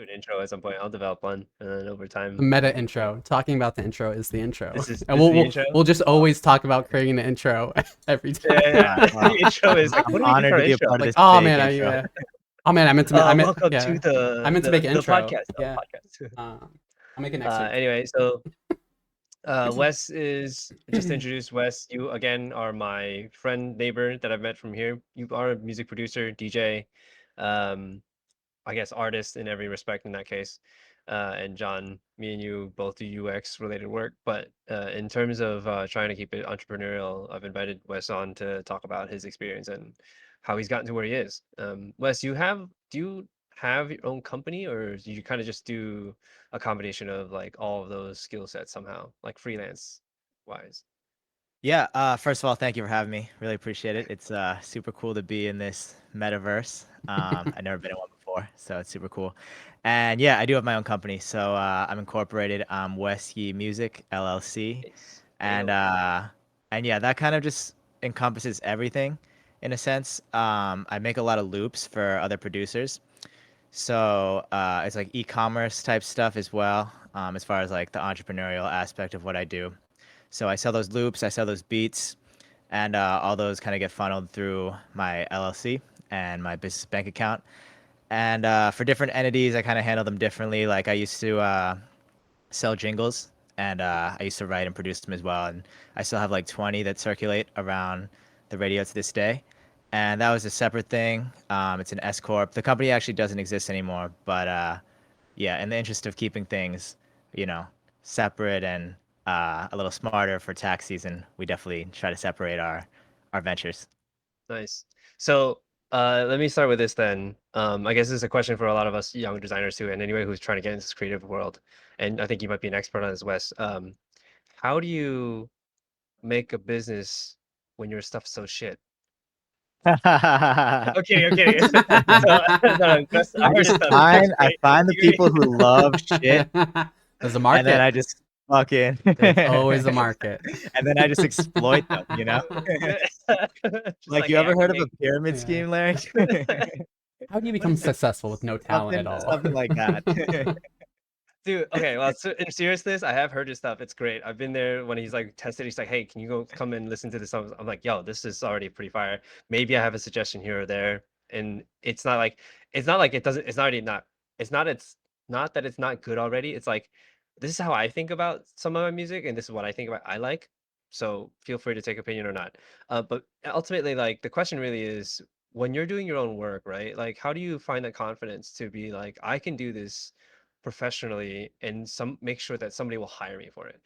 do an intro at some point. I'll develop one, and then over The time, meta we can. intro. Talking about the intro is the intro, and This is we'll the we'll, intro. we'll just always talk about creating the intro every Yeah, time. yeah, yeah. Well, The intro is like, I'm what do we do for honored our to be a intro? part of Like, this oh big man, intro. oh man, I meant to. Welcome to Yeah, I meant to make an the intro. podcast. The Yeah, podcast. I'll make it next week. Anyway, so Wes is just to introduce Wes. You again are my friend neighbor that I've met from here. You are a music producer, DJ, um, I guess artist in every respect in that case. And John, me and you both do UX related work, but in terms of trying to keep it entrepreneurial, I've invited Wes on to talk about his experience and how he's gotten to where he is. Wes, do you have your own company, or do you kind of just do a combination of like all of those skill sets somehow, like freelance wise? Yeah, first of all, thank you for having me. Really appreciate it. It's super cool to be in this metaverse. I've never been in one before, so it's super cool. And yeah, I do have my own company. So I'm incorporated, Wesky Music LLC. Nice. And Ayo. uh and yeah, that kind of just encompasses everything in a sense. I make a lot of loops for other producers. So it's like e-commerce type stuff as well, as far as like the entrepreneurial aspect of what I do. So I sell those loops, I sell those beats, and all those kind of get funneled through my LLC and my business bank account. And for different entities, I kind of handle them differently. Like I used to sell jingles, and I used to write and produce them as well. And I still have like 20 that circulate around the radio to this day. And that was a separate thing. It's an S corp. The company actually doesn't exist anymore, but yeah, in the interest of keeping things, you know, separate and a little smarter for tax season, we definitely try to separate our ventures. Nice. So, let me start with this then. I guess this is a question for a lot of us young designers too, and anybody who's trying to get into this creative world. And I think you might be an expert on this, Wes. How do you make a business when your stuff's so shit? I I'm kidding. I'm kidding. So, no, I heard his just stuff. His stuff's find I great. find the It's people who love shit, There's a and then market. I just fucking There's always a market. and then I just exploit them, you know? great. Just Like like, you hey, I ever can heard of a make. pyramid Yeah. scheme, Larry? How do you become successful with no talent at all? Something like that. Dude, okay, well, so in seriousness, I have heard his stuff. It's great. I've been there when he's like tested. He's like, "Hey, can you go come and listen to this song?" I'm like, "Yo, this is already pretty fire. Maybe I have a suggestion here or there." And it's not like it doesn't. It's not already not. It's not that it's not good already. It's like this is how I think about some of my music, and this is what I think about. I like. So feel free to take opinion or not. But ultimately, like the question really is, when you're doing your own work, right? Like, how do you find that confidence to be like, I can do this professionally and some make sure that somebody will hire me for it.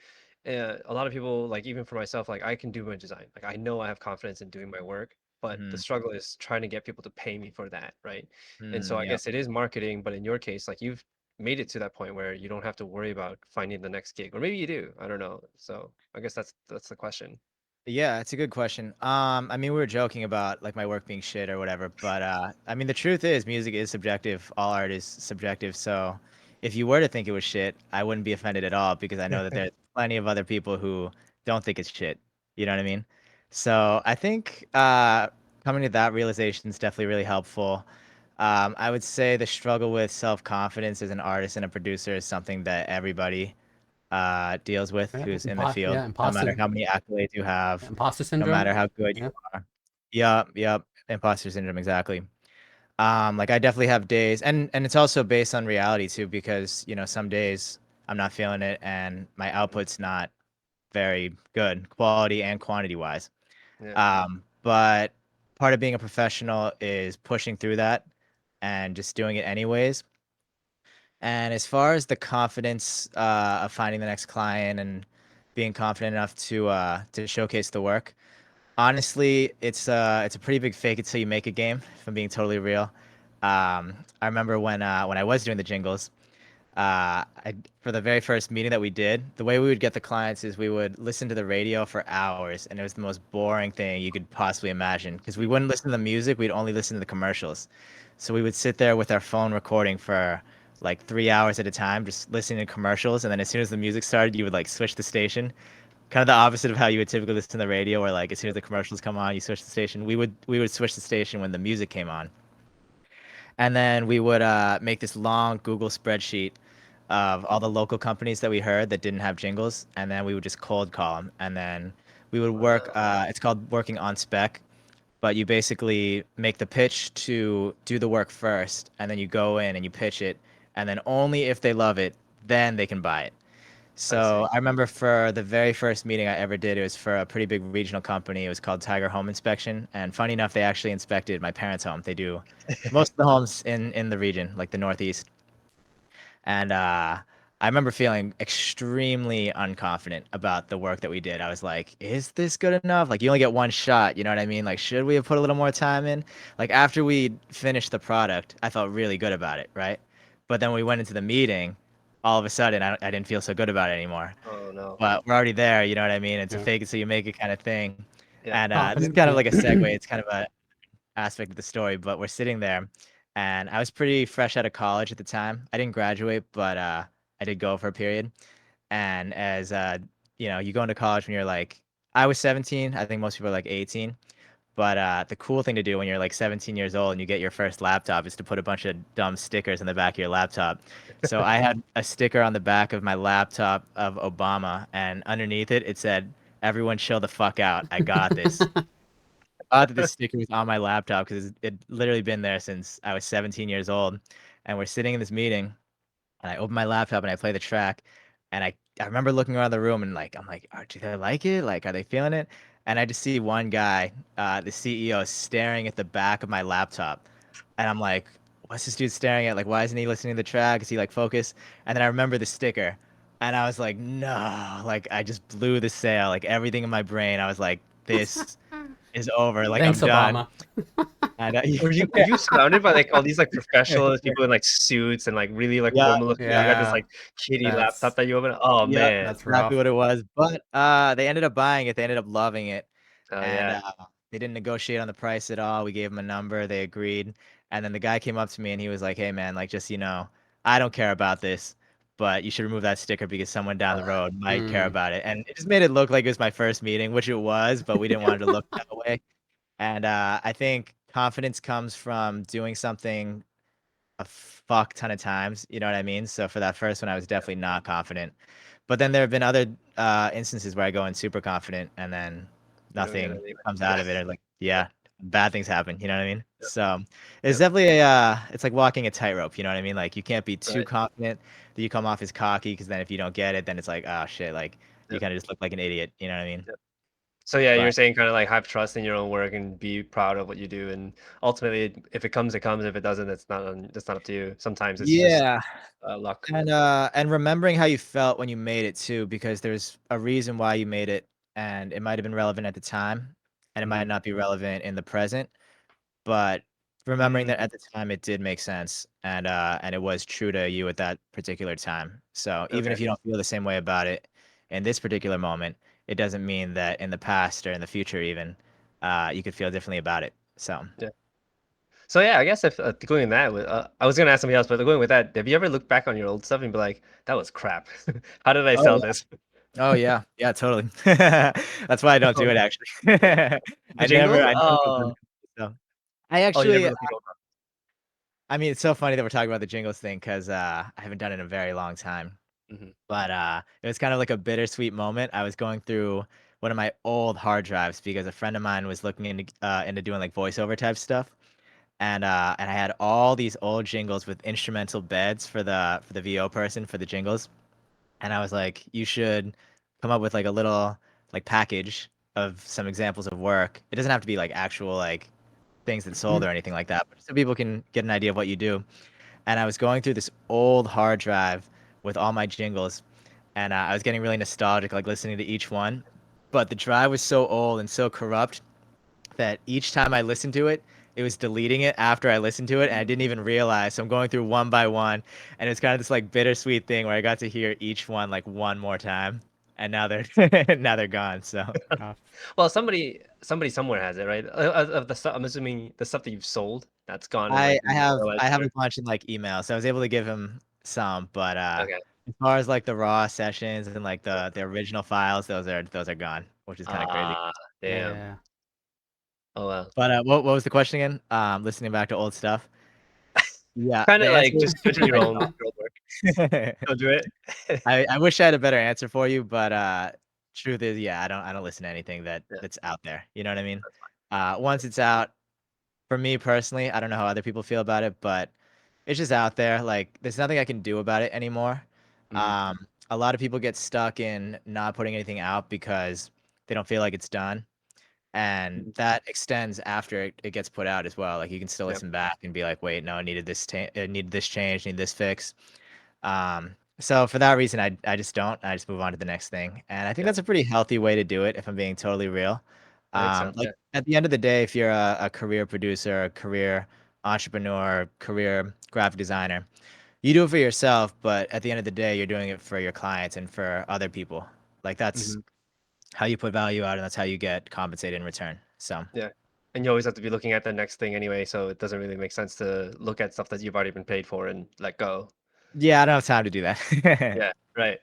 A lot of people, like even for myself, like I can do my design. Like I know I have confidence in doing my work, but the Mhm. struggle is trying to get people to pay me for that, right? And so I Yep. guess it is marketing, but in your case, like you've made it to that point where you don't have to worry about finding the next gig, or maybe you do. I don't know. So I guess that's the question. Yeah, it's a good question. I mean, we were joking about like my work being shit or whatever, but I mean, the truth is, music is subjective. All art is subjective. So, if you were to think it was shit, I wouldn't be offended at all because I know that there's plenty of other people who don't think it's shit. You know what I mean? So, I think coming to that realization is definitely really helpful. I would say the struggle with self-confidence as an artist and a producer is something that everybody deals with Yeah, who's in the field, no matter imposter, how many accolades you have, imposter no matter syndrome. how good you Yeah. are. Yep, yep. Imposter syndrome, exactly. Like I definitely have days, and it's also based on reality too, because some days I'm not feeling it, and my Mhm. output's not very good, quality and quantity wise. Yeah. But part of being a professional is pushing through that and just doing it anyways. And as far as the confidence of finding the next client and being confident enough to showcase the work, honestly, it's a pretty big fake it till you make it game. If I'm being totally real, I remember when I was doing the jingles, for the very first meeting that we did, the way we would get the clients is we would listen to the radio for hours, and it was the most boring thing you could possibly imagine because we wouldn't listen to the music, we'd only listen to the commercials. So we would sit there with our phone recording for like 3 hours at a time, just listening to commercials, and then as soon as the music started, you would like switch the station. Kind of the opposite of how you would typically listen to the radio, where like as soon as the commercials come on, you switch the station. We would switch the station when the music came on. And then we would make this long Google spreadsheet of all the local companies that we heard that didn't have jingles, and then we would just cold call them, and then we would work. It's called working on spec, but you basically make the pitch to do the work first, and then you go in and you pitch it, and then only if they love it, then they can buy it. So I remember for the very first meeting I ever did, it was for a pretty big regional company. It was called Tiger Home Inspection, and funny enough, they actually inspected my parents' home. They do most of the homes in the region, like the Northeast. And I remember feeling extremely unconfident about the work that we did. I was like, is this good enough? Like, you only get one shot, you know what I mean? Like, should we have put a little more time in? Like, after we finished the product, I felt really good about it, right? But then when we went into the meeting, all of a sudden, I didn't feel so good about it anymore. Oh no. But we're already there, you know what I mean? It's a Yeah. fake it so you make it kind of thing. Yeah. And this is Confident, kind of yeah. like a segue. It's kind of a aspect of the story, but we're sitting there, and I was pretty fresh out of college at the time. I didn't graduate, but I did go for a period. And as you know, you go into college when you're like, I was 17. I think most people are like 18. But the cool thing to do when you're like 17 years old and you get your first laptop is to put a bunch of dumb stickers in the back of your laptop. So I had a sticker on the back of my laptop of Obama, and underneath it, it said, "Everyone chill the fuck out. I got this." That this sticker was on my laptop because it literally been there since I was 17 years old. And we're sitting in this meeting, and I open my laptop and I play the track, and I remember looking around the room and like I'm like, do they like it? Like, are they feeling it? And I just see one guy, the CEO, staring at the back of my laptop, and I'm like, what's this dude staring at? Like, why isn't he listening to the track? Is he like focused? And then I remember the sticker, and I was like, no, like I just blew the sale, like everything in my brain. I was like, this is over. Like Thanks, I'm done. Obama. And Were you surrounded by like all these like professionals, people in like suits and like really like yeah, formal looking? You got this Yeah. like kitty That's laptop that you open. Oh yeah, man. that's that's exactly rough. what it was. But they ended up buying it. They ended up loving it, Oh and yeah. they didn't negotiate on the price at all. We gave them a number. They agreed, and then the guy came up to me and he was like, "Hey man, like just I don't care about this, but you should remove that sticker because someone down the road might care Mm. about it." And it just made it look like it was my first meeting, which it was, but we didn't want it to look that way. And I think confidence comes from doing something a fuck ton of times. You know what I mean? So for that first one, I was definitely not confident. But then there have been other instances where I go in super confident and then You don't get nothing anything. comes out of it, or like, yeah, bad things happen. You know what I mean? Yep. So it's Yep. definitely it's like walking a tightrope. You know what I mean? Like you can't be too Right. confident that you come off as cocky, because then if you don't get it, then it's like, oh shit, like you Yep. kind of just look like an idiot. You know what I mean? Yep. So yeah, you're But saying kind of like have trust in your own work and be proud of what you do, and ultimately, if it comes, it comes. If it doesn't, it's not up to you. Sometimes it's just yeah, luck. and remembering how you felt when you made it too, because there's a reason why you made it, and it might have been relevant at the time, and it might Mhm. not be relevant in the present. But remembering that Mm, at the time it did make sense, and it was true to you at that particular time. So even okay. if you don't feel the same way about it in this particular moment, it doesn't mean that in the past or in the future even, you could feel differently about it. So Yeah. So yeah, I guess if going that with, I was gonna ask something else, but going with that, have you ever looked back on your old stuff and be like, "That was crap. How did I oh sell yeah, this?" oh yeah, yeah, totally. That's why I don't do it actually. The jingles? I never go back. Oh, So I oh, you actually never looked at old. I mean, it's so funny that we're talking about the jingles thing, because I haven't done it in a very long time. Mhm. But it was kind of like a bittersweet moment. I was going through one of my old hard drives because a friend of mine was looking into doing like voiceover type stuff, and I had all these old jingles with instrumental beds for the VO person for the jingles, and I was like, you should come up with like a little like package of some examples of work. It doesn't have to be like actual like things that sold or anything like that, but so people can get an idea of what you do. And I was going through this old hard drive with all my jingles, and I was getting really nostalgic, like listening to each one. But the drive was so old and so corrupt that each time I listened to it, it was deleting it after I listened to it, and I didn't even realize. So I'm going through one by one, and it's kind of this like bittersweet thing where I got to hear each one like one more time, and now they're now they're gone. So Rough. Well, somebody somewhere has it, right? Of the stuff, I'm assuming the stuff that you've sold, that's gone in like the I have a ledger. bunch in like email, so I was able to give him some, but Okay. as far as like the raw sessions and like Yeah. the original files, those are gone, which is kind of crazy. Ah, damn. Yeah. Oh well. But what was the question again? Listening back to old stuff. Yeah, Kind the of like answer just put in your own Right. field work. is Don't do it. I wish I had a better answer for you, but truth is, yeah, I don't listen to anything Yeah, that's out there. You know what I mean? that's fine. Once it's out, for me personally, I don't know how other people feel about it, but it's just out there. Like, there's nothing I can do about it anymore. Mhm, A lot of people get stuck in not putting anything out because they don't feel like it's done. And mhm. that extends after it gets put out as well. Like, you can still Yep, listen back and be like, wait, no, I needed it needed this change, need this fix. So for that reason, I just don't. I just move on to the next thing, and I think yeah, that's a pretty healthy way to do it. If I'm being totally real, that makes sense. like Yeah. at the end of the day, if you're a career producer, a career entrepreneur, career graphic designer, you do it for yourself. But at the end of the day, you're doing it for your clients and for other people. Like that's Mhm. how you put value out, and that's how you get compensated in return. So. Yeah. And you always have to be looking at the next thing anyway, so it doesn't really make sense to look at stuff that you've already been paid for and let go. Yeah, I don't have time to do that. Yeah, right.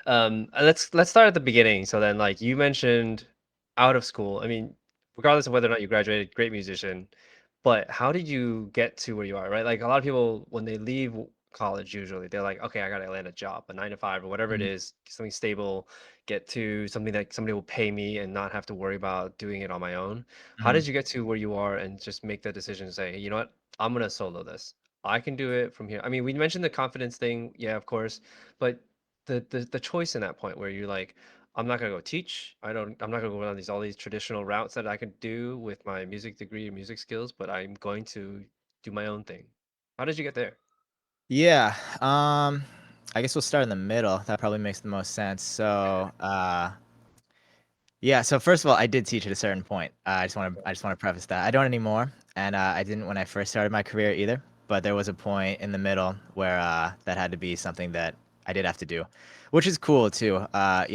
Let's start at the beginning. So then, like you mentioned, out of school. I mean, regardless of whether or not you graduated, great musician. But how did you get to where you are, right? Like a lot of people, when they leave college, usually they're like, okay, I gotta land a job, a 9 to 5 or whatever it Mhm, is, something stable, get to something that somebody will pay me and not have to worry about doing it on my own. How mhm. did you get to where you are and just make the decision to say, hey, you know what, I'm gonna solo this. I can do it from here. I mean, we mentioned the confidence thing, yeah, of course, but the choice in that point where you're like, I'm not gonna go teach. I'm not gonna go down all these traditional routes that I could do with my music degree and music skills, but I'm going to do my own thing. How did you get there? Yeah. I guess we'll start in the middle. That probably makes the most sense. So, yeah. So first of all, I did teach at a certain point. I just want to preface that I don't anymore, and I didn't when I first started my career either. But there was a point in the middle where that had to be something that I did have to do, which is cool too. I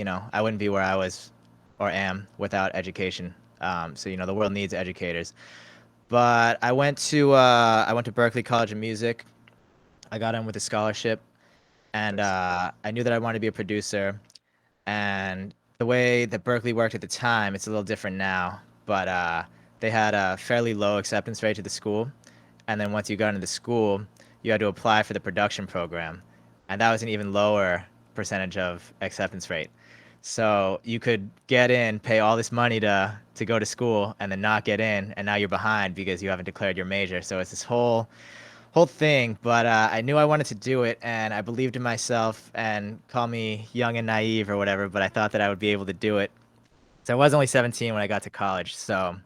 wouldn't be where I was or am without education. So the world needs educators. But I went to Berkeley College of Music. I got in with a scholarship, and Nice. I knew that I wanted to be a producer. And the way that Berkeley worked at the time, it's a little different now, but they had a fairly low acceptance rate to the school. And then once you got into the school, you had to apply for the production program, and that was an even lower percentage of acceptance rate. So you could get in, pay all this money to go to school, and then not get in, and now you're behind because you haven't declared your major. So it's this whole thing, but I knew I wanted to do it, and I believed in myself. And call me young and naive or whatever, but I thought that I would be able to do it. So I was only 17 when I got to college, so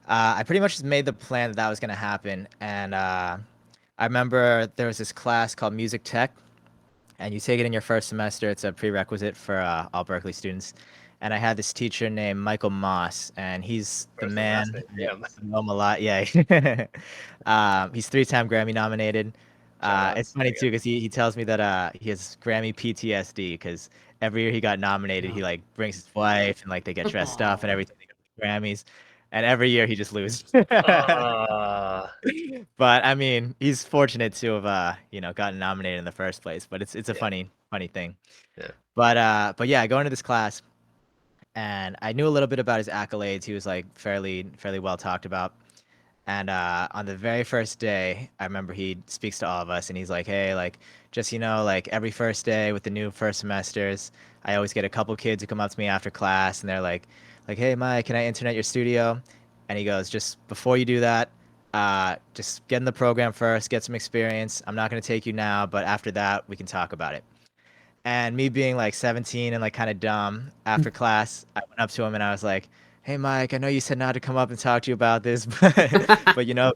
I pretty much just made the plan that that was going to happen. And I remember there was this class called Music Tech, and you take it in your first semester. It's a prerequisite for all Berkeley students. And I had this teacher named Michael Moss, and he's the First and last man. name. Damn. I know him a lot. Yeah. He's three-time Grammy nominated. Shout It's outs. There funny you go. too because he tells me that he has Grammy PTSD because every year he got nominated, he Oh. like brings his wife and like they get dressed up and Aw. everything. They go to the Grammys, and every year he just loses. Uh, But I mean, he's fortunate to have gotten nominated in the first place. But it's a yeah, funny thing. yeah. But yeah, I go into this class, and I knew a little bit about his accolades. He was like fairly well talked about. And on the very first day, I remember he speaks to all of us, and he's like, "Hey, like, just like every first day with the new first semesters, I always get a couple kids who come up to me after class, and they're like, hey, Mike, can I intern at your studio?" And he goes, "Just before you do that, just get in the program first, get some experience. I'm not gonna take you now, but after that, we can talk about it." And me being like 17 and like kind of dumb, after class, I went up to him and I was like, "Hey, Mike, I know you said not to come up and talk to you about this, but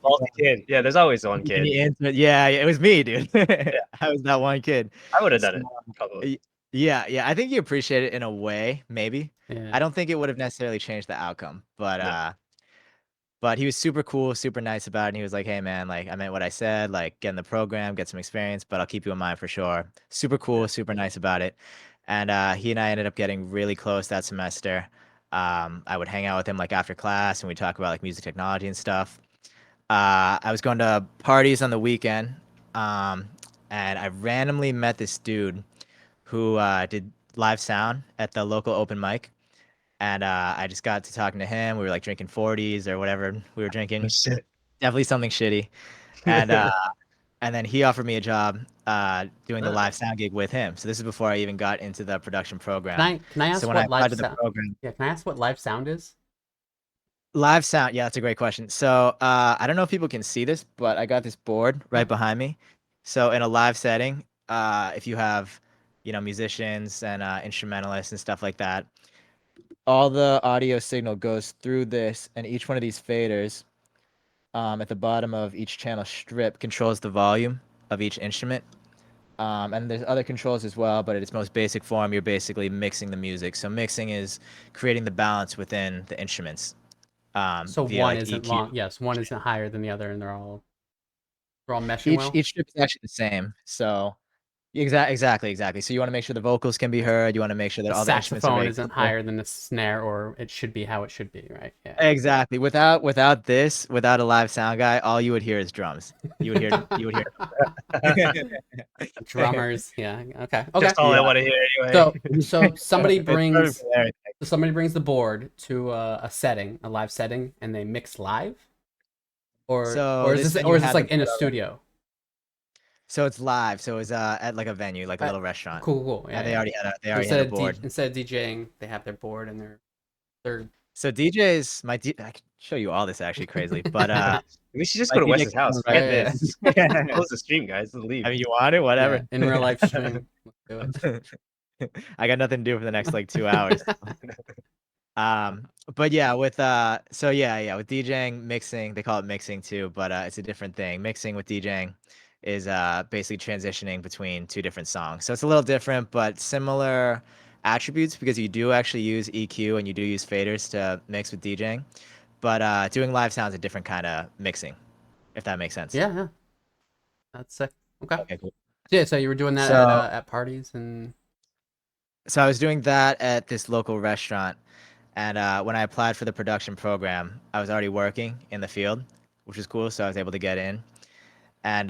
All the kid. Yeah, there's always one kid. yeah, it was me, dude. Yeah, I was that one kid. I would have So, done it probably. y- yeah, I think you appreciate it in a way, maybe. I Yeah. don't think it would have necessarily changed the outcome, No. but he was super cool, super nice about it. And he was like, "Hey, man, like I meant what I said. Like get in the program, get some experience, but I'll keep you in mind for sure." Super Yeah. cool, super nice about it. And he and I ended up getting really close that semester. I would hang out with him like after class, and we talk about like music technology and stuff. I was going to parties on the weekend, um, and I randomly met this dude who did live sound at the local open mic. And I just got to talking to him. We were like drinking 40s or whatever we were Oh, drinking. shit. Definitely something shitty. And and then he offered me a job doing the Ah. live sound gig with him. So this is before I even got into the production program. Can I So ask when I what live applied to the sound? program, Yeah, can I ask what live sound is? live sound, yeah, that's a great question. So I don't know if people can see this, but I got this board right behind me. So in a live setting, if you have, musicians and instrumentalists and stuff like that, all the audio signal goes through this, and each one of these faders at the bottom of each channel strip controls the volume of each instrument. And there's other controls as well, but at its most basic form, you're basically mixing the music. So mixing is creating the balance within the instruments So via one like isn't EQ. long. Yes, one isn't higher than the other, and they're all meshing Each well. each strip is actually the same. So exactly. So you want to make sure the vocals can be heard. You want to make sure that The all the instruments are saxophone very isn't clear. higher than the snare, or it should be how it should be, right? Yeah. Exactly. Without a live sound guy, all you would hear is drums. You would hear. Drummers, yeah. Okay. Just all I Yeah, want to hear anyway. So somebody it's perfect brings for everything. the board to a live setting, and they mix live, So this or venue is this had the like in a board already. studio? So it's live. So it's at like a venue, like a Uh, little restaurant, cool. Yeah, and they yeah. already had a So board. instead of DJing, they have their board and they're So DJs, I could show you all this actually crazily, but We should just my go to DJ Wes's house. comes Forget yeah, this. right. Close the stream, guys. And leave. I mean, you want it, yeah, whatever. in real live stream. Let's do it. I got nothing to do for the next like 2 hours. But yeah, with with DJing, mixing, they call it mixing too, but it's a different thing. Mixing with DJing is basically transitioning between two different songs. So it's a little different, but similar attributes because you do actually use EQ and you do use faders to mix with DJing. But doing live sounds a different kind of mixing, if that makes sense. Yeah. That's sick. Okay. Okay, cool. Yeah, so you were doing that So at parties and so I was doing that at this local restaurant. And when I applied for the production program, I was already working in the field, which was cool. So I was able to get in. And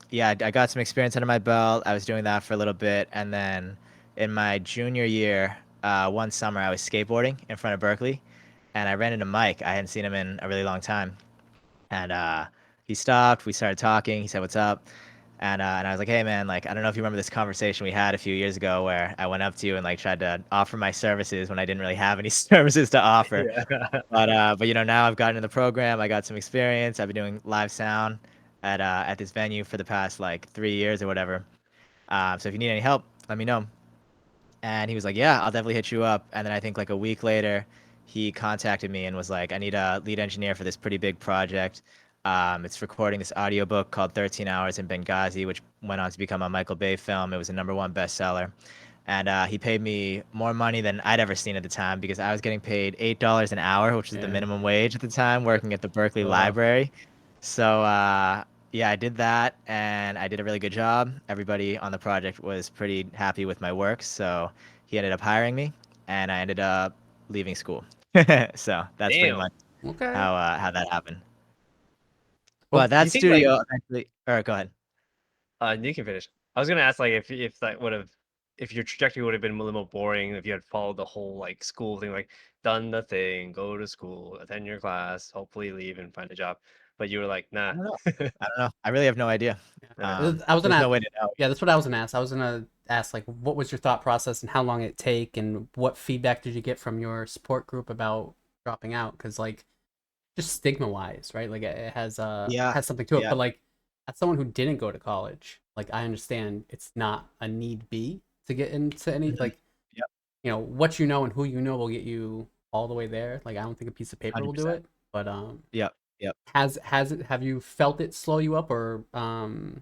yeah, I got some experience under my belt. I was doing that for a little bit. And then in my junior year, one summer, I was skateboarding in front of Berkeley. And I ran into Mike. I hadn't seen him in a really long time. And he stopped. We started talking. He said, "What's up?" And I was like, "Hey, man, like, I don't know if you remember this conversation we had a few years ago where I went up to you and like tried to offer my services when I didn't really have any services to offer. Yeah. But now I've gotten in the program. I got some experience. I've been doing live sound at this venue for the past like 3 years or whatever. So if you need any help, let me know." And he was like, "Yeah, I'll definitely hit you up." And then I think like a week later, he contacted me and was like, "I need a lead engineer for this pretty big project. It's recording this audiobook called 13 Hours in Benghazi, which went on to become a Michael Bay film. It was a #1 bestseller." And he paid me more money than I'd ever seen at the time because I was getting paid $8 an hour, which was the yeah. minimum wage at the time, working at the Berkeley Wow. Library. So yeah, I did that and I did a really good job. Everybody on the project was pretty happy with my work, so he ended up hiring me, and I ended up leaving school. So that's pretty Damn. much Okay. how that happened. Well, But that you think, like- studio eventually. All right, go ahead. You can finish. I was gonna ask like if that would have if your trajectory would have been a little more boring if you had followed the whole like school thing, like done the thing, go to school, attend your class, hopefully leave and find a job. But you were like, nah. I don't know. I don't know. I really have no idea. Yeah. I was There's gonna no way to know. Yeah, that's what I was gonna ask. I was gonna ask like what was your thought process and how long it take and what feedback did you get from your support group about dropping out? Because like just stigma wise, right? Like it has Yeah, has something to it. yeah. But like as someone who didn't go to college, like I understand it's not a need be to get into any Mhm. like Yep. what you know and who you know will get you all the way there. Like I don't think a piece of paper will do 100%. it. But Yep. have you felt it slow you up or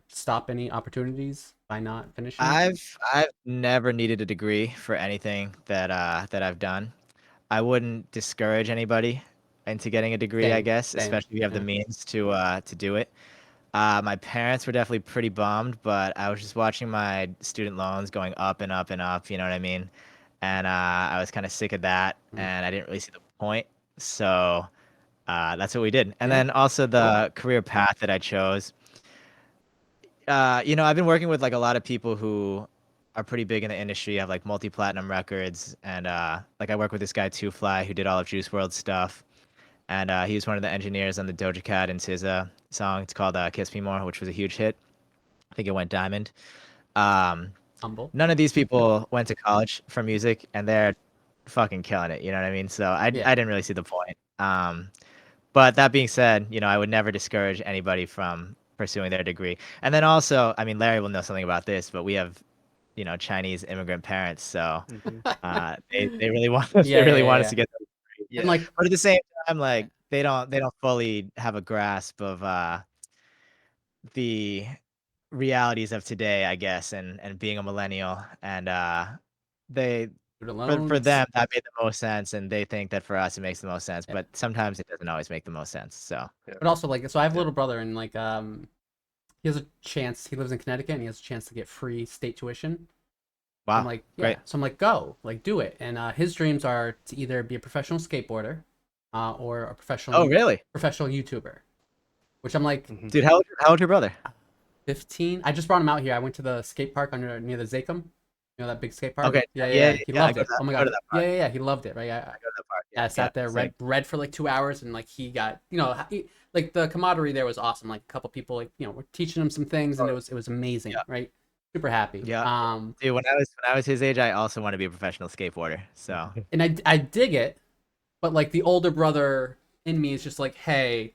stop any opportunities by not finishing? I've never needed a degree for anything that I've done. I wouldn't discourage anybody into getting a degree, I Same, guess, same, especially if you have the yeah. means to do it. My parents were definitely pretty bummed, but I was just watching my student loans going up and up and up, you know what I mean? And I was kind of sick of that, Mm. and I didn't really see the point. So that's what we did. And Yeah. then also the career path that I chose. I've been working with like a lot of people who are pretty big in the industry, have like multi-platinum records, and like I work with this guy Two Fly who did all of Juice WRLD stuff, and he was one of the engineers on the Doja Cat and SZA song. It's called "Kiss Me More," which was a huge hit. I think it went diamond. Um, Humble. none of these people went to college for music, and they're fucking killing it. You know what I mean? So I Yeah. didn't really see the point. But that being said, I would never discourage anybody from pursuing their degree. And then also, I mean, Larry will know something about this, but we have, Chinese immigrant parents, so Mhm. they really want they Yeah, really yeah, want yeah. us to get those degrees. Yeah. And like, But at the same time, like they don't fully have a grasp of the realities of today, I guess, and being a millennial, and they student for loans. them that made the most sense, and they think that for us it makes the most sense, Yeah. but sometimes it doesn't always make the most sense. So But also like, so I have a Yeah. little brother, and like, he has a chance. He lives in Connecticut, and he has a chance to get free state tuition. I'm wow, like, yeah. great. So I'm like, go, like, do it. And his dreams are to either be a professional skateboarder, or a Oh, really? professional YouTuber. Which I'm like, Mhm. Dude, how old your brother? 15. I just brought him out here. I went to the skate park near the Zakum. You know that big skate park? Okay, Yeah, yeah, yeah. yeah, He yeah, I loved go it. to that Oh my I go to god. that Yeah, park. yeah, yeah. He loved it. Right. I go to that park. Yeah, I sat there, sick. read for like 2 hours, and like he got, like the camaraderie there was awesome. Like a couple people, like, were teaching him some things, and it was amazing. Yeah. Right. Super happy. Yeah. Dude, when I was his age, I also wanted to be a professional skateboarder. So And I dig it, but like the older brother in me is just like, hey,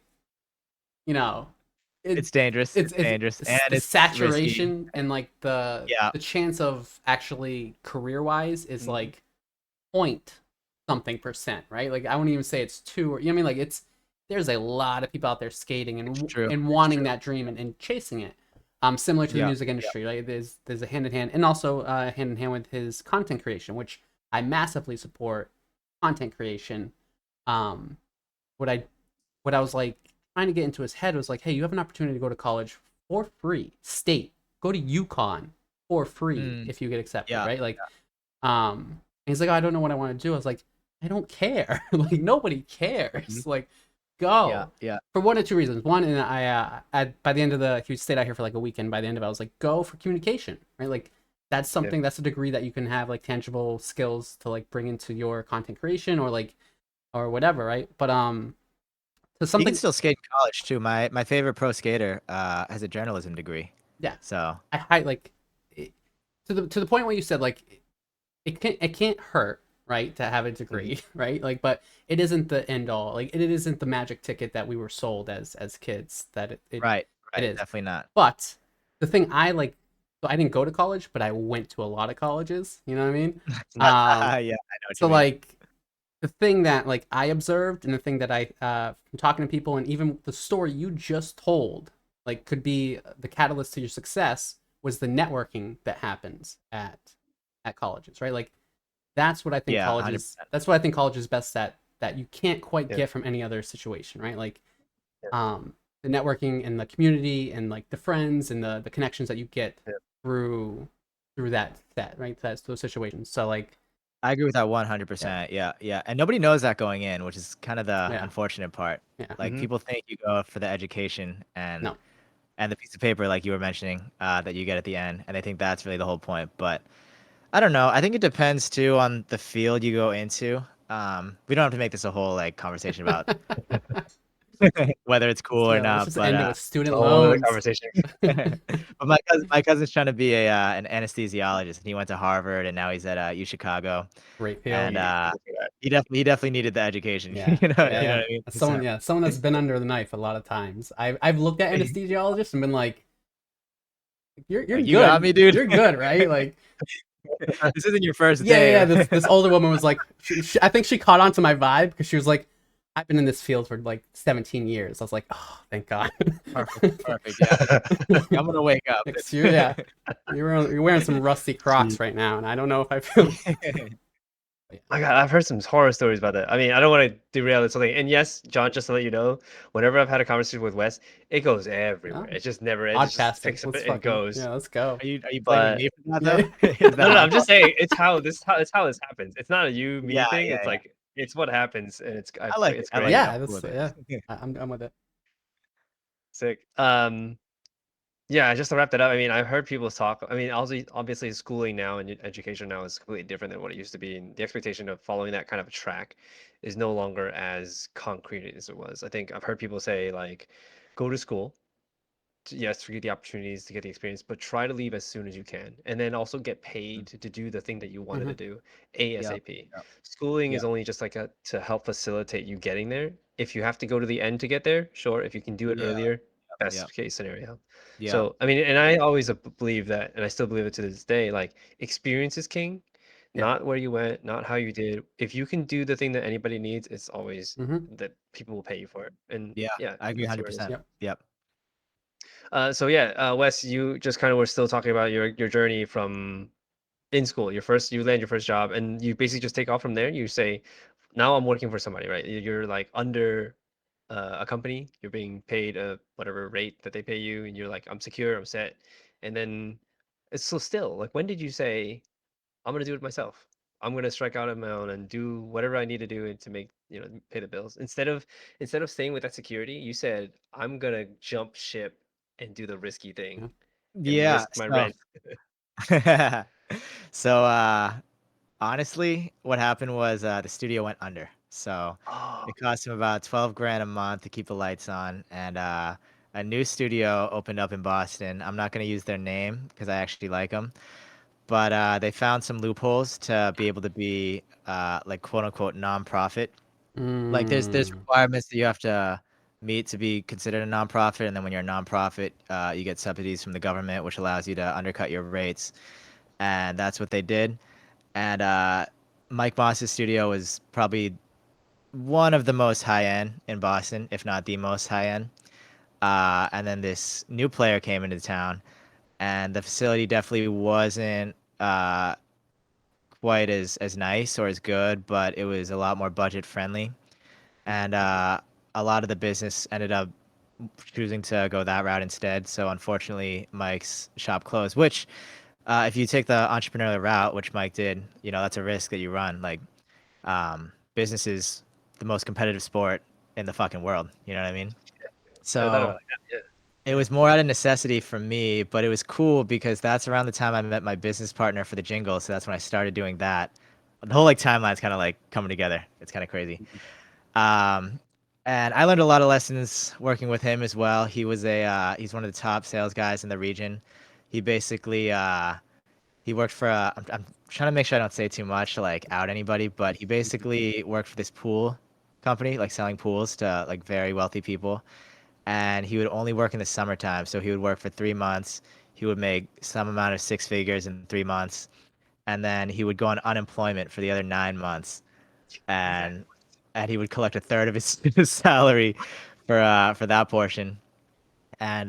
it's dangerous. It's dangerous, and the it's risky. saturation and like the Yeah. the chance of actually career wise is Mhm. like point something percent, right? Like I wouldn't even say it's two, or you know what I mean? Like there's a lot of people out there skating and True. and wanting that dream and chasing it. Similar to the Yeah, music industry, right? There's a hand in hand, and also hand in hand with his content creation, which I massively support. Content creation. Um, what I what I was like trying to get into his head was like, hey, you have an opportunity to go to college for free, state, go to UConn for free if you get accepted, Yeah, right? Like, and he's like, oh, I don't know what I want to do. I was like, I don't care. Like nobody cares. Like, go. yeah. For one of two reasons. One, and by the end of he stayed out here for like a weekend. By the end of it, I was like, go for communication, right? Like that's something, that's a degree that you can have like tangible skills to like bring into your content creation or whatever, right? But so You something, can still skate in college too. My favorite pro skater has a journalism degree. yeah. So I like to the point where you said like it can't hurt, right, to have a degree, right? Like, but it isn't the end all. Like it isn't the magic ticket that we were sold as kids. That it right, it is definitely not. But the thing I like, so I didn't go to college, but I went to a lot of colleges. You know what I mean? Yeah, I know what So you mean. like the thing that like I observed, and the thing that I from talking to people, and even the story you just told, like could be the catalyst to your success, was the networking that happens at colleges, right? Like that's what I think Yeah, colleges 100%. that's what I think college is best at, that you can't quite Yeah. get from any other situation, right? Like Yeah. the networking and the community and like the friends and the connections that you get Yeah. through that right, that's those situations. So like I agree with that 100%. Yeah. And nobody knows that going in, which is kind of the Yeah. unfortunate part. Yeah. Like Mhm. people think you go for the education and No. the piece of paper, like you were mentioning, that you get at the end, and they think that's really the whole point. But I don't know. I think it depends too on the field you go into. We don't have to make this a whole like conversation about whether it's cool or So let's not, just but end it with student It's a whole other loans. conversation. but my cousin's trying to be an anesthesiologist, and he went to Harvard, and now he's at U Chicago, Great field. and Yeah. he definitely needed the education. Yeah. you know Yeah, what yeah. I mean. Someone that's been under the knife a lot of times. I've looked at anesthesiologists and been like, you're Like, good. you got me, dude. You're good, right? Like This isn't your first yeah, day. yeah. This older woman was like, I think she caught on to my vibe because she was like, I've been in this field for like 17 years. I was like, oh, thank God. Perfect. Yeah. I'm gonna wake up. Next year, yeah. You're wearing some rusty Crocs right now, and I don't know if I feel. My God, I've heard some horror stories about that. I mean, I don't want to derail something. And yes, John, just to let you know, whenever I've had a conversation with Wes, it goes everywhere. Yeah. It just never ends. It just Podcasting. picks up Let's and fucking goes. yeah. Let's go. Are you But- blaming me for that Yeah. though? Is that No, my I'm just fault? saying it's how this happens. It's not a you me Yeah, thing. yeah, It's yeah. like it's what happens, and it's I like it's it. I great. like Yeah, it. that's Cool with yeah. it. I'm with it. Sick. Yeah, just to wrap that up, I mean, I've heard people talk. I mean, also obviously schooling now and education now is completely different than what it used to be, and the expectation of following that kind of track is no longer as concrete as it was. I think I've heard people say like, go to school, yes, to get the opportunities to get the experience, but try to leave as soon as you can, and then also get paid to do the thing that you wanted to Hmm. do Yep. ASAP. Yep. Schooling Yep. is only just like a to help facilitate you getting there. If you have to go to the end to get there, sure. If you can do it Yeah. earlier, Yep. best case scenario. Yep. So, I mean, and I always believe that, and I still believe it to this day, like experience is king, Yeah. not where you went, not how you did. If you can do the thing that anybody needs, it's always Hmm. that people will pay you for it. And Yeah. yeah, I agree that's where it is. 100%. Yep. Yep. So yeah, Wes, you just kind of were still talking about your journey from in school. You land your first job, and you basically just take off from there. You say, now I'm working for somebody, right? You're like under a company. You're being paid a whatever rate that they pay you, and you're like, I'm secure, I'm set. And then it's so still like, when did you say, I'm gonna do it myself? I'm gonna strike out on my own and do whatever I need to do to make pay the bills. Instead of staying with that security, you said, I'm gonna jump ship and do the risky thing Yeah. and Yeah. risk my So, rent. so honestly, what happened was the studio went under. So Oh, it cost him about 12 grand a month to keep the lights on. And a new studio opened up in Boston. I'm not going to use their name because I actually like them. But they found some loopholes to be able to be like quote unquote nonprofit. Like there's Mm. requirements that you have to meet to be considered a nonprofit. And then when you're a nonprofit, you get subsidies from the government, which allows you to undercut your rates. And that's what they did. And Mike Moss's studio was probably one of the most high end in Boston, if not the most high end. And then this new player came into town, and the facility definitely wasn't quite as nice or as good, but it was a lot more budget friendly. And a lot of the business ended up choosing to go that route instead. So unfortunately, Mike's shop closed, which if you take the entrepreneurial route, which Mike did, that's a risk that you run. Like, business is the most competitive sport in the fucking world. You know what I mean? never thought about So it like that. it was more out of necessity for me, but it was cool because that's around the time I met my business partner for the jingle. So that's when I started doing that. The whole like timeline's kind of like coming together. It's kind of crazy. Um, and I learned a lot of lessons working with him as well. He's one of the top sales guys in the region. He basically he worked for I'm trying to make sure I don't say too much to like out anybody, but he basically worked for this pool company, like selling pools to like very wealthy people. And he would only work in the summertime. So he would work for 3 months. He would make some amount of six figures in 3 months. And then he would go on unemployment for the other 9 months. Yeah. And he would collect a third of his, his salary for that portion. And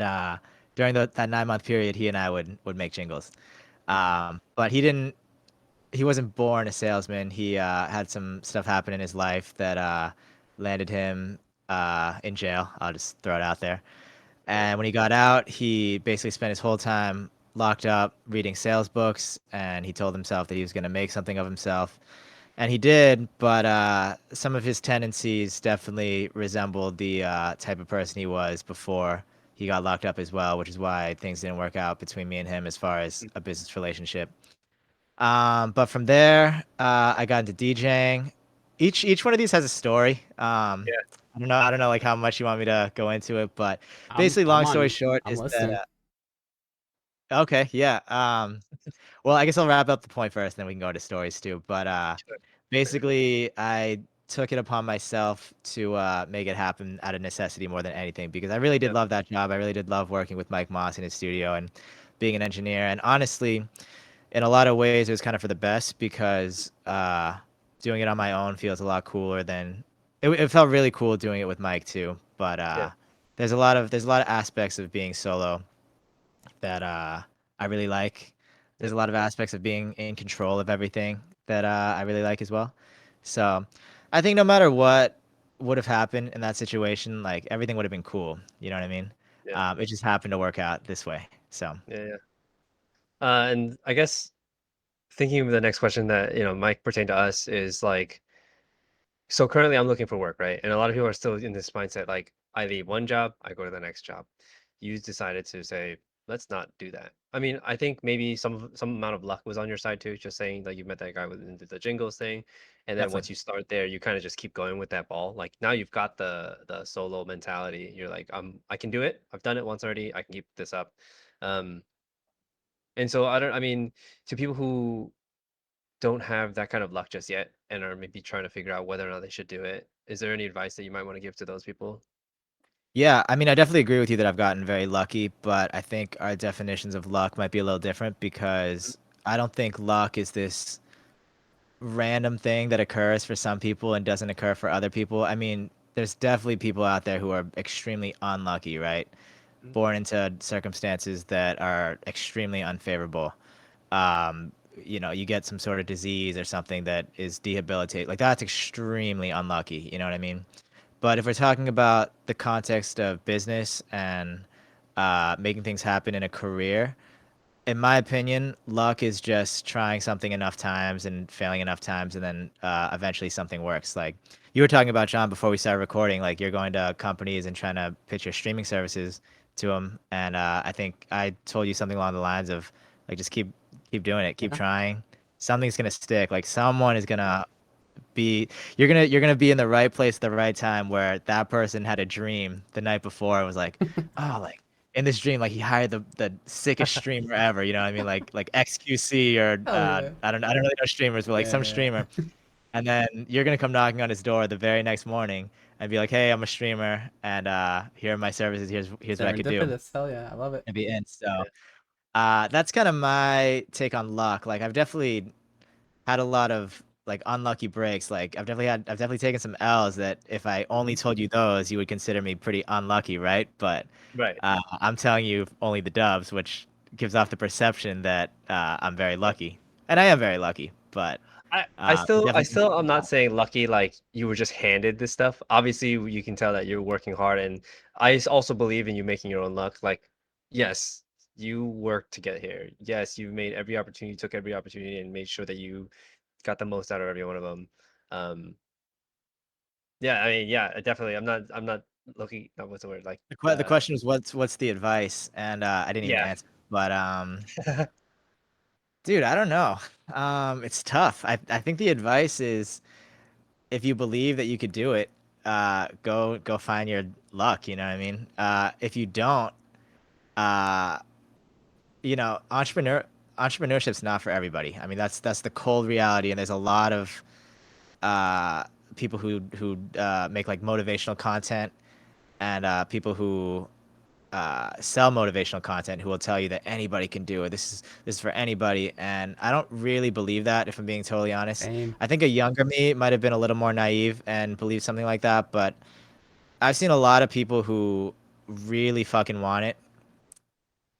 during that 9 month period, he and I would make jingles. But he wasn't born a salesman. He had some stuff happen in his life that landed him in jail. I'll just throw it out there. Yeah. And when he got out, he basically spent his whole time locked up reading sales books, and he told himself that he was going to make something of himself. And he did, but some of his tendencies definitely resembled the type of person he was before he got locked up as well, which is why things didn't work out between me and him as far as a business relationship. But from there, I got into DJing. Each one of these has a story. Yeah. I don't know like how much you want me to go into it, but I'm basically, I'm long story on. short, I'm is that listening. okay, yeah. Well, I guess I'll wrap up the point first, then we can go into stories too. But Sure. basically, I took it upon myself to make it happen out of necessity more than anything because I really did Yep. love that job. I really did love working with Mike Moss in his studio and being an engineer. And honestly, in a lot of ways, it was kind of for the best because doing it on my own feels a lot cooler than it felt really cool doing it with Mike too. But Yeah. there's a lot of aspects of being solo that I really like. There's Yep. a lot of aspects of being in control of everything that I really like as well. So I think no matter what would have happened in that situation, like everything would have been cool. You know what I mean? Yeah. It just happened to work out this way. So Yeah. Yeah. And I guess thinking of the next question that might pertain to us is like, so currently I'm looking for work, right? And a lot of people are still in this mindset, like I leave one job, I go to the next job. You decided to say, let's not do that. I mean, I think maybe some amount of luck was on your side too, just saying that you met that guy with the jingles thing, and then once Definitely. you start there, you kind of just keep going with that ball. Like now you've got the solo mentality. You're like, I can do it. I've done it once already. I can keep this up. Um, and so I mean, to people who don't have that kind of luck just yet and are maybe trying to figure out whether or not they should do it, is there any advice that you might want to give to those people? Yeah, I mean, I definitely agree with you that I've gotten very lucky, but I think our definitions of luck might be a little different Mhm. because I don't think luck is this random thing that occurs for some people and doesn't occur for other people. I mean, there's definitely people out there who are extremely unlucky, right? Mhm. Born into circumstances that are extremely unfavorable. Um, you get some sort of disease or something that is debilitating. Like that's extremely unlucky. You know what I mean? But if we're talking about the context of business and making things happen in a career, in my opinion, luck is just trying something enough times and failing enough times, and then eventually something works. Like you were talking about, John, before we started recording, like you're going to companies and trying to pitch your streaming services to them, and I think I told you something along the lines of like just keep doing it, keep Yeah. trying. Something's gonna stick. Like someone is gonna be you're gonna be in the right place at the right time where that person had a dream the night before. It was like, oh, like in this dream, like he hired the sickest streamer ever. You know what I mean? Like XQC or Hell yeah. I don't really know streamers, but like some Yeah. streamer. And then you're gonna come knocking on his door the very next morning and be like, hey, I'm a streamer, and here are my services. Here's what I could do, Serendipitous. Hell yeah. I love it. and be in. So Yeah. that's kind of my take on luck. Like I've definitely had a lot of like unlucky breaks. Like I've definitely taken some L's that if I only Mhm. told you those, you would consider me pretty unlucky, right? But Right. I'm telling you only the dubs, which gives off the perception that I'm very lucky, and I am very lucky. But I definitely, still I'm not saying lucky like you were just handed this stuff. Obviously, you can tell that you're working hard, and also believe in you making your own luck. Like, yes, you worked to get here. Yes, you made every opportunity, took every opportunity, and made sure that you got the most out of every one of them. Um, yeah, I mean, yeah, definitely. I'm not looking. Not what's the word? Like, the question was what's the advice, and I didn't even yeah. answer. But dude, I don't know. It's tough. I think the advice is if you believe that you could do it, go find your luck. You know what I mean? If you don't, uh, entrepreneurship's not for everybody. I mean, that's the cold reality, and there's a lot of uh, people who make like motivational content and people who sell motivational content who will tell you that anybody can do it. This is for anybody, and I don't really believe that. If I'm being totally honest, Same. I think a younger me might have been a little more naive and believed something like that. But I've seen a lot of people who really fucking want it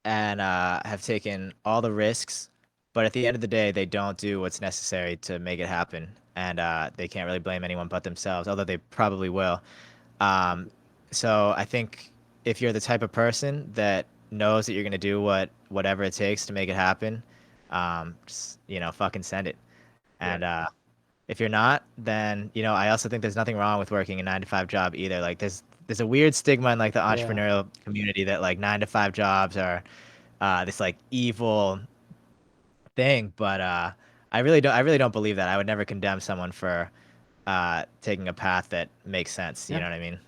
and have taken all the risks, but at the end of the day, they don't do what's necessary to make it happen, and they can't really blame anyone but themselves, although they probably will. Um, so I think if you're the type of person that knows that you're gonna do whatever it takes to make it happen, just fucking send it. Yeah. And if you're not, then I also think there's nothing wrong with working a 9 to 5 job either. Like there's a weird stigma in like the Yeah. entrepreneurial community that like 9 to 5 jobs are this like evil thing, but I really don't believe that. I would never condemn someone for taking a path that makes sense. You Yeah. know what I mean?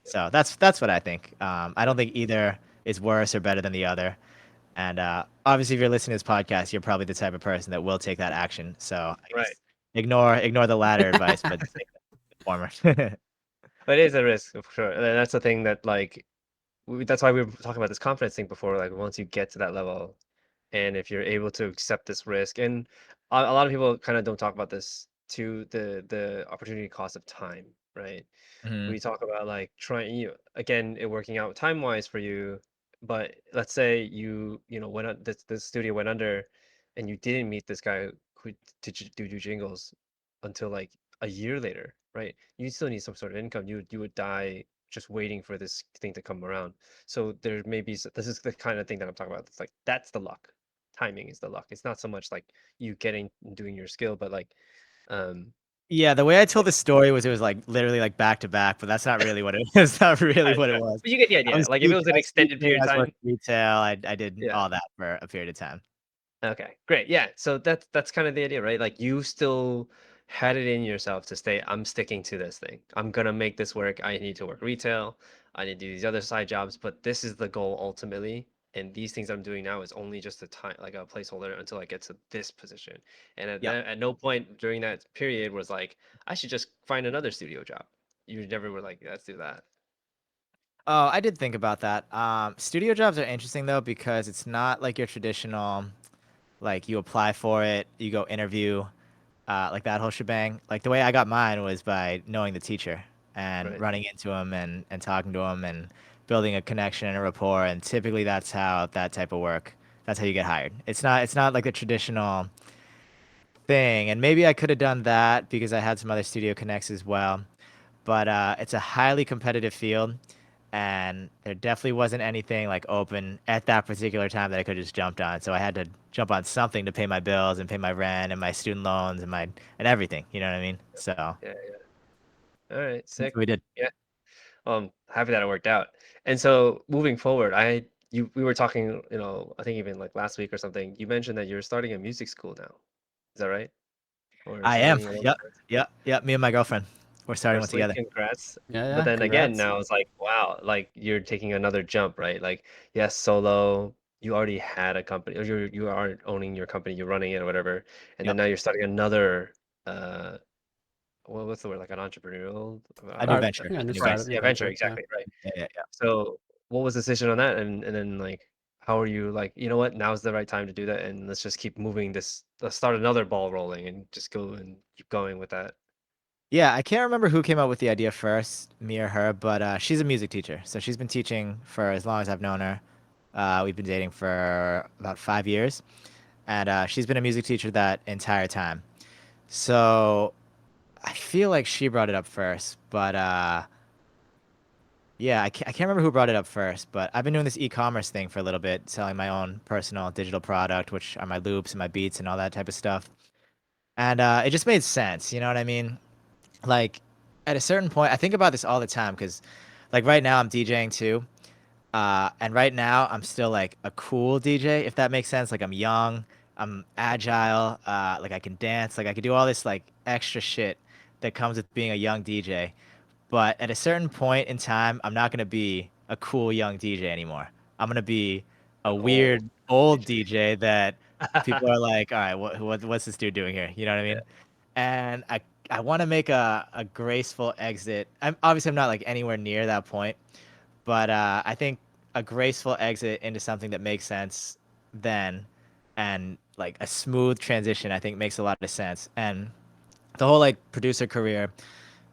So that's what I think. I don't think either is worse or better than the other. And obviously, if you're listening to this podcast, you're probably the type of person that will take that action. So I Right. guess ignore the latter advice, but take the former. But it is a risk for sure. And that's the thing that like that's why we were talking about this confidence thing before. Like once you get to that level, and if you're able to accept this risk, and a lot of people kind of don't talk about this too, the opportunity cost of time, right? Mhm. We talk about like trying you again it working out time wise for you, but let's say went on this studio went under, and you didn't meet this guy who do jingles until like a year later, right? You still need some sort of income. You would die just waiting for this thing to come around. So there may be this is the kind of thing that I'm talking about. It's like that's the luck. Timing is the luck. It's not so much like you getting doing your skill, but like um Yeah, the way I told the story was it was like literally like back to back, but that's not really what it that's not really what it Right. was. But you get the I idea. was Like if it teaching, was an I was extended teaching, period I of was time. working retail, I did Yeah. all that for a period of time. Okay, great. Yeah. So that's kind of the idea, right? Like you still had it in yourself to stay, I'm sticking to this thing. I'm gonna make this work. I need to work retail. I need to do these other side jobs, but this is the goal ultimately. And these things I'm doing now is only just a time, like a placeholder until I get to this position. And Yeah. at no point during that period was like, I should just find another studio job. You never were like, let's do that. Oh, I did think about that. Studio jobs are interesting though because it's not like your traditional, like you apply for it, you go interview, like that whole shebang. Like the way I got mine was by knowing the teacher and Right. running into him and talking to him and building a connection and a rapport. And typically that's how that type of work, that's how you get hired. It's not like the traditional thing. And maybe I could have done that because I had some other studio connects as well. But it's a highly competitive field, and there definitely wasn't anything like open at that particular time that I could have just jumped on. So I had to jump on something to pay my bills and pay my rent and my student loans and my and everything. You know what I mean? So Yeah. All right. that's Sick. what we did. Yeah. Happy that it worked out. And so moving forward, we were talking, I think even like last week or something, you mentioned that you're starting a music school now. Is that right? Or I am. something along Yep. those lines? Yep. Yep. Me and my girlfriend, we're starting one Firstly, together. congrats. Yeah, But yeah. then again, Congrats. now it's like, wow, like you're taking another jump, right? Like, yes, solo, you already had a company, or you aren't owning your company, you're running it or whatever. And then Yep. now you're starting another uh what's the word? Like an entrepreneurial A new Start, venture. yeah, A new new right. venture. startup, new Yeah, venture, venture. Yeah. exactly, right. Yeah. Yeah. Yeah. So, what was the decision on that? And then like, how are you like, you know what? Now's the right time to do that, and let's just keep moving this. Let's start another ball rolling and just go and keep going with that. Yeah, I can't remember who came up with the idea first, me or her, but she's a music teacher. So she's been teaching for as long as I've known her. We've been dating for about 5 years, and she's been a music teacher that entire time. So I feel like she brought it up first, but yeah, I can't remember who brought it up first, but I've been doing this e-commerce thing for a little bit, selling my own personal digital product, which are my loops and my beats and all that type of stuff. And it just made sense, you know what I mean? Like at a certain point, I think about this all the time because, like right now, I'm DJing too, and right now I'm still like a cool DJ, if that makes sense. Like I'm young, I'm agile, like I can dance, like I can do all this like extra shit that comes with being a young DJ. But at a certain point in time, I'm not gonna be a cool young DJ anymore. I'm gonna be a An old weird old DJ. DJ that people are like, all right, what's this dude doing here? You know what I Yeah. mean? And I want to make a graceful exit. I'm not like anywhere near that point, but I think a graceful exit into something that makes sense then, and like a smooth transition, I think makes a lot of sense. And the whole like producer career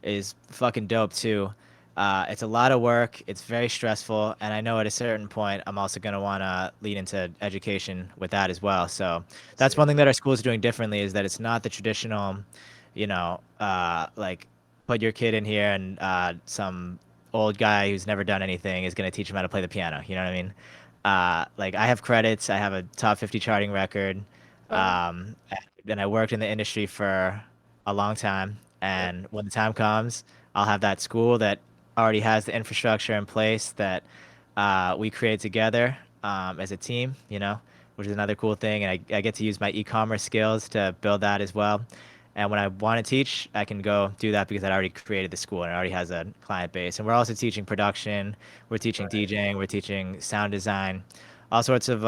is fucking dope too. It's a lot of work. It's very stressful, and I know at a certain point I'm also gonna want to lead into education with that as well. So that's See. one thing that our school is doing differently is that it's not the traditional, like put your kid in here and some old guy who's never done anything is gonna teach him how to play the piano. You know what I mean? Like I have credits. I have a top 50 charting record. Oh, And I worked in the industry for a long time. yeah. And when the time comes, I'll have that school that already has the infrastructure in place that we create together as a team, which is another cool thing. And I get to use my e-commerce skills to build that as well. And when I want to teach, I can go do that because I already created the school and it already has a client base. And we're also teaching production, we're teaching Right. DJing, we're teaching sound design, all sorts of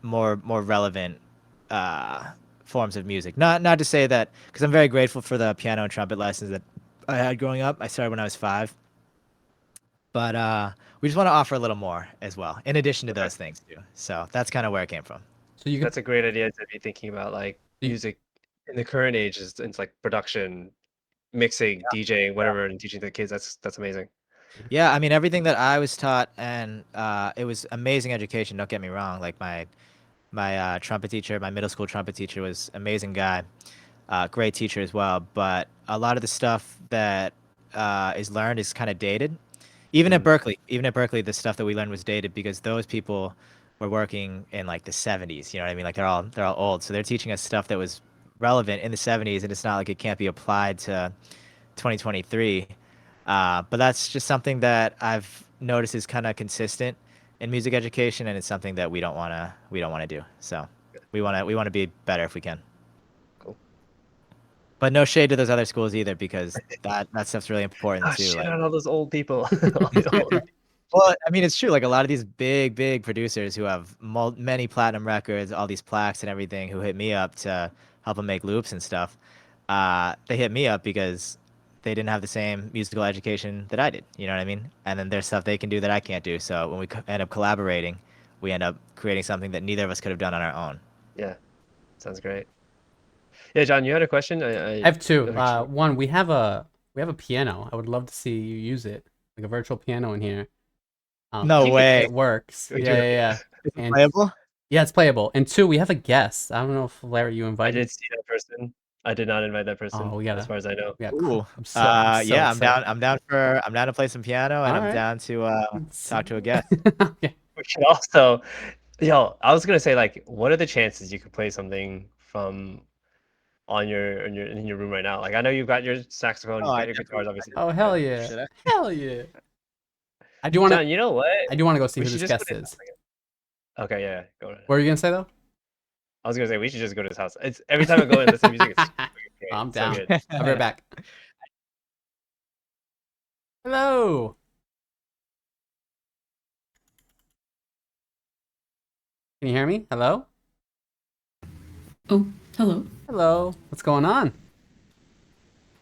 more relevant uh, forms of music. Not to say that because I'm very grateful for the piano and trumpet lessons that I had growing up. I started when I was 5, but we just want to offer a little more as well, in addition to Okay. those things too. So that's kind of where it came from. So you could, That's a great idea to be thinking about like you, music in the current age is it's like production, mixing, DJing, whatever, and teaching the kids. That's amazing. Yeah, I mean everything that I was taught, and it was amazing education. Don't get me wrong. Like my trumpet teacher, my middle school trumpet teacher was amazing guy, great teacher as well. But a lot of the stuff that is learned is kind of dated. Mm, Even at Berkeley, the stuff that we learned was dated because those people were working in like the 70s. You know what I mean? Like they're all old, so they're teaching us stuff that was relevant in the 70s, and it's not like it can't be applied to 2023. But that's just something that I've noticed is kind of consistent in music education, and it's something that we don't wanna do. So we wanna be better if we can. Cool. But no shade to those other schools either, because that stuff's really important Oh, too. shit Like, on all those old people. All the old- well, I mean, it's true. Like a lot of these big producers who have many platinum records, all these plaques and everything, who hit me up to help them make loops and stuff. They hit me up because they didn't have the same musical education that I did. You know what I mean? And then there's stuff they can do that I can't do. So when we end up collaborating, we end up creating something that neither of us could have done on our own. Yeah, sounds great. Yeah, John, you had a question? I have two. Actually- One, we have a piano. I would love to see you use it, like a virtual piano in here. No if way. It works. We Yeah, do. yeah. Is it And playable? yeah, it's playable. And two, we have a guest. I don't know if Larry, you I invited. did see that person. I did not invite that person, Oh, we gotta- as far as I know. Yeah, Ooh. cool. I'm so Yeah, I'm excited. down. I'm down to play some piano, and I'm Alright. down to talk to a guest. Okay. We should also, I was gonna say, like, what are the chances you could play something from in your room right now? Like, I know you've got your saxophone, you've Oh, I got your guitars, obviously. Oh, hell yeah. Should I? Hell yeah. I do want John, to. you know what? I do want to go see We who should this just guest go to his is. house again. Okay, yeah, go ahead. What were you gonna say though? I was gonna say we should just go to his house. It's every time I go and listen to music, it's great. I'm It's so down. good. I'll be right back. Hello. Can you hear me? Hello? Oh, hello. Hello. What's going on?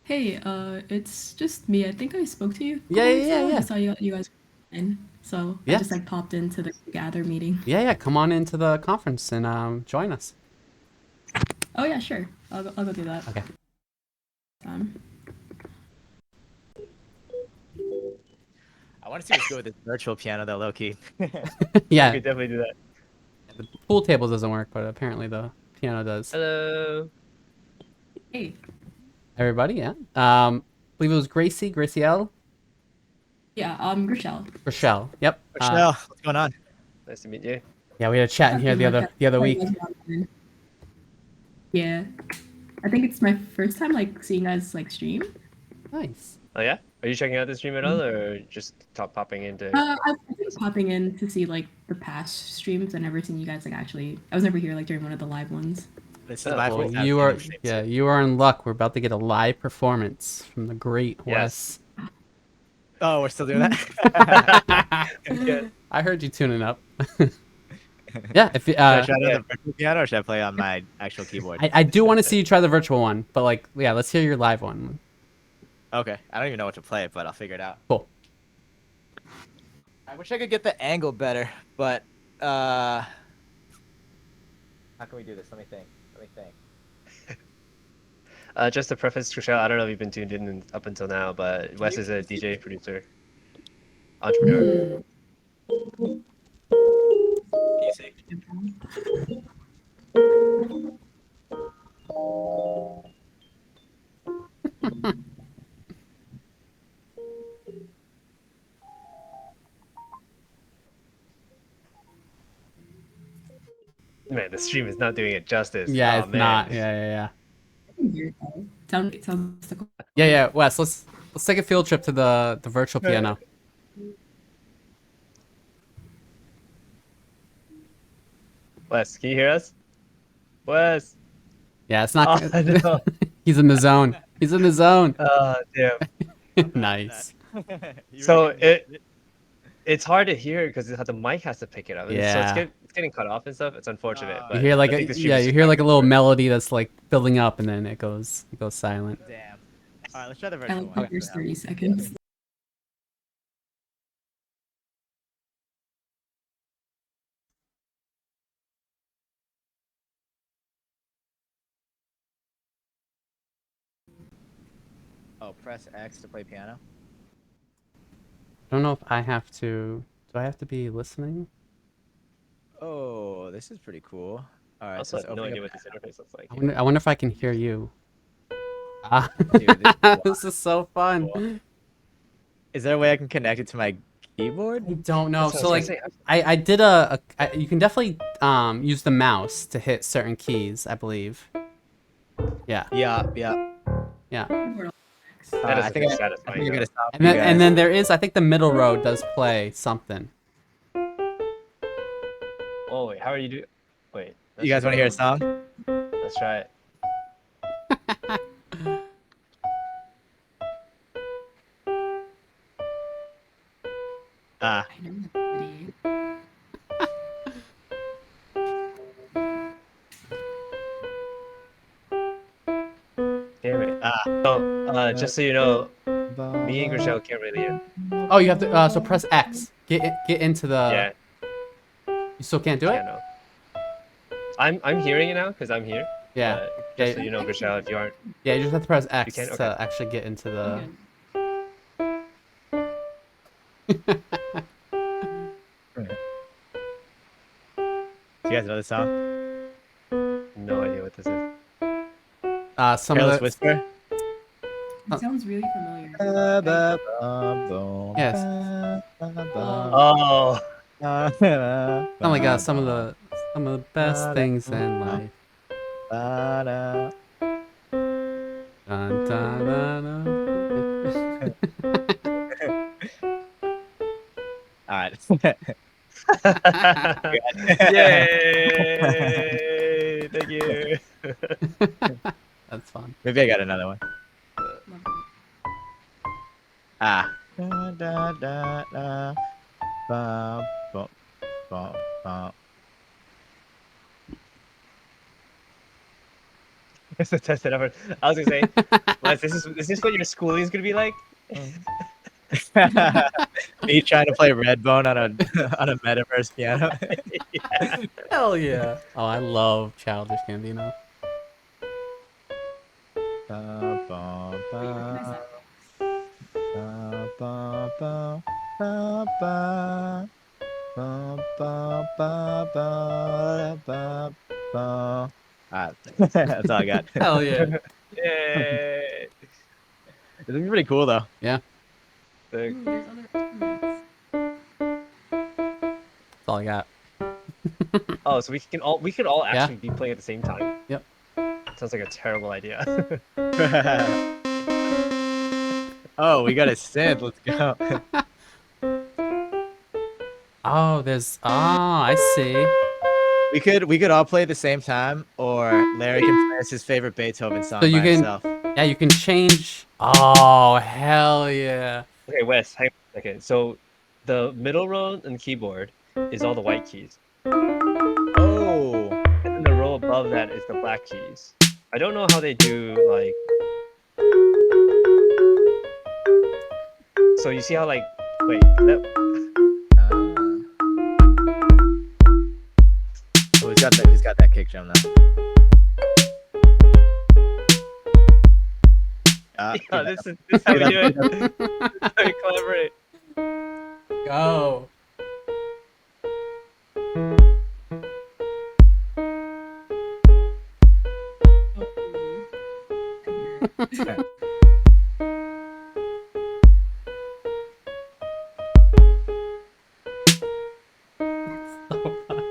Hey, it's just me. I think I spoke to you. a Yeah, couple yeah, weeks yeah, ago. yeah. I saw you guys were in, so Yeah. I just like popped into the gather meeting. Yeah, yeah. Come on into the conference and join us. Oh yeah, sure. I'll go do that. Okay. I want to see what's good with this virtual piano, though, low key. We Yeah. could definitely do that. The pool table doesn't work, but apparently the piano does. Hello. Hey. Everybody, yeah. I believe it was Gracie L. Yeah, Rochelle. Rochelle. Yep. Rochelle, what's going on? Nice to meet you. Yeah, we had a chat in here the other week. Yeah. I think it's my first time like seeing you guys like stream. Nice. Oh yeah? Are you checking out the stream at all, or just popping into? I've been popping in to see like the past streams. I've never seen you guys like actually. I was never here like during one of the live ones. This is Oh, my well, first time You seeing are, this stream, yeah, too. you are in luck. We're about to get a live performance from the great Yes. Wes. Oh, we're still doing that? Yeah. I heard you tuning up. Yeah, if Should I try yeah. the virtual piano, or should I play on my actual keyboard? I do want to see you try the virtual one, but like, yeah, let's hear your live one. Okay, I don't even know what to play, but I'll figure it out. Cool. I wish I could get the angle better, but how can we do this? Let me think. Just to preface, Rochelle, I don't know if you've been tuned in up until now, but Wes is a DJ, producer, entrepreneur. Easy. Man, the stream is not doing it justice. Yeah, Oh, it's man. not. Yeah. Weird though. Sounds cool. Yeah. Wes, let's take a field trip to the virtual piano. Wes, can you hear us? Wes. Yeah, it's not. Oh, no. He's in the zone. He's in the zone. Oh, damn. Nice. So it's hard to hear because the mic has to pick it up. And So Yeah. it's getting cut off and stuff. It's unfortunate. You but You hear like I think the stream yeah, is you just hear not like a gonna little work. melody that's like building up, and then it goes silent. Damn. All right, let's try the I virtual like one. the first 30 seconds. Oh, press X to play piano. I don't know if I have to. Do I have to be listening? Oh, this is pretty cool. All right, Also, so I have no opening idea up- what this interface looks like. I wonder if I can hear you. Ah, Dude, this is this is so fun. Is there a way I can connect it to my keyboard? I don't know. That's what So I like, was gonna say. I did you can definitely use the mouse to hit certain keys, I believe. Yeah, Yeah. Portal X. That is I a think bit I satisfying. think I got a though. song and for you then guys. there is, I think the middle row does play something. Oh wait, how are you doing? Wait, You guys want to hear a song? Let's try it. Ah. I know that melody. Damn it. Ah. So, just so you know, me and Grishel can't really hear. Oh, you have to. So press X. Get into the. Yeah, You still can't do it. yeah, no. I'm hearing it now because I'm here. Yeah. But Yeah. just so you know, Grishel, if you aren't, Yeah, you just have to press X can? to Okay. actually get into the. I'm Do you guys know the song? No idea what this is. Some Careless of the. Whisper. It sounds really familiar. Yes. Oh, Sound like some of the best things in life. Dun, dun, dun, All right. yay! Thank you. dun. That's fun. Maybe I got another one. Love it. Ah. Da, da, da, da. Ba, ba, ba, ba. It's a tested effort. I was gonna say, Wes, is this what your schooling is gonna be like? Me trying to play Redbone on a on a metaverse piano. Hell yeah. Oh, I love Childish Gambino. Ba, ba, Recognize ba, that. ba, ba, ba, ba, ba, ba, ba, ba, ba, ba. Alright, that's all I got. Hell yeah. Yay! This is pretty cool though. Yeah, Sick. Ooh, there's other instruments. that's all I got. Oh, so we could all Yeah. actually be playing at the same time. Yep. Sounds like a terrible idea. Oh, we got a synth. Let's go. Oh, there's. Oh, I see. We could all play at the same time, or Larry can play us his favorite Beethoven song So you by can. himself. Yeah, you can change. Oh, hell yeah. Okay, Wes, hang on a second. So the middle row on the keyboard is all the white keys. Oh. And then the row above that is the black keys. I don't know how they do like. So you see how like, wait, Oh, who's got that kick drum though? yeah, this is how we do it. This is how we collaborate. Go. So fun.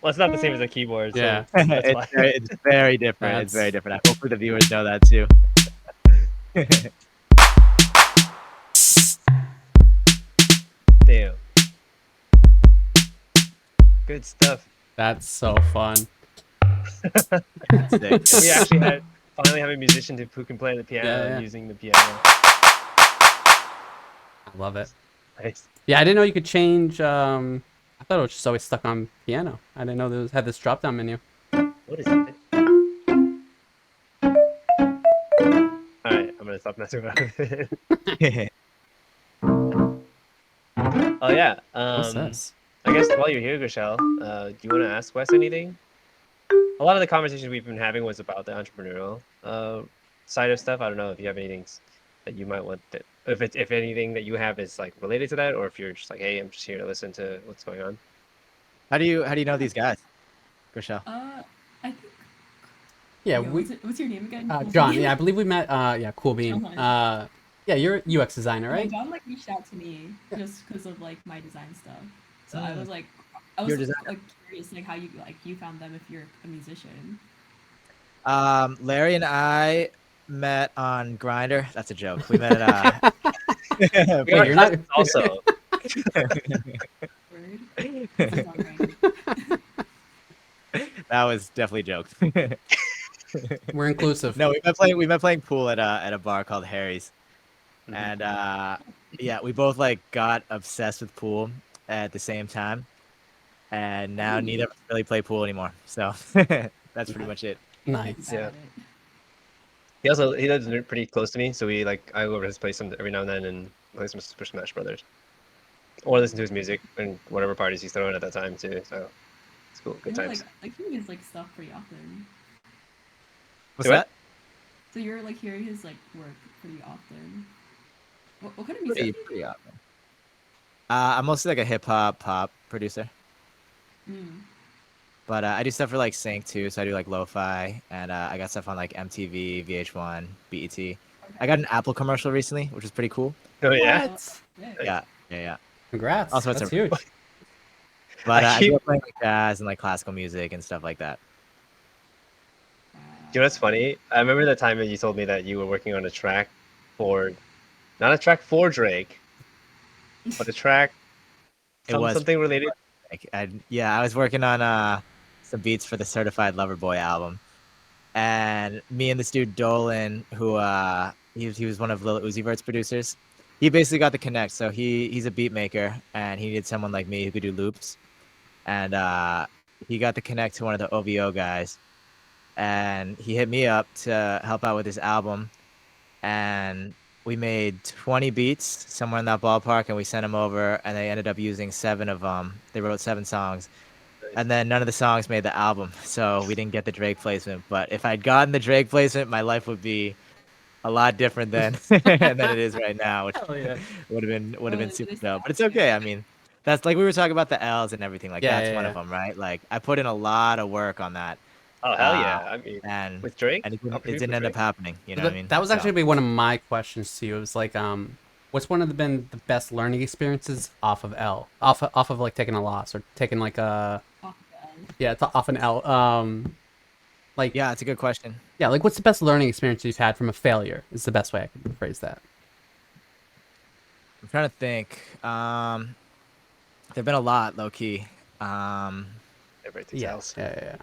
Well, it's not the same as a keyboard. So Yeah. that's why. It's very different. It's very That's- different. Hopefully the viewers know that too. Damn. Good stuff. That's so fun. Sick. We actually finally have a musician who can play the piano Yeah. using the piano. I love it. Nice. Yeah, I didn't know you could change. I thought it was just always stuck on piano. I didn't know there had this drop down menu. What is it? Alright, I'm gonna stop messing around with it. Oh yeah. What's this? I guess while you're here, Grishel, do you want to ask Wes anything? A lot of the conversation we've been having was about the entrepreneurial side of stuff. I don't know if you have anything that you might want to, if anything that you have is like related to that, or if you're just like, hey, I'm just here to listen to what's going on. How do you know these guys, Grishel? I think Yeah, What's your name again? John. Yeah, I believe we met. Yeah, Cool Bean. John. Yeah, you're a UX designer, Yeah, right? John like reached out to me Yeah. just because of like my design stuff. So Mm. I You're was a designer. like curious like how you found them if you're a musician. Larry and I met on Grinder. That's a joke. We met at We Wait, are you're not. cousins also. Word. Cousins on Grindr. that was definitely a joke. We're inclusive. No, we met playing pool at a bar called Harry's. Mhm. And yeah, we both like got obsessed with pool at the same time. And now neither of us really play pool anymore. So that's pretty much it. Nice. Yeah. Got it. He lives pretty close to me, so I go over his place every now and then and play some Super Smash Brothers, or listen to his music and whatever parties he's throwing at that time too. So it's cool, good You're times. like hearing his like stuff pretty often. What's Do what? that? So you're like hearing his like work pretty often. What kind of music? Pretty often. I'm mostly like a hip hop pop producer, Mm. but I do stuff for like Sync too. So I do like lo-fi, and I got stuff on like MTV, VH1, BET. I got an Apple commercial recently, which is pretty cool. Oh yeah. What? Yeah. Yeah. Congrats. Also, it's That's a- huge. But I I keep- grew up playing like jazz and like classical music and stuff like that. You know what's funny? I remember the time that you told me that you were working on a track for, not a track for Drake, but a track, It was something related. like, I was working on some beats for the Certified Lover Boy album, and me and this dude Dolan, who he was one of Lil Uzi Vert's producers. He basically got the connect, so he's a beat maker, and he needed someone like me who could do loops, and he got the connect to one of the OVO guys, and he hit me up to help out with his album, and we made 20 beats somewhere in that ballpark, and we sent them over, and they ended up using 7 of them. They wrote 7 songs, and then none of the songs made the album, so we didn't get the Drake placement. But if I'd gotten the Drake placement, my life would be a lot different than than it is right now, which Hell yeah. would have been Well, super this dope. But it's okay. I mean, that's like we were talking about the L's and everything. Like Yeah, that's yeah, one yeah. of them, right? Like I put in a lot of work on that. Oh hell yeah! I mean, And with Drake, and it I'll didn't, it produce didn't with end up Drake. happening. You know So what I mean? that was So- actually be one of my questions to you. It was like, what's been the best learning experiences off of off of like taking a loss or taking like a off the L. yeah, it's off an L. Like Yeah, it's a good question. yeah, like what's the best learning experience you've had from a failure? Is the best way I could phrase that. I'm trying to think. There've been a lot, low key. Everything Yeah, else. yeah.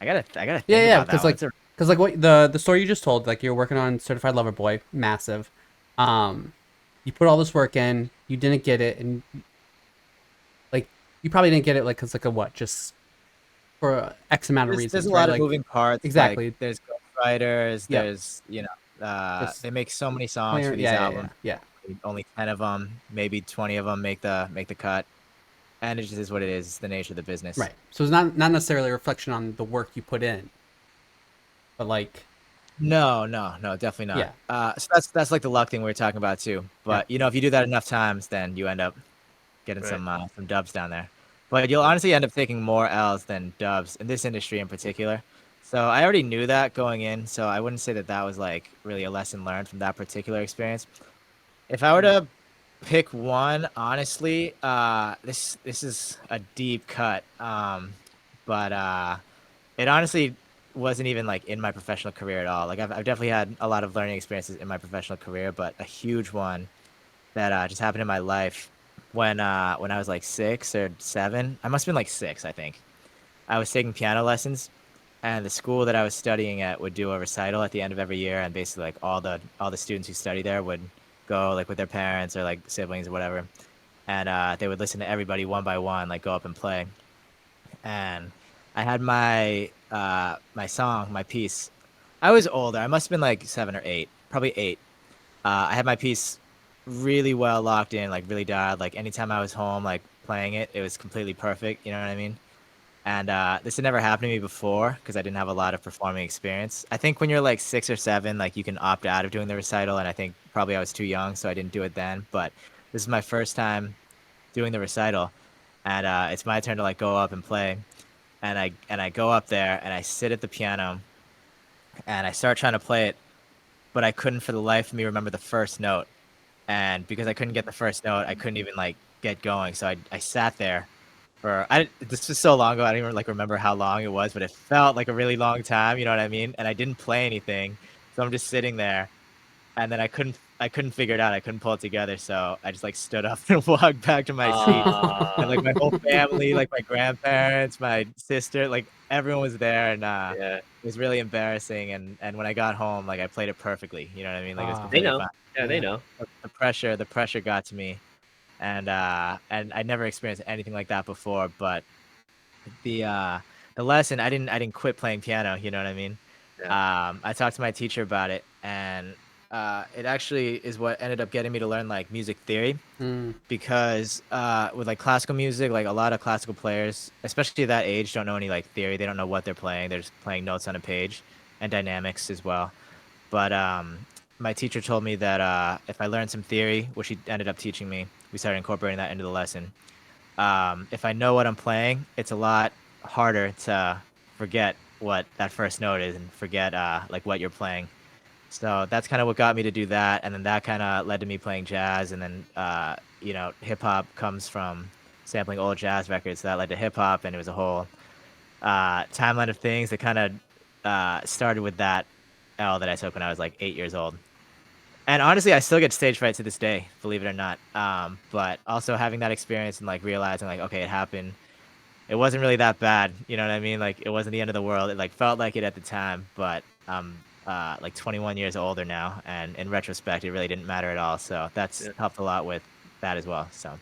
I gotta think Yeah, about that because one. like, because like what the story you just told, like you're working on Certified Lover Boy, massive. You put all this work in, you didn't get it, and like you probably didn't get it like because like a what, just for X amount of There's reasons. a right? lot of Like, moving parts. exactly. Like, there's ghostwriters. Yep. There's Just they make so many songs clear- for these yeah, albums. yeah. Only 10 of them, maybe 20 of them make the cut, and it just is what it is. It's the nature of the business. Right. So it's not necessarily a reflection on the work you put in, but like No, definitely not. Yeah. So that's like the luck thing we were talking about too. But you know, if you do that enough times, then you end up getting Right. some dubs down there. But you'll honestly end up taking more L's than dubs in this industry in particular. So I already knew that going in, so I wouldn't say that was like really a lesson learned from that particular experience. If I were to pick one, honestly, this is a deep cut. But it honestly wasn't even like in my professional career at all. Like I've definitely had a lot of learning experiences in my professional career, but a huge one that just happened in my life when I was like 6 or 7. I must have been like 6, I think. I was taking piano lessons, and the school that I was studying at would do a recital at the end of every year, and basically like all the students who study there would go like with their parents or like siblings or whatever, and they would listen to everybody one by one, like go up and play. And I had my my piece. I was older. I must have been like 7 or 8, probably 8. I had my piece really well locked in, like really dialed. Like anytime I was home, like playing it, it was completely perfect. You know what I mean? And this had never happened to me before because I didn't have a lot of performing experience. I think when you're like 6 or 7, like you can opt out of doing the recital, and I think probably I was too young, so I didn't do it then. But this is my first time doing the recital, and it's my turn to like go up and play, and I go up there and I sit at the piano, and I start trying to play it, but I couldn't for the life of me remember the first note. And because I couldn't get the first note, I couldn't even like get going. So I sat there for this was so long ago. I don't even like remember how long it was, but it felt like a really long time. You know what I mean? And I didn't play anything, so I'm just sitting there, and then I couldn't figure it out. I couldn't pull it together. So I just like stood up and walked back to my seat. And like my whole family, like my grandparents, my sister, like everyone was there, and Yeah, it was really embarrassing. And when I got home, like I played it perfectly. You know what I mean? Like it was Ah, they completely know. fine. Yeah, they yeah. know. The pressure got to me, and I never experienced anything like that before. But the uh the lesson, I didn't quit playing piano. You know what I mean? Yeah. I talked to my teacher about it, and it actually is what ended up getting me to learn like music theory, Mm, because with like classical music, like a lot of classical players, especially at that age, don't know any like theory. They don't know what they're playing. They're just playing notes on a page, and dynamics as well. But my teacher told me that if I learned some theory, which he ended up teaching me, we started incorporating that into the lesson. If I know what I'm playing, it's a lot harder to forget what that first note is and forget like what you're playing. So that's kind of what got me to do that, and then that kind of led to me playing jazz, and then hip hop comes from sampling old jazz records. So that led to hip hop, and it was a whole timeline of things that kind of started with that L that I took when I was like 8 years old. And honestly, I still get stage fright to this day, believe it or not. But also having that experience and like realizing like, okay, it happened. It wasn't really that bad. You know what I mean? Like it wasn't the end of the world. It like felt like it at the time, but I'm like 21 years older now, and in retrospect, it really didn't matter at all. So that's Yeah. helped a lot with that as well. So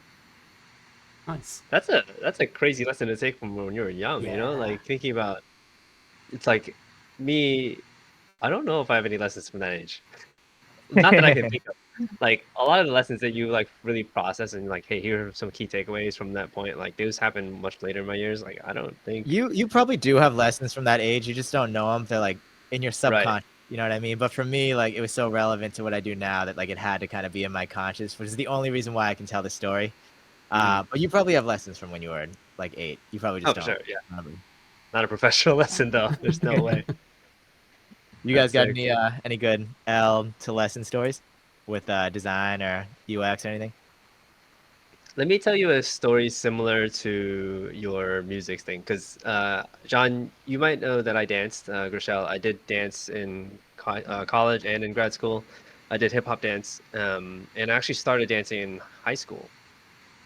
nice. That's a crazy lesson to take from when you were young, Yeah. like thinking about it's like me, I don't know if I have any lessons from that age. Not that I can think of. Like a lot of the lessons that you like really process and like, hey, here are some key takeaways from that point. Like those happened much later in my years. Like I don't think you probably do have lessons from that age. You just don't know them. They're like in your right. subconscious. You know what I mean? But for me, like it was so relevant to what I do now that like it had to kind of be in my conscious, which is the only reason why I can tell the story. Mhm. But you probably have lessons from when you were like 8. You probably Oh, just for don't sure. Yeah. remember. Not a professional lesson though. There's no way. You guys That's got sick. any good L to lesson stories with design or UX or anything? Let me tell you a story similar to your music thing, because John, you might know that I danced, Grishel. I did dance in college and in grad school. I did hip hop dance, and I actually started dancing in high school.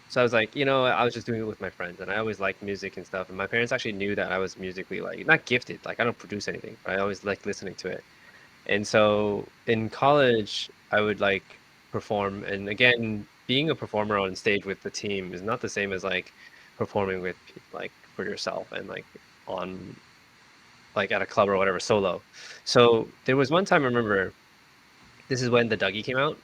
So I was like, I was just doing it with my friends, and I always liked music and stuff. And my parents actually knew that I was musically like not gifted, like I don't produce anything, but I always liked listening to it. And so in college, I would like perform. And again, being a performer on stage with the team is not the same as like performing with like for yourself and like on like at a club or whatever solo. So there was one time I remember this is when the Dougie came out,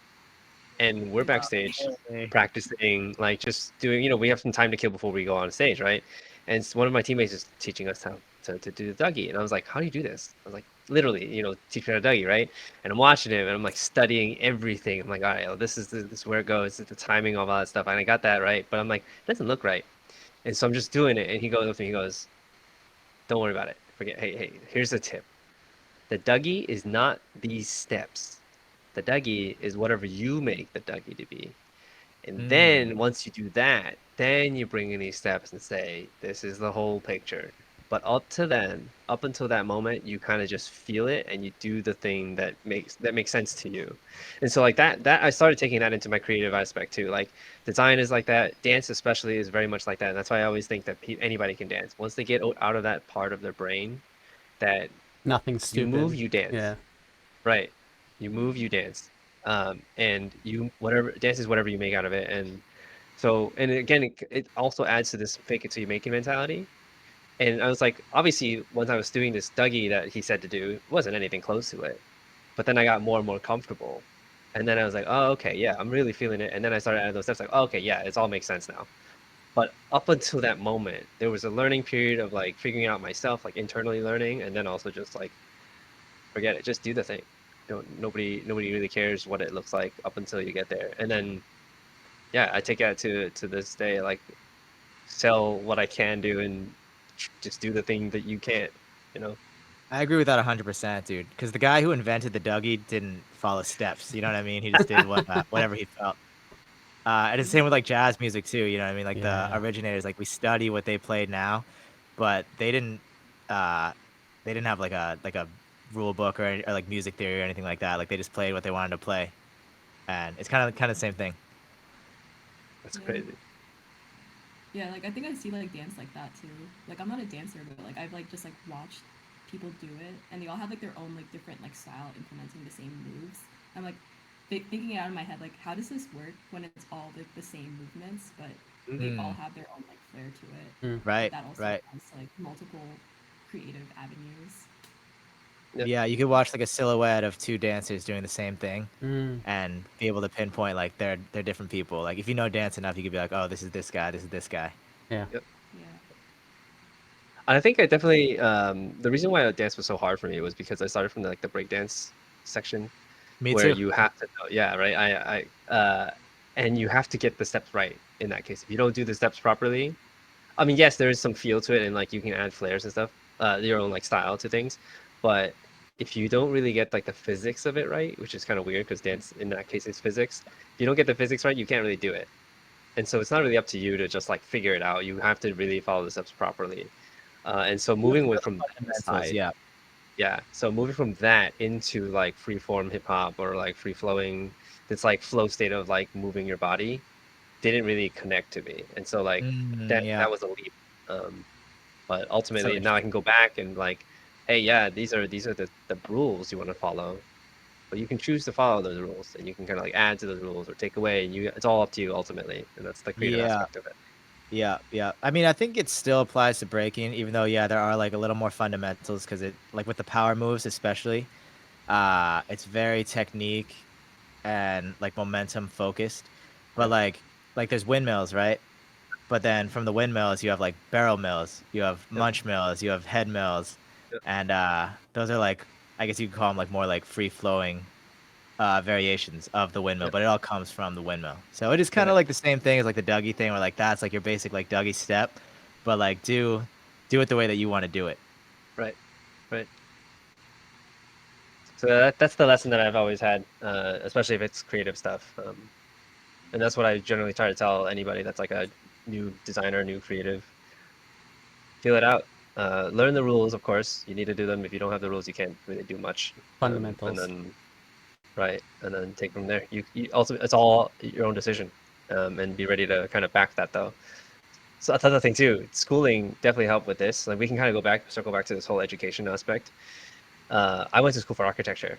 and we're backstage Hey. practicing, like just doing, we have some time to kill before we go on stage, right? And one of my teammates is teaching us how to do the Dougie. And I was like, how do you do this? I was like, literally, teach me how to Dougie, right? And I'm watching him and I'm like studying everything. I'm like, all right, well, this is where it goes. It's the timing of all that stuff. And I got that right. But I'm like, it doesn't look right. And so I'm just doing it. And he goes up to me, he goes, don't worry about it. Forget, hey, here's the tip. The Dougie is not these steps. The Dougie is whatever you make the Dougie to be. And Mm. then once you do that, then you bring in these steps and say, this is the whole picture. But up until that moment, you kind of just feel it and you do the thing that makes sense to you. And so like that I started taking that into my creative aspect too. Like design is like that, dance especially is very much like that. And that's why I always think that anybody can dance. Once they get out of that part of their brain that Nothing's you move, stupid. you dance. Yeah. Right. You move, you dance. And you whatever dance is whatever you make out of it. And so and again it also adds to this fake it till you make it mentality. And I was like, obviously once I was doing this Dougie that he said to do, it wasn't anything close to it. But then I got more and more comfortable. And then I was like, oh okay, yeah, I'm really feeling it. And then I started adding those steps like, oh, okay, yeah, it all makes sense now. But up until that moment, there was a learning period of like figuring out myself, like internally learning, and then also just like forget it, just do the thing. Don't nobody really cares what it looks like up until you get there. And then yeah, I take that to this day, like sell what I can do and just do the thing that you can't, you know. I agree with that 100%, dude. Because the guy who invented the Dougie didn't follow steps. You know what I mean? He just did whatever he felt. And it's the same with like jazz music too. You know what I mean? Like the Yeah. originators, like we study what they played now, but uh, they didn't have like a rule book or like music theory or anything like that. Like they just played what they wanted to play, and it's kind of the same thing. That's Yeah. crazy. Yeah, like I think I see like dance like that too. Like I'm not a dancer, but like I've like just like watched people do it, and they all have like their own like different like style implementing the same moves. I'm like thinking it out in my head, like how does this work when it's all like the same movements, but they all Mm, have their own like flair to it. Mm. But right, that also right. has like multiple creative avenues. Yeah. Yeah, you could watch like a silhouette of two dancers doing the same thing Mm. and be able to pinpoint like they're different people. Like if you know dance enough, you could be like, oh, this is this guy, this is this guy. Yeah. Yep. Yeah. I think I definitely the reason why dance was so hard for me was because I started from the breakdance section Me where too. you have to know, yeah, right. And you have to get the steps right in that case. If you don't do the steps properly, I mean, yes, there is some feel to it, and like you can add flares and stuff, your own like style to things. But if you don't really get like the physics of it right, which is kind of weird because dance in that case is physics. If you don't get the physics right, you can't really do it. And so it's not really up to you to just like figure it out. You have to really follow the steps properly. And so You have moving to away know from the that fundamentals. side, Yeah. yeah. So moving from that into like free form hip hop or like free flowing, this like flow state of like moving your body didn't really connect to me. And so like Yeah. that was a leap. But So ultimately now I interesting. can go back and like, hey, yeah, these are the rules you want to follow. But you can choose to follow those rules and you can kind of like add to those rules or take away and you it's all up to you ultimately. And that's the creative Yeah. aspect of it. Yeah, yeah. I mean, I think it still applies to breaking, even though yeah, there are like a little more fundamentals because it like with the power moves especially, it's very technique and like momentum focused. But Yeah. like there's windmills, right? But then from the windmills you have like barrel mills, you have Yep. munch mills, you have head mills, Yep. and those are like I guess you could call them like more like free flowing variations of the windmill, Yep. but it all comes from the windmill. So it is kind Right. of like the same thing as like the Dougie thing, where like that's like your basic like Dougie step, but like do it the way that you want to do it. Right. Right. So that's the lesson that I've always had, especially if it's creative stuff. And that's what I generally try to tell anybody that's like a new designer, new creative. Feel it out. Learn the rules, of course. You need to do them. If you don't have the rules, you can't really do much. And Fundamentals. then right, and then take from there. You also it's all your own decision. And be ready to kind of back that though. So that's another thing too. Schooling definitely helped with this. Like we can kind of circle back to this whole education aspect. I went to school for architecture,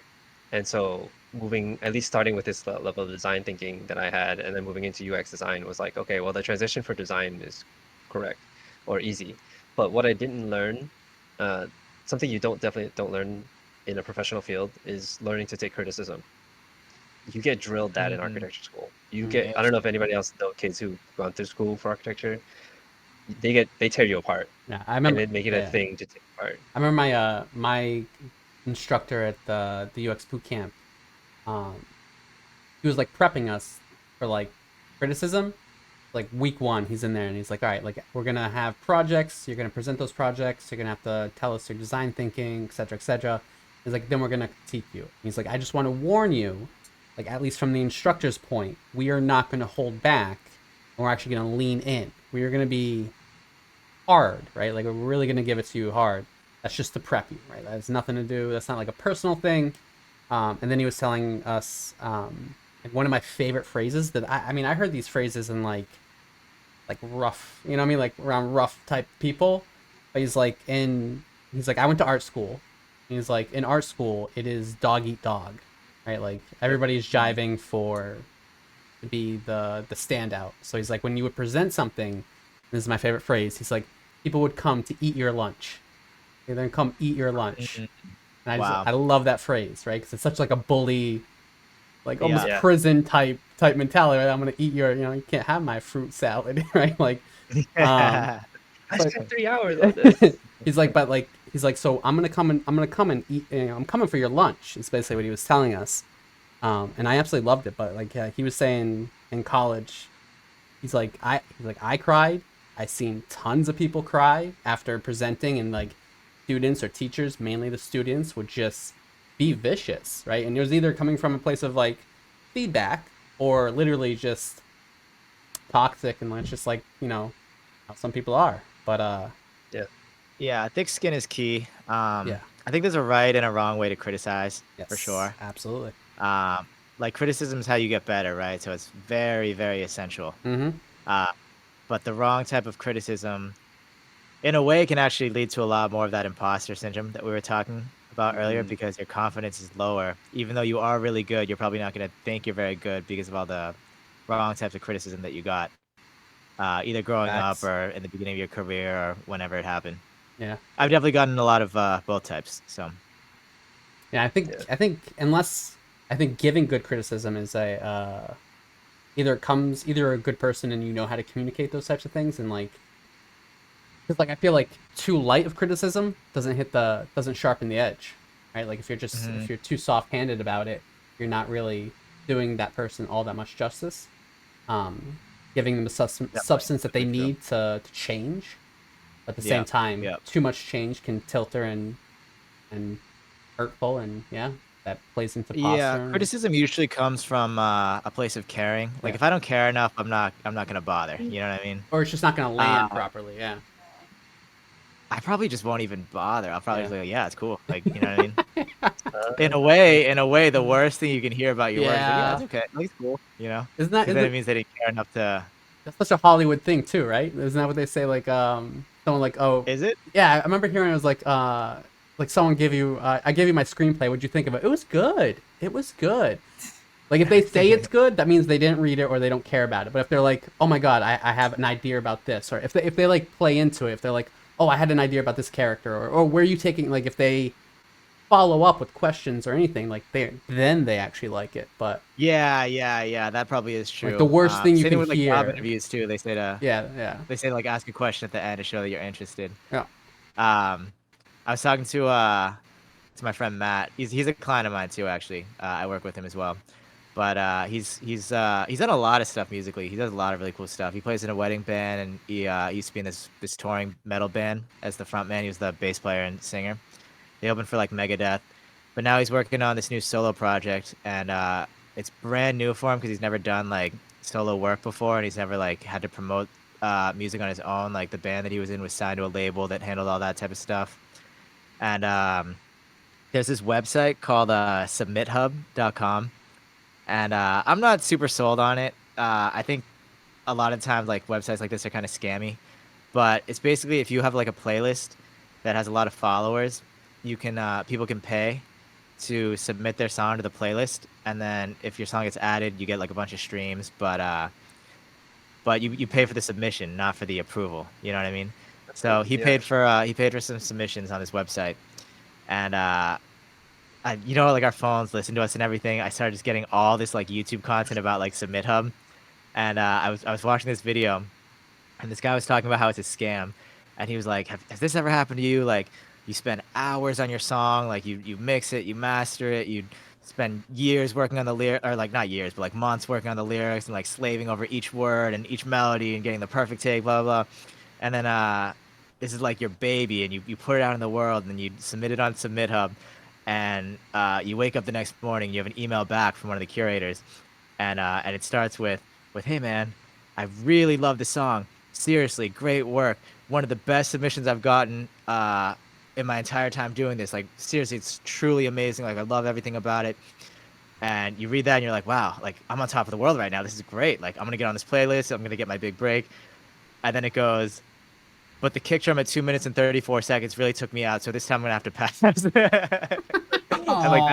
and so moving at least starting with this level of design thinking that I had, and then moving into UX design was like, okay, well the transition for design is correct or easy, but what I didn't learn, uh, something you definitely don't learn in a professional field is learning to take criticism. You get drilled that in Mm, architecture school. You Mm. get I don't know if interesting. anybody else know kids who've gone through school for architecture. They tear you apart Yeah. I and remember. they make it a Yeah. thing to take apart. I remember my instructor at the UX boot camp. Um, he was like prepping us for like criticism. Like week one, he's in there and he's like, all right, like we're gonna have projects. You're gonna present those projects. You're gonna have to tell us your design thinking, etc., etc. He's like, then we're gonna critique you. He's like, I just want to warn you, like at least from the instructor's point, we are not gonna hold back, and we're actually gonna lean in. We are gonna be hard, right? Like we're really gonna give it to you hard. That's just to prep you, right? That has nothing to do. That's not like a personal thing. And then he was telling us like one of my favorite phrases that I mean I heard these phrases in like rough, you know what I mean, like around rough type people. But he's like I went to art school. He's like in art school it is dog eat dog, right? Like Yep. everybody's Mm, jiving for to be the standout. So he's like when you would present something, this is my favorite phrase. He's like people would come to eat your lunch. They then come eat your lunch. mm, And wow. I love that phrase, right? Because it's such like a bully, like Yeah. almost Yeah. prison type mentality. Right? I'm gonna eat your, you can't have my fruit salad, right? Like, um, I but spent 3 hours on this. he's like, so I'm gonna come and eat. I'm coming for your lunch. Is basically what he was telling us. And I absolutely loved it. But like, he was saying in college, he's like I cried. I seen tons of people cry after presenting, and like students or teachers, mainly the students, would just be vicious, right? And it was either coming from a place of like feedback or literally just toxic, and it's just like, how some people are. But Yeah, thick skin is key. yeah, I think there's a right and a wrong way to criticize, yes, for sure. absolutely. Like criticism is how you get better, right? So it's very, very essential. Mm-hmm. Uh, but the wrong type of criticism, in a way, can actually lead to a lot more of that imposter syndrome that we were talking about earlier, because your confidence is lower. Even though you are really good, you're probably not going to think you're very good because of all the wrong types of criticism that you got, either growing Facts. up or in the beginning of your career or whenever it happened. Yeah. I've definitely gotten a lot of both types. So Yeah, I think unless I think giving good criticism is a either a good person and you know how to communicate those types of things, and like, because like I feel like too light of criticism doesn't sharpen the edge, right? Like if you're just if you're too soft-handed about it, you're not really doing that person all that much justice. Giving them the substance that they definitely true. need to change. But at the Yeah, same time, yeah. too much change can tilt her and hurtful, and yeah, that plays into Yeah, posture. criticism usually comes from a place of caring. Like Yeah. if I don't care enough, I'm not gonna bother. You know what I mean? Or it's just not gonna Uh, land properly. Yeah. I probably just won't even bother. I'll probably Yeah. just be like, yeah, it's cool. Like, you know what I mean? In a way, the worst thing you can hear about your work is like, yeah, Yeah. it's okay. Like, it's cool. You know? Isn't that Because then it means they didn't care enough to. that's such a Hollywood thing too, right? Isn't that what they say? Like someone like, oh Is it? yeah, I remember hearing it was like someone give you I gave you my screenplay. What'd you think of it? It was good. It was good. Like if they say it's good, that means they didn't read it or they don't care about it. But if they're like, oh my god, I have an idea about this, or if they like play into it, if they're like, oh, I had an idea about this character, or where are you taking, like if they follow up with questions or anything, like then they actually like it. But Yeah. That probably is true. like the worst thing you Same can thing with like job hear. interviews too. They say to Yeah. like ask a question at the end to show that you're interested. Yeah. I was talking to my friend Matt. He's a client of mine too, actually. I work with him as well. But he's done a lot of stuff musically. He does a lot of really cool stuff. He plays in a wedding band, and he used to be in this touring metal band as the front man. He was the bass player and singer. They opened for like Megadeth, but now he's working on this new solo project, and it's brand new for him because he's never done like solo work before, and he's never like had to promote music on his own. Like the band that he was in was signed to a label that handled all that type of stuff. And there's this website called submithub.com, and I'm not super sold on it. I think a lot of times like websites like this are kind of scammy, but it's basically if you have like a playlist that has a lot of followers, you can people can pay to submit their song to the playlist, and then if your song gets added, you get like a bunch of streams, but you pay for the submission, not for the approval. You know what I mean? So he paid for some submissions on this website, and like our phones listen to us and everything. I started just getting all this like YouTube content about like Submit Hub, and I was watching this video, and this guy was talking about how it's a scam, and he was like, has this ever happened to you? Like, you spend hours on your song, like you mix it, you master it, you spend years working on the lyric, or like not years, but like months working on the lyrics and like slaving over each word and each melody and getting the perfect take, blah blah blah. And then this is like your baby, and you put it out in the world, and then you submit it on Submit Hub, and you wake up the next morning, you have an email back from one of the curators, and it starts with hey man, I really love the song, seriously great work, one of the best submissions I've gotten in my entire time doing this, like seriously it's truly amazing, like I love everything about it. And you read that and you're like, wow, like I'm on top of the world right now, this is great, like I'm gonna get on this playlist, I'm gonna get my big break. And then it goes, but the kick drum at 2 minutes and 34 seconds really took me out, so this time I'm gonna have to pass. And like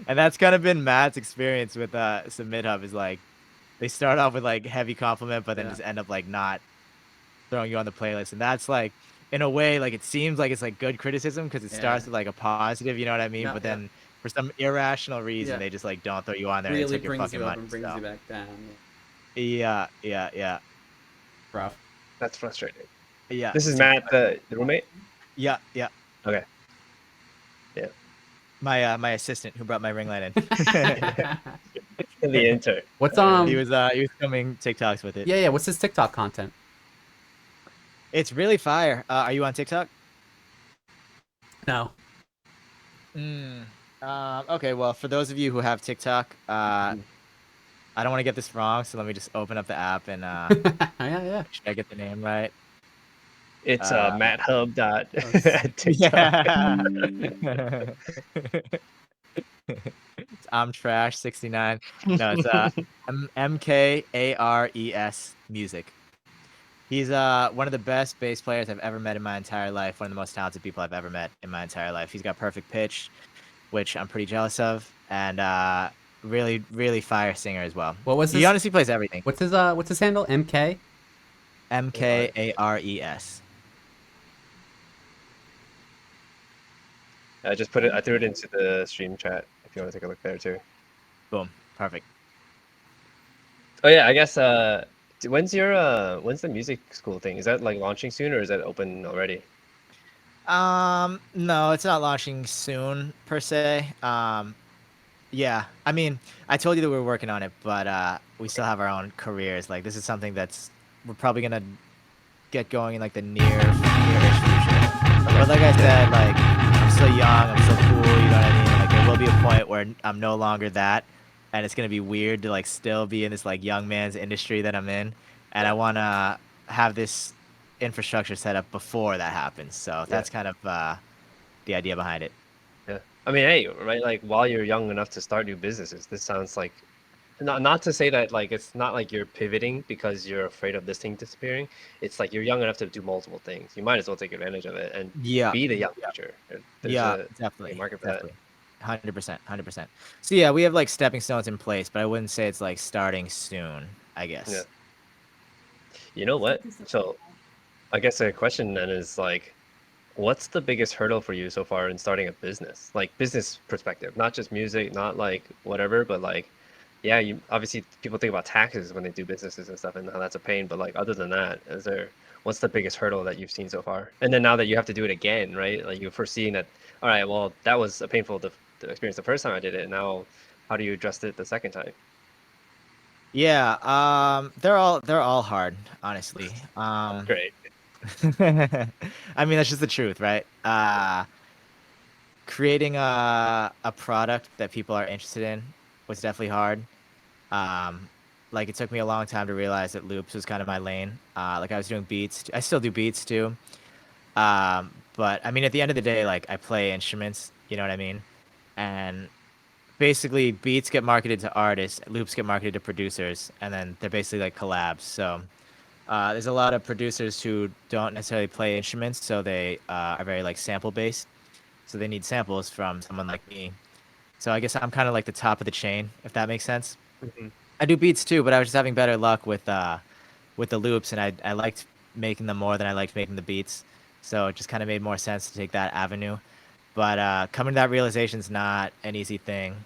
and that's kind of been Matt's experience with Submit Hub, is like they start off with like heavy compliment, but then just end up like not throwing you on the playlist. And that's like, in a way, like it seems like it's like good criticism because it starts with like a positive, you know what I mean? But then for some irrational reason, they just like don't throw you on there. Really and they took your brings fucking you up money, and brings so. you back down. Yeah. Rough. That's frustrating. Yeah. This is Matt, the roommate. Yeah. Okay. Yeah. My assistant who brought my ring light in. The intern. What's He was filming TikToks with it. Yeah. What's his TikTok content? It's really fire. Are you on TikTok? No. Mm. Okay, well, for those of you who have TikTok, I don't want to get this wrong, so let me just open up the app and Yeah, yeah. make sure I get the name right. It's Uh, matthub dot That's- TikTok. yeah. I'm trash 69. No, it's MKARES music. He's one of the best bass players I've ever met in my entire life. One of the most talented people I've ever met in my entire life. He's got perfect pitch, which I'm pretty jealous of, and really, really fire singer as well. What was He his? honestly plays everything. What's his handle? MK. MKARES. I just put it. I threw it into the stream chat if you want to take a look there too. Boom. Perfect. Oh yeah, I guess. When's when's the music school thing? Is that like launching soon or is that open already? No, it's not launching soon per se. Yeah, I mean, I told you that we were working on it, but we still have our own careers. Like, this is something that's we're probably gonna get going in like the near-ish future. But like I said, like I'm still young, I'm still cool. You know what I mean? Like there will be a point where I'm no longer that, and it's gonna be weird to like still be in this like young man's industry that I'm in, and I wanna have this infrastructure set up before that happens. So that's kind of the idea behind it. Yeah. I mean, hey, right? Like while you're young enough to start new businesses, this sounds like not to say that like it's not like you're pivoting because you're afraid of this thing disappearing. It's like you're young enough to do multiple things. You might as well take advantage of it and Yeah. be the young Yeah. future. There's Yeah, a definitely, market for that. definitely, 100%, 100%. So yeah, we have like stepping stones in place, but I wouldn't say it's like starting soon. I guess. Yeah. You know what? So I guess a question then is like, what's the biggest hurdle for you so far in starting a business? Like business perspective, not just music, not like whatever, but like, yeah, you obviously people think about taxes when they do businesses and stuff, and how that's a pain. But like, other than that, what's the biggest hurdle that you've seen so far? And then now that you have to do it again, right? Like you're foreseeing that, all right, well, that was a painful the experience the first time I did it. Now, how do you address it the second time? Yeah, they're all hard, honestly. Great. I mean that's just the truth, right? Creating a product that people are interested in was definitely hard. Um, like it took me a long time to realize that loops was kind of my lane. Like I was doing beats, I still do beats too. But I mean, at the end of the day, like I play instruments, you know what I mean? And basically, beats get marketed to artists, loops get marketed to producers, and then they're basically like collabs. So there's a lot of producers who don't necessarily play instruments, so they are very like sample based. So they need samples from someone like me. So I guess I'm kind of like the top of the chain, if that makes sense. Mhm. I do beats too, but I was just having better luck with the loops, and I liked making them more than I liked making the beats. So it just kind of made more sense to take that avenue. But coming to that realization is not an easy thing.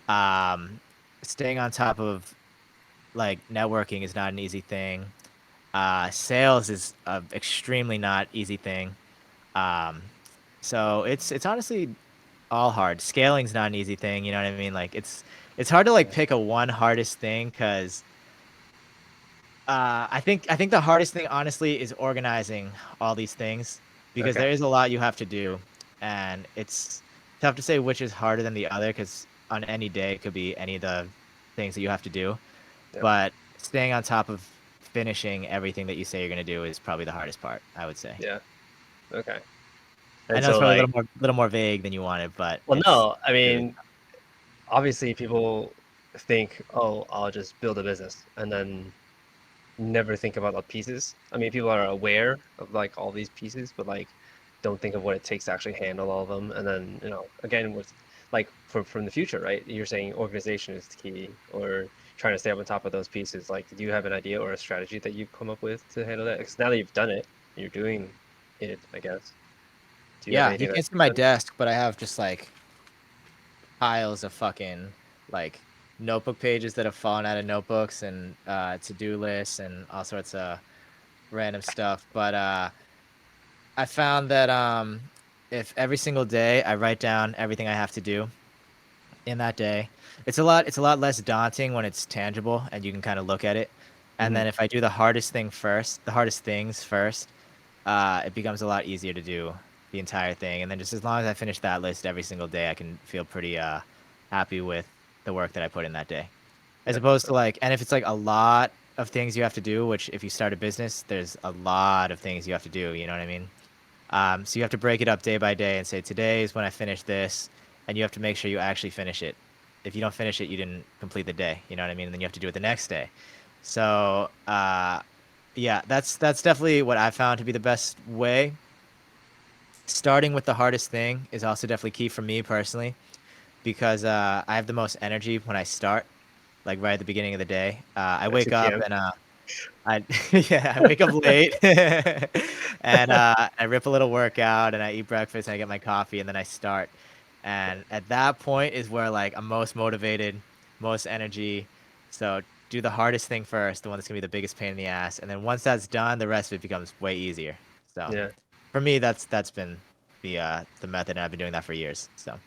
Um, Staying on top of like networking is not an easy thing. Sales is a extremely not easy thing. Um, so it's honestly all hard. Scaling's not an easy thing. You know what I mean? Like it's hard to like pick a one hardest thing because I think the hardest thing honestly is organizing all these things because Okay. there is a lot you have to do, and it's tough to say which is harder than the other because on any day it could be any of the things that you have to do. Yep. But staying on top of finishing everything that you say you're gonna do is probably the hardest part, I would say. Yeah. Okay. I And know it's so probably like, a little more vague than you wanted, but well, it's no, I really mean, obviously people think, oh, I'll just build a business and then never think about the pieces. I mean, people are aware of like all these pieces, but like don't think of what it takes to actually handle all of them. And then, again, with like from the future, right? You're saying organization is key or trying to stay up on top of those pieces. Like, do you have an idea or a strategy that you've come up with to handle that? Because now that you've done it, you're doing it, I guess. Do you have yeah. You anything that can't see you've my done? desk, but I have just like piles of fucking like notebook pages that have fallen out of notebooks and to-do lists and all sorts of random stuff. But I found that if every single day I write down everything I have to do in that day, it's a lot less daunting when it's tangible and you can kind of look at it. And Mhm. then if I do the hardest things first, it becomes a lot easier to do the entire thing. And then just as long as I finish that list every single day, I can feel pretty happy with the work that I put in that day. As Yeah. opposed to like, and if it's like a lot of things you have to do, which if you start a business, there's a lot of things you have to do. You know what I mean? So you have to break it up day by day and say, today is when I finish this, and you have to make sure you actually finish it. If you don't finish it, you didn't complete the day. You know what I mean? And then you have to do it the next day. So yeah, that's definitely what I found to be the best way. Starting with the hardest thing is also definitely key for me personally, because I have the most energy when I start, like right at the beginning of the day. I At wake 2 up p.m. and I yeah, I wake up late and I rip a little workout and I eat breakfast and I get my coffee and then I start. And at that point is where like I'm most motivated, most energy. So do the hardest thing first, the one that's gonna be the biggest pain in the ass, and then once that's done, the rest of it becomes way easier. So Yeah, for me, that's been the method, and I've been doing that for years. So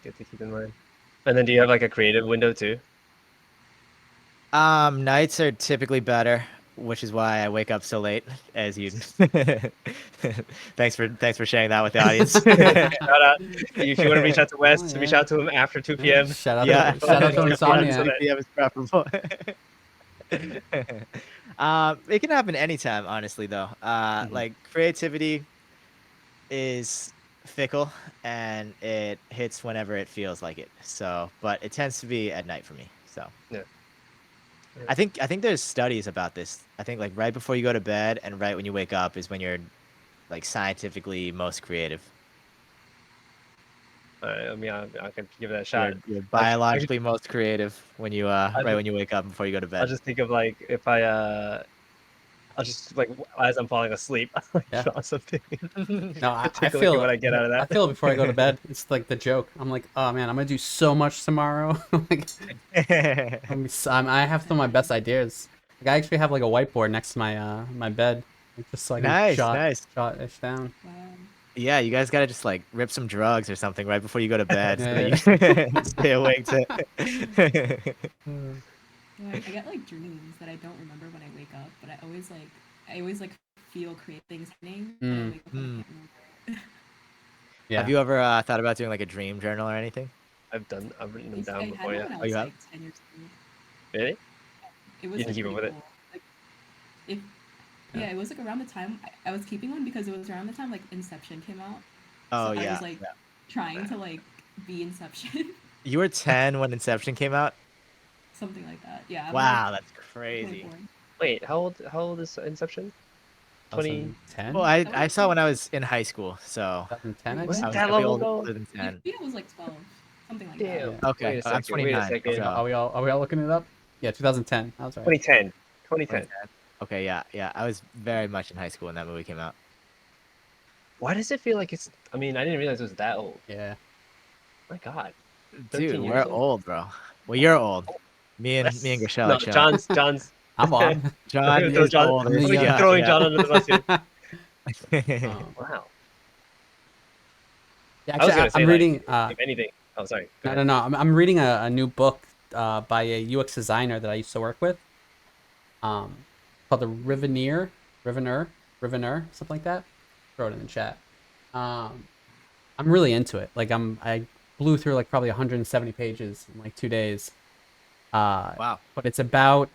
good to keep in mind. And then do you have like a creative window too? nights are typically better, which is why I wake up so late. As you, thanks for sharing that with the audience. Shout out. If you want to reach out to Wes, Oh, reach yeah. out to him after 2 Yeah, p.m. shout out Yeah, to shout out to 2 Insomniac. 2 p.m. is preferable. It can happen anytime, honestly, though. Mhm. Like creativity is fickle, and it hits whenever it feels like it. So, but it tends to be at night for me. So, Yeah. I think there's studies about this. I think like right before you go to bed and right when you wake up is when you're like scientifically most creative. All right, I mean, I can give it a shot. You're I biologically most creative when you right when you wake up before you go to I'll bed. just think of like if I'll just like as I'm falling asleep, I'll like Yeah. draw something. No, I Take a look at feel what I get out of I that. feel it before I go to bed. It's like the joke. I'm like, oh man, I'm gonna do so much tomorrow. Like, I have some of my best ideas. Like, I actually have like a whiteboard next to my bed, like, just so I can Nice, jot nice. jot it down. Wow. Yeah, you guys gotta just like rip some drugs or something right before you go to bed so Yeah, that you stay awake to. Yeah, I get like dreams that I don't remember when I wake up, but I always like feel creative things happening. And I wake up and I can't remember. Yeah. Have you ever thought about doing like a dream journal or anything? I've written them I down had before. one Yeah. when I Oh, was you have? like 10 years old. Really? It was You didn't like keep up pretty with it? cool. Like, if yeah, it was like around the time I was keeping one because it was around the time like Inception came out. Oh So I yeah. was like Yeah. trying to like be Inception, You were 10 when Inception came out? something like that. Yeah. I'm Wow, like that's crazy. 24. Wait, how old is Inception? 20. 2010? Well, That I was saw when I was in high school, so 2010, I Was think. Was I it was that definitely long ago? older than 10. Maybe I was like 12, something like Damn. that. Yeah. Okay, Wait a I'm second. Wait a 29. second. So Are we all looking it up? Yeah, 2010. I was right. 2010. 2010. 2010. Okay, yeah. I was very much in high school when that movie came out. Why does it feel like it's? I mean, I didn't realize it was that old. Yeah. My God. Dude, 13 we're years old? old, bro. Well, you're old. Me and Grishel No, are chilling. John's. I'm on. John Throw is John- older. I'm the We're young- throwing John under the bus here. Um, Wow. yeah, I was actually, gonna say, I'm like, reading. If anything. Oh, sorry. Go No. ahead. I'm reading a new book by a UX designer that I used to work with. Called the Riveneer, something like that. Throw it in the chat. I'm really into it. Like I blew through like probably 170 pages in like 2 days. Wow. But it's about.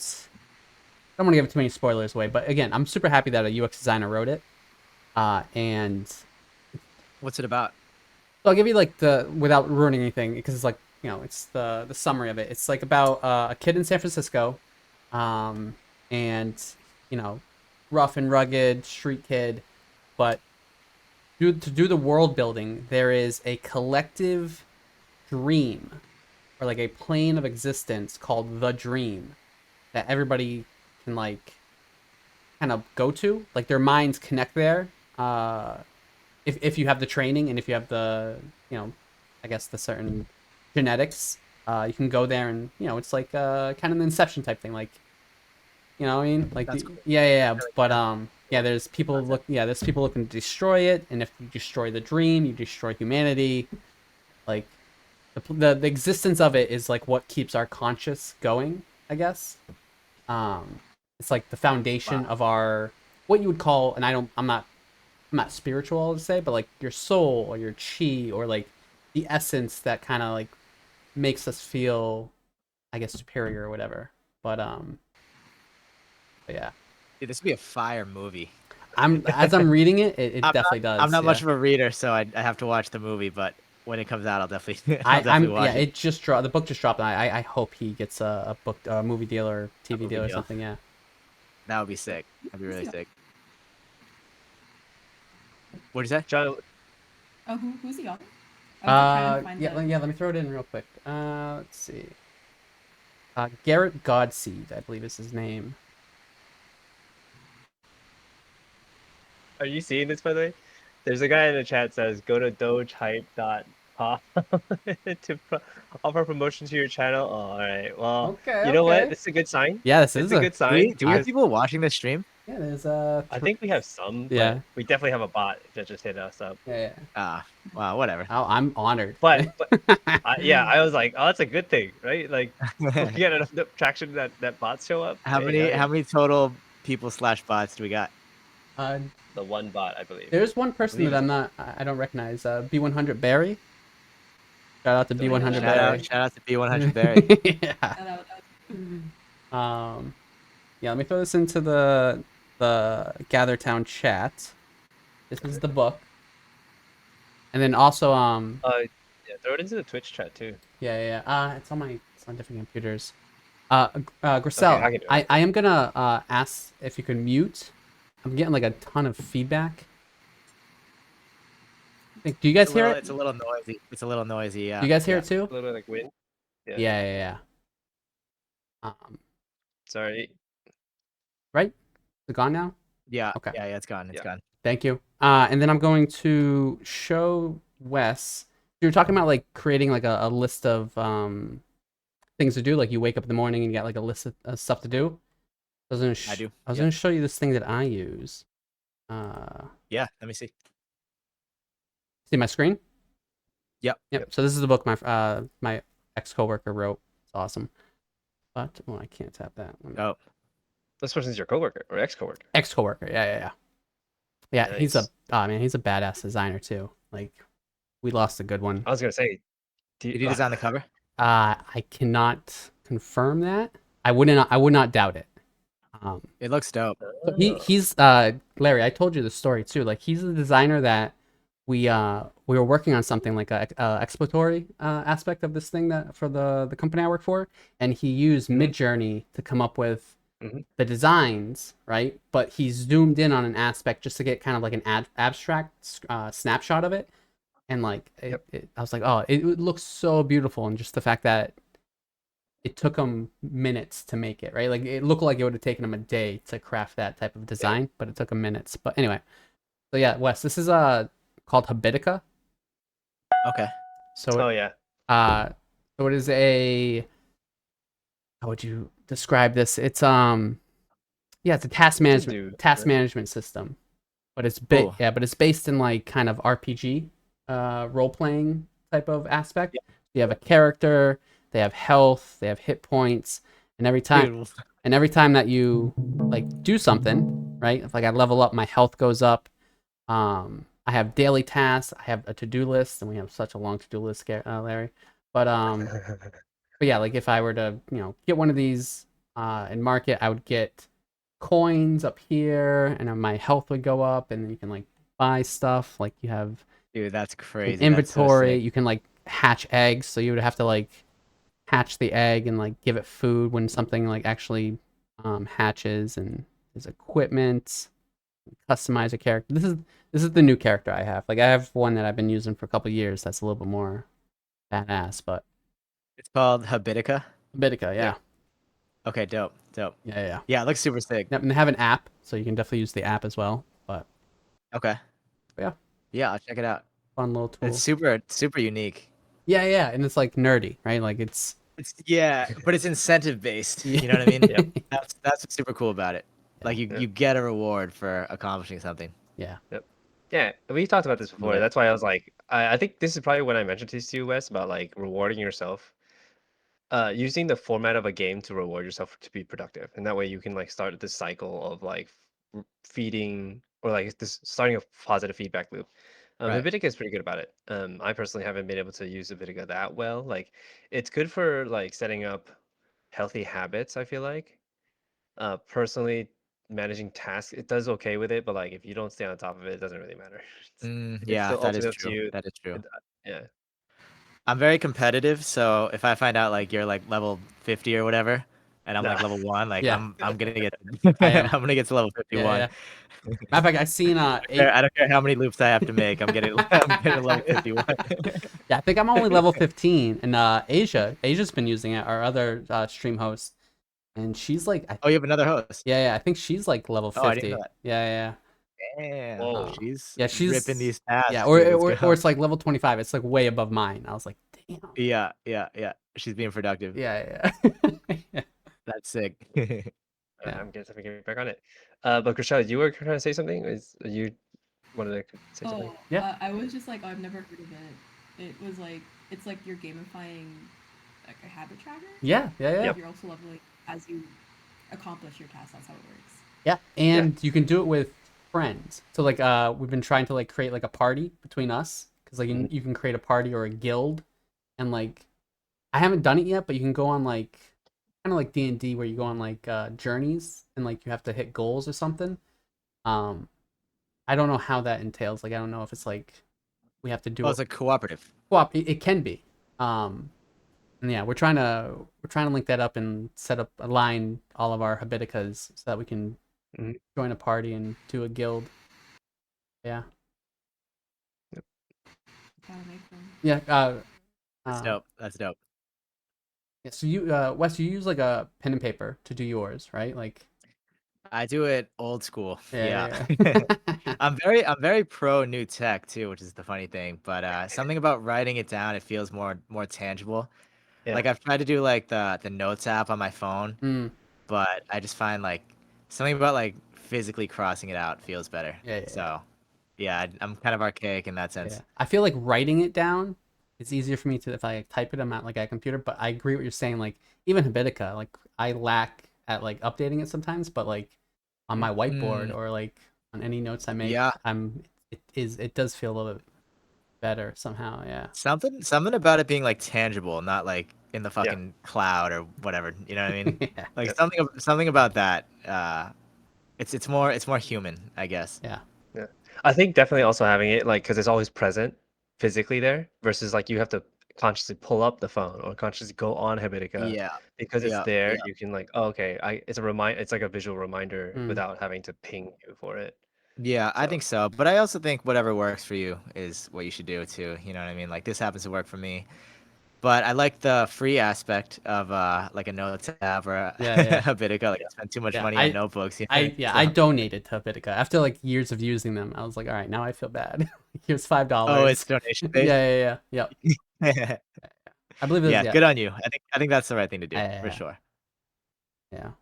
I don't want to give too many spoilers away, but again, I'm super happy that a UX designer wrote it. And What's it about? so I'll give you like without ruining anything, because it's like, it's the summary of it. It's like about a kid in San Francisco, and rough and rugged street kid, but to do the world building, there is a collective dream, or like a plane of existence called the dream, that everybody can like kind of go to. Like their minds connect there. If you have the training and if you have the, I guess the certain genetics, you can go there and, it's like kind of an Inception type thing. Like, you know what I mean? Like, That's cool. yeah. But, there's people looking to destroy it. And if you destroy the dream, you destroy humanity. Like, the existence of it is like what keeps our conscious going, I guess. It's like the foundation of our, what you would call, and I'm not not spiritual to say, but like your soul or your chi or like the essence that kind of like makes us feel, I guess, superior or whatever. But yeah, Dude, this would be a fire movie. I'm reading it, it I'm definitely does. I'm not Yeah. much of a reader, so I have to watch the movie. But when it comes out, I'll definitely I'll I, definitely I'm yeah. watch it. It just dropped. The book just dropped. And I hope he gets a book, a movie deal or TV movie deal or deal. something. Yeah. That would be sick. That'd be really Yeah. sick. What'd you say? John, Oh, who's the author? I was like trying to find Yeah, the. yeah. Let me throw it in real quick. Let's see. Garrett Godseed, I believe is his name. are you seeing this by the way? There's a guy in the chat says go to dogehype.com to offer promotion to your channel. Oh, all right. Well, Okay, you know what? okay. This is a good sign. Yeah, this It's is a a good Do sign we have because people watching this stream? yeah. There's I think we have some, Yeah. but we definitely have a bot that just hit us up. yeah. Ah, wow, whatever. Oh, I'm honored. But yeah, I was like, oh, that's a good thing, right? Like, if you get enough traction that bots show up. How hey, many total people / bots do we got? The one bot, I believe. There's one person believe that I don't recognize. B100 Barry. Shout out to Don't even B100 know. Barry. Shout out to B100 Barry. Yeah. That was Yeah. Let me throw this into the GatherTown chat. This is the book, and then also Yeah, throw it into the Twitch chat too. yeah. It's on different computers. Okay, Grisel, I can do it. I am gonna ask if you can mute. I'm getting like a ton of feedback. Do you guys hear it? It's a little noisy. It's a little noisy. Yeah. Do you guys hear yeah. it too? A little bit like wind. Yeah. Sorry. Right? Is it gone now? Yeah. Okay. Yeah. It's gone. It's Yeah. gone. Thank you. And then I'm going to show Wes. You were talking about like creating like a list of things to do. Like you wake up in the morning and you got like a list of stuff to do. I was I do. I was Yep. gonna show you this thing that I use. Yeah. Let me see. See my screen? Yep. Yep. So this is the book my ex coworker wrote. It's awesome. But I can't tap that. Oh. This person's your coworker or ex-coworker. Ex coworker. Yeah. Yeah, he's a Nice. he's a badass designer too. Like we lost a good one. I was gonna say, Did you design the cover? I cannot confirm that. I would not doubt it. It looks dope. So he's Larry, I told you the story too. Like he's the designer that we were working on something like a exploratory aspect of this thing that for the company I work for, and he used Midjourney to come up with the designs, right? But he zoomed in on an aspect just to get kind of like an abstract snapshot of it, and like I was like, oh, it looks so beautiful, and just the fact that it took him minutes to make it, right? Like it looked like it would have taken him a day to craft that type of design, but it took him minutes. But anyway, so yeah, Wes, this is called Habitica. Okay. So Oh yeah. so it is a, how would you describe this? It's it's a task management system, but it's Cool. but it's based in like kind of RPG role playing type of aspect. You have a character, they have health, they have hit points, and every time that you like do something, right? If like I level up, my health goes up. I have daily tasks, I have a to-do list, and we have such a long to-do list, Larry. But yeah, like if I were to, get one of these in market, I would get coins up here, and then my health would go up, and then you can like buy stuff. Like you have Dude, that's crazy. an That's so inventory. sick. You can like hatch eggs, so you would have to like hatch the egg and like give it food when something like actually hatches. And there's equipment, customize a character. This is the new character I have. Like I have one that I've been using for a couple years that's a little bit more badass, but It's called Habitica. Habitica, yeah. Okay, dope. Yeah. Yeah, it looks super sick. Yep, and they have an app, so you can definitely use the app as well. But Okay. Yeah. Yeah, I'll check it out. fun little tool. It's super unique. Yeah, and it's like nerdy, right? Like it's But it's incentive based. You know what I mean? Yep. That's what's super cool about it. Like you get a reward for accomplishing something. yeah. Yeah, we talked about this before. Yeah. That's why I was like, I think this is probably when I mentioned this to you, Wes, about like rewarding yourself. Using the format of a game to reward yourself to be productive, and that way you can like start this cycle of like feeding or like this starting a positive feedback loop. Right. Habitica is pretty good about it. I personally haven't been able to use Habitica that well. Like, it's good for like setting up healthy habits, I feel like. Personally, managing tasks, it does okay with it, but like if you don't stay on top of it, it doesn't really matter. It's Yeah, still that is ultimately up to true. you. That is true. It, yeah. I'm very competitive, so if I find out like you're like level 50 or whatever, and I'm Nah. like level 1, like Yeah. I'm gonna get I am. I'm gonna get to level Yeah, 51. yeah. Matter of fact, I seen I don't care how many loops I have to make. I'm getting I'm getting to level 51. Yeah, I think I'm only level 15, and Asia's been using it, our other stream host, and she's like, Oh, you have another host. yeah, I think she's like level Oh, I didn't 50. know that. Yeah. Damn, Whoa. she's Yeah, ripping she's these yeah, tasks, or, dude. Let's or go. or it's like level 25. It's like way above mine. I was like, damn. Yeah. She's being productive. Yeah. Yeah. That's sick. Yeah. I'm guessing we get back on it. But Chriselle, you were trying to say something? Is you wanted to say something? Oh, Yeah. I was just like, oh, I've never heard of it. It was like it's like you're gamifying like a habit tracker. Yeah. Yep. You're also leveling as you accomplish your task. That's how it works. Yeah, and you can do it with friends. So like we've been trying to like create like a party between us cuz like Mhm. you can create a party or a guild and like I haven't done it yet, but you can go on like kind of like D&D where you go on like journeys and like you have to hit goals or something. Um I don't know how that entails. Like I don't know if it's like we have to do Oh, it it's like cooperative. co-op. It can be. And yeah, we're trying to link that up and set up align all of our habiticas so that we can Mhm. join a party and do a guild. Yeah. Gotta make them. Yeah. That's dope. That's dope. Yeah, so you, Wes, you use like a pen and paper to do yours, right? Like, I do it old school. yeah. I'm very pro new tech too, which is the funny thing. But something about writing it down, it feels more tangible. Yeah. Like I've tried to do like the notes app on my phone, Mm, but I just find like something about like physically crossing it out feels better. yeah. So yeah, I'm kind of archaic in that sense. Yeah. I feel like writing it down, it's easier for me to if I like, type it. I'm at like a computer, but I agree what you're saying. Like even Habitica, like I lack at like updating it sometimes, but like on my whiteboard Mm, or like on any notes I make, yeah, it does feel a little bit better somehow. Yeah. something about it being like tangible, not like in the Yeah. fucking cloud or whatever. You know what I mean? Yeah. Like Yep. something about that. It's more human, I guess. Yeah. Yeah. I think definitely also having it like because it's always present physically there versus like you have to consciously pull up the phone or consciously go on Habitica Yeah, because it's yeah, there. yeah. You can like, oh, okay, it's like a visual reminder Mm. without having to ping you for it. Yeah, I So think so. But I also think whatever works for you is what you should do too. You know what I mean? Like this happens to work for me. But I like the free aspect of like a notes app or a, Yeah. a Bitica. Like yeah, I spend too much Yeah. money on notebooks, you know? I So donated to Habitica after like years of using them. I was like, all right, now I feel bad. Here's oh, it's $5. donation based. Yeah. I believe it was Yeah, good on you. I think that's the right thing to do for yeah. sure. Yeah.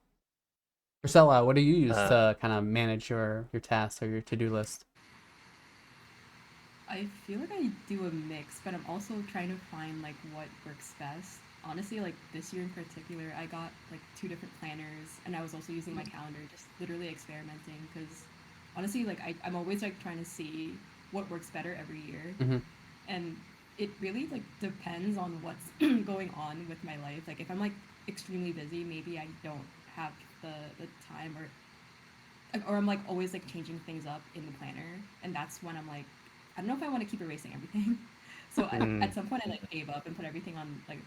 Priscilla, what do you use uh, to kind of manage your tasks or your to-do list? I feel like I do a mix, but I'm also trying to find like what works best. Honestly, like this year in particular, I got like two different planners, and I was also using my calendar, just literally experimenting. Because honestly, like I'm always like trying to see what works better every year, Hmm. and it really like depends on what's going on with my life. Like if I'm like extremely busy, maybe I don't have the time or I'm like always like changing things up in the planner, and that's when I'm like, I don't know if I want to keep erasing everything. So at mm, some point, I like gave up and put everything on like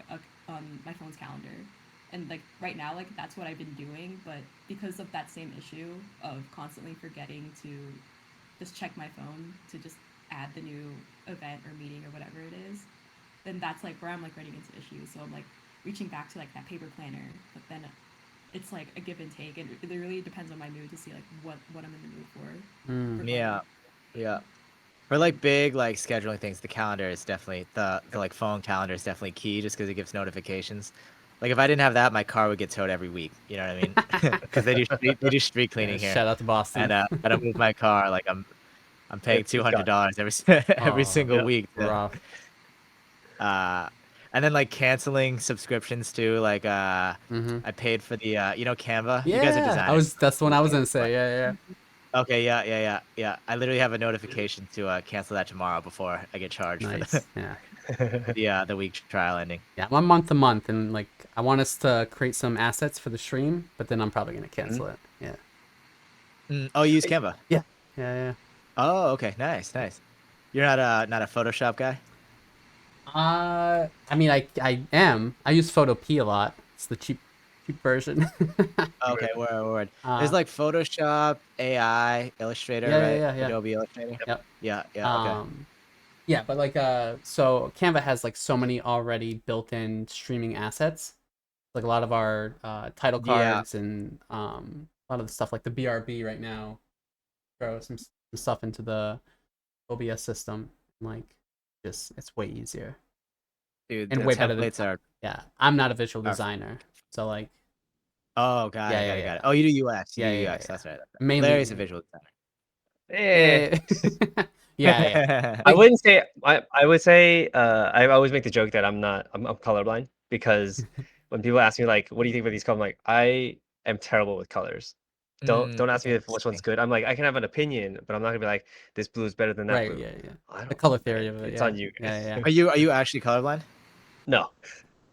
on my phone's calendar, and like right now, like that's what I've been doing. But because of that same issue of constantly forgetting to just check my phone to just add the new event or meeting or whatever it is, then that's like where I'm like running into issues. So I'm like reaching back to like that paper planner, but then it's like a give and take, and it really depends on my mood to see like what I'm in the mood for Mm. Yeah, planning. yeah. For like big like scheduling things, the calendar is definitely the like phone calendar is definitely key just because it gives notifications. Like if I didn't have that, my car would get towed every week. You know what I mean? Because they do street Yeah, cleaning here, shout out to Boston. and gotta move my car. Like I'm paying two it's hundred got dollars every every Oh, single yeah. week. rough. Uh, and then like canceling subscriptions too. Like Hmm. I paid for the Canva. You guys are Yeah, designers. that's the one I was gonna say. Yeah. Okay, yeah. I literally have a notification to cancel that tomorrow before I get charged for Nice. Yeah. the week trial ending. Yeah, I'm month to month, and like I want us to create some assets for the stream, but then I'm probably gonna cancel it. Yeah. Oh, you use Canva. Yeah. Yeah. Oh, okay, nice. You're not a Photoshop guy. I mean, I am. I use Photo P a lot. It's the cheap version. Okay, word. There's uh, like Photoshop, AI, Illustrator, right? yeah. Adobe Illustrator. Yep. Yeah. Okay. Um, yeah, but like so Canva has like so many already built-in streaming assets. Like a lot of our title Yeah, cards and a lot of the stuff like the BRB right now throw some stuff into the OBS system. Like, just it's way easier dude, and the way better than. templates are. Yeah, I'm not a visual are designer, so like, Oh, got yeah, it, yeah, got it, yeah, got it. Oh, you do UX. You yeah, do yeah, UX. yeah. That's right. Larry's a Mainly, visual Eh, yeah, yeah. designer. I Like, wouldn't say I would say I always make the joke that I'm colorblind because when people ask me like what do you think about these colors, I'm like I am terrible with colors. Don't ask me if which one's Interesting. good. I'm like I can have an opinion, but I'm not gonna be like this blue is better than that right, blue. yeah. I The don't color know, theory man. of it, It's yeah, on you yeah, guys. yeah. Are you actually colorblind? No,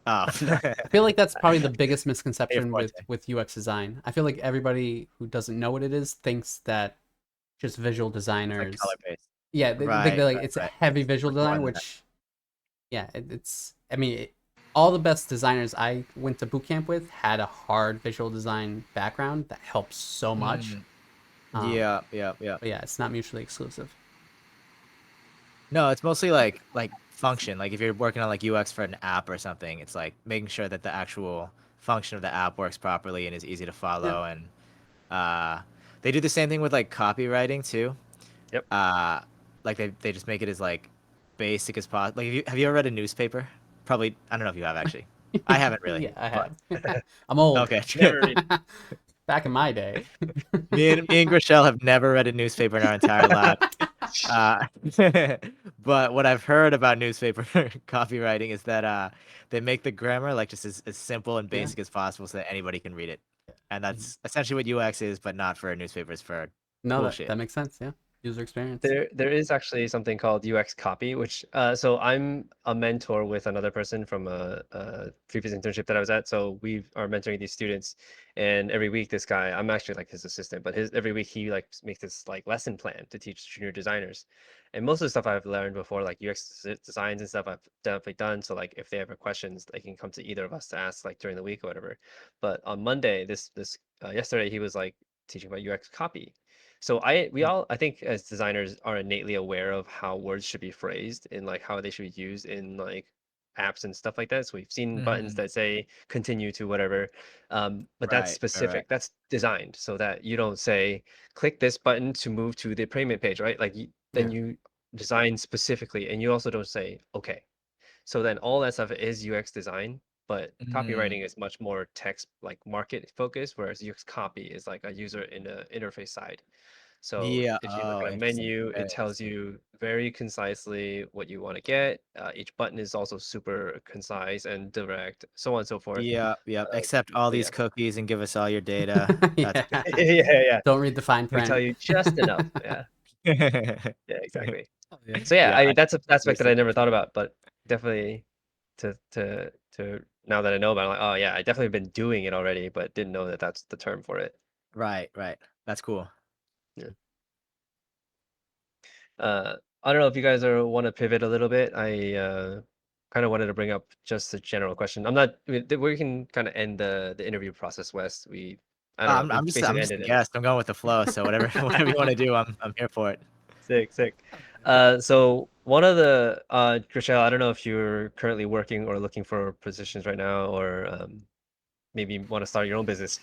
Oh, no. I feel like that's probably the biggest Your misconception forte. with UX design. I feel like everybody who doesn't know what it is thinks that just visual It's like color designers. based. Yeah, they think Right, that like right, it's a right. heavy It's visual much more design, than that. which yeah, it's. I mean, all the best designers I went to boot camp with had a hard visual design background that helps so much. Mm, Um, yeah. but yeah, it's not mutually exclusive. No, it's mostly like function. Like if you're working on like UX for an app or something, it's like making sure that the actual function of the app works properly and is easy to Yeah. follow. And uh, they do the same thing with like copywriting too. Yep. Uh, like they just make it as like basic as possible. Like have you ever read a newspaper? Probably. I don't know if you have actually. I haven't really, Yeah, I but have. I'm old. okay. Never read. Back in my day. Me and Grishel have never read a newspaper in our entire lives. Uh, but what I've heard about newspaper copywriting is that they make the grammar like just as simple and Yeah. basic as possible so that anybody can read it. And that's essentially what UX is, but not for newspapers, for No, cool that shit. makes sense. Yeah, user experience. There is actually something called UX copy, which so I'm a mentor with another person from a previous internship that I was at. So we are mentoring these students, and every week this guy, I'm actually like his assistant, but his every week he like makes this like lesson plan to teach junior designers, and most of the stuff I've learned before, like UX designs and stuff, I've definitely done. So like if they have questions, they can come to either of us to ask like during the week or whatever. But on Monday, this yesterday, he was like teaching about UX copy. So we Mm, all I think as designers are innately aware of how words should be phrased and like how they should be used in like apps and stuff like that. So we've seen buttons mhm. that say continue to whatever. But that's Right. specific. That's designed so that you don't say click this button to move to the payment page, right? Like then Yeah. you design specifically, and you also don't say okay. So then all that stuff is UX design, but Mm, copywriting is much more text like market focused, whereas UX copy is like a user in the interface side. So yeah. if you look Oh, at a interesting. menu, it Very tells interesting. you very concisely what you want to get. Each button is also super concise and direct, so on and so forth. Yeah. Uh, Accept all but these yeah, cookies and give us all your data. That's Yeah. yeah. Don't read the fine We tell print. you just enough. Yeah, yeah, exactly. Oh, yeah. So yeah, yeah. I that's an Very aspect that I never simple. thought about, but definitely to now that I know about it, I'm like, oh yeah, I definitely been doing it already, but didn't know that that's the term for it. Right. That's cool. Yeah. I don't know if you guys are want to pivot a little bit. I kind of wanted to bring up just a general question. I'm not. We can kind of end the interview process, Wes. I don't know. I'm We I'm just I'm basically just a ended it. guest. I'm going with the flow. So whatever whatever you want to do, I'm here for it. Sick. So one of the Chriselle, I don't know if you're currently working or looking for positions right now, or maybe want to start your own business.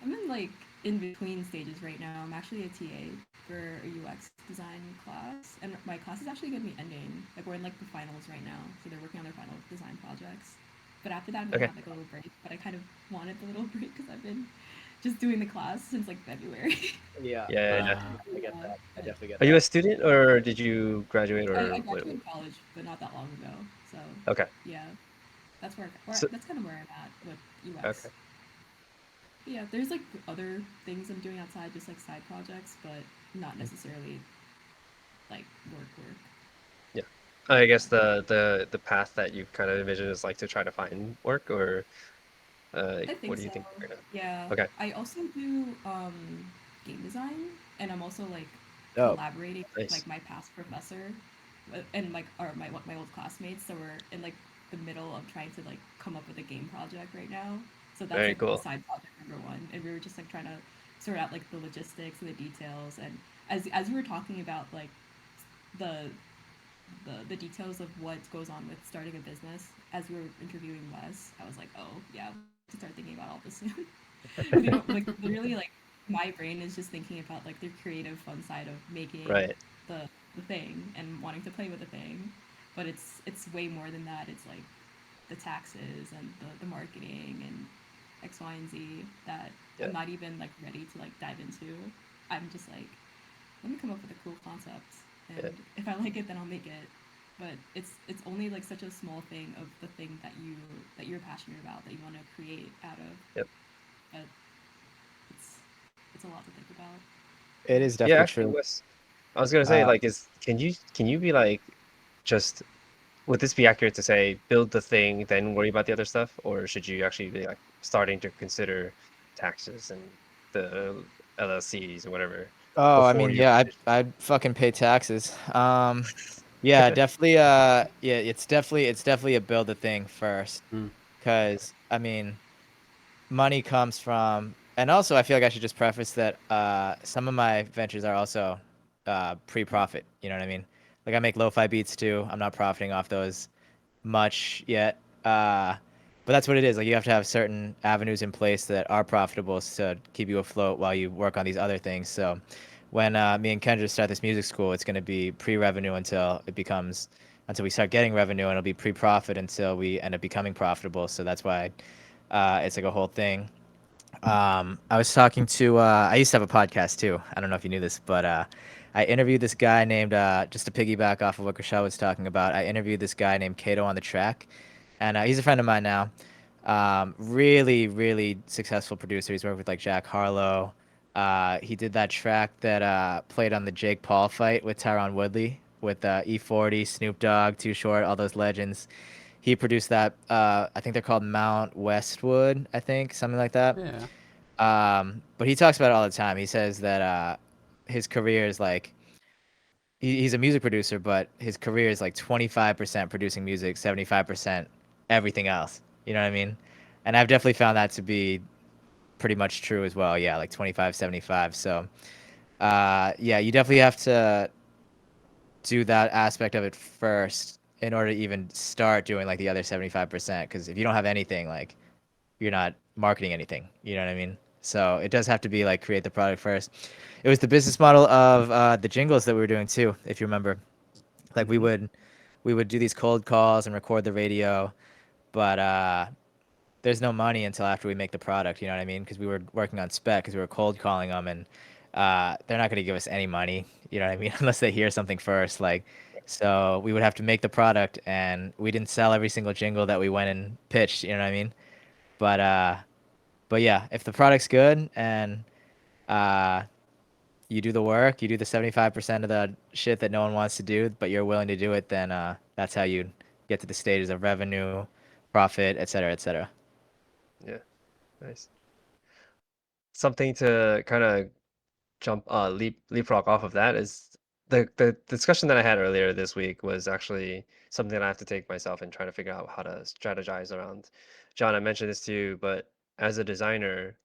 I'm in like in between stages right now. I'm actually a TA for a UX design class, and my class is actually going to be ending. Like we're in like the finals right now, so they're working on their final design projects. But after that, I'm gonna Okay. have like a little break. But I kind of wanted the little break because I've been just doing the class since like February. Yeah, Yeah. I get Yeah, that. I but definitely get Are you a that. student or did you graduate I or what? graduated college, but not that long ago. So Okay. yeah, that's where So that's kind of where I'm at with okay. UX. Yeah, there's like other things I'm doing outside, just like side projects, but not necessarily like work. Yeah. I guess the path that you kind of envision is like to try to find work, or I what think do you so. think right now? Yeah. Okay. I also do game design, and I'm also like Oh, collaborating with Nice. like my past professor and like my old classmates. So we're in like the middle of trying to like come up with a game project right now. So that's Very like cool. side project number one, and we were just like trying to sort out like the logistics and the details. And as you were talking about like the the details of what goes on with starting a business as we were interviewing Wes, I was like, oh yeah, we have to start thinking about all this soon. Because you know, like literally, like my brain is just thinking about like the creative fun side of making Right. the thing and wanting to play with the thing, but it's way more than that. It's like the taxes and the marketing and X, Y, and Z that Yeah. I'm not even like ready to like dive into. I'm just like, let me come up with a cool concept, Yeah. and if I like it, then I'll make it. But it's only like such a small thing of the thing that you're passionate about that you want to create out of. Yep. But it's it's a lot to think about. it is Yeah. definitely Actually, true. Wes, I was gonna say, Uh, like, can you be like, just would this be accurate to say build the thing, then worry about the other stuff, or should you actually be like starting to consider taxes and the LLCs or whatever oh, I before mean, you yeah, finish? I'd fucking pay taxes. Yeah, definitely. Yeah, it's definitely a build a thing first, Mm. because I mean, money comes from, and also I feel like I should just preface that some of my ventures are also pre-profit. You know what I mean? Like I make lo-fi beats too. I'm not profiting off those much yet. But that's what it is. Like you have to have certain avenues in place that are profitable to keep you afloat while you work on these other things. So when me and Kendra start this music school, it's going to be pre-revenue until we start getting revenue, and it'll be pre-profit until we end up becoming profitable. So that's why it's like a whole thing. I was talking to, I used to have a podcast too. I don't know if you knew this, but I interviewed this guy named, just to piggyback off of what Rashad was talking about, I interviewed this guy named Kato on the Track, and he's a friend of mine now. Really, really successful producer. He's worked with like Jack Harlow. He did that track that played on the Jake Paul fight with Tyron Woodley with E40, Snoop Dogg, Too Short, all those legends. He produced that. I think they're called Mount Westwood, I think, something like that. Yeah. But he talks about it all the time. He says that his career is like he's a music producer, but his career is like 25% producing music, 75% everything else. You know what I mean? And I've definitely found that to be pretty much true as well. Yeah, like 25, 75. So, yeah, you definitely have to do that aspect of it first in order to even start doing like the other 75%. Because if you don't have anything, like you're not marketing anything. You know what I mean? So it does have to be like create the product first. It was the business model of the jingles that we were doing too, if you remember. Like we Mhm. would do these cold calls and record the radio, but there's no money until after we make the product. You know what I mean? Because we were working on spec, because we were cold calling them, and they're not going to give us any money. You know what I mean? Unless they hear something first. Like, so we would have to make the product, and we didn't sell every single jingle that we went and pitched. You know what I mean? But yeah, if the product's good and uh, you do the work, you do the 75% of the shit that no one wants to do, but you're willing to do it, then that's how you get to the stages of revenue, profit, et cetera, et cetera. Yeah. Nice. Something to kind of leapfrog off of that is the discussion that I had earlier this week was actually something that I have to take myself and try to figure out how to strategize around. John, I mentioned this to you, but as a designer,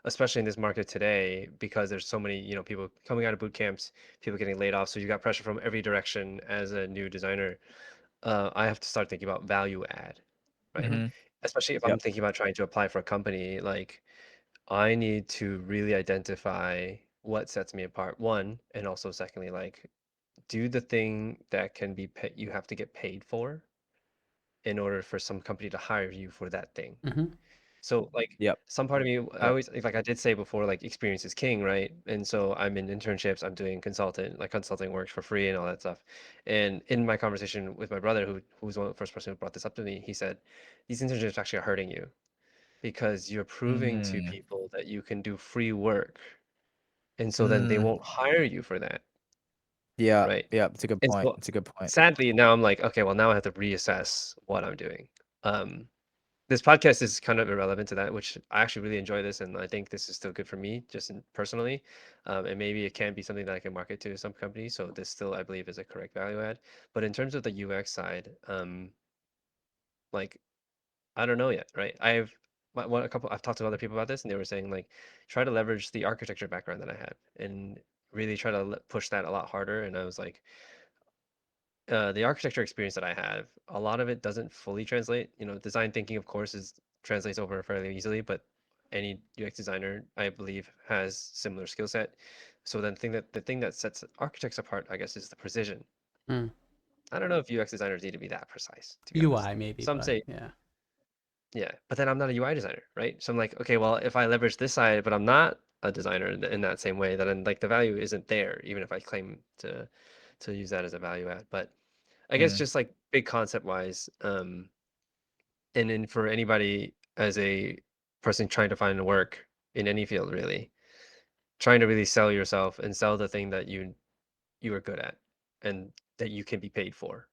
especially in this market today, because there's so many, people coming out of boot camps, people getting laid off, so you got pressure from every direction as a new designer. I have to start thinking about value add, right? Mm-hmm. Especially if I'm Yep. thinking about trying to apply for a company, like I need to really identify what sets me apart, one, and also secondly, like do the thing that can be you have to get paid for in order for some company to hire you for that thing. Hmm. So like Yep. some part of me, I Yep. always like I did say before, like experience is king, right? And so I'm in internships, I'm doing consulting work for free and all that stuff. And in my conversation with my brother, who's one of the first person who brought this up to me, he said, these internships actually are hurting you because you're proving to Mm, people that you can do free work, and so then they mm, won't hire you for that, yeah, right? yeah. It's a good And point. so It's a good point. sadly, now I'm like, okay, well, now I have to reassess what I'm doing. Um, this podcast is kind of irrelevant to that, which I actually really enjoy this, and I think this is still good for me, just personally. And maybe it can be something that I can market to some companies. So this still, I believe, is a correct value add. But in terms of the UX side, like I don't know yet, right? I've talked to other people about this, and they were saying like try to leverage the architecture background that I have, and really try to push that a lot harder. And I was like, the architecture experience that I have, a lot of it doesn't fully translate. You know, design thinking, of course, is translates over fairly easily, but any UX designer, I believe, has similar skill set. So then, the thing that sets architects apart, I guess, is the precision. Mm. I don't know if UX designers need to be that precise, to be honest. UI maybe, Some but say, yeah. yeah, but then I'm not a UI designer, right? So I'm like, okay, well, if I leverage this side, but I'm not a designer in that same way, then like the value isn't there, even if I claim to use that as a value add. But I guess Mm, just like big concept wise, and then for anybody as a person trying to find work in any field, really trying to really sell yourself and sell the thing that you are good at and that you can be paid for.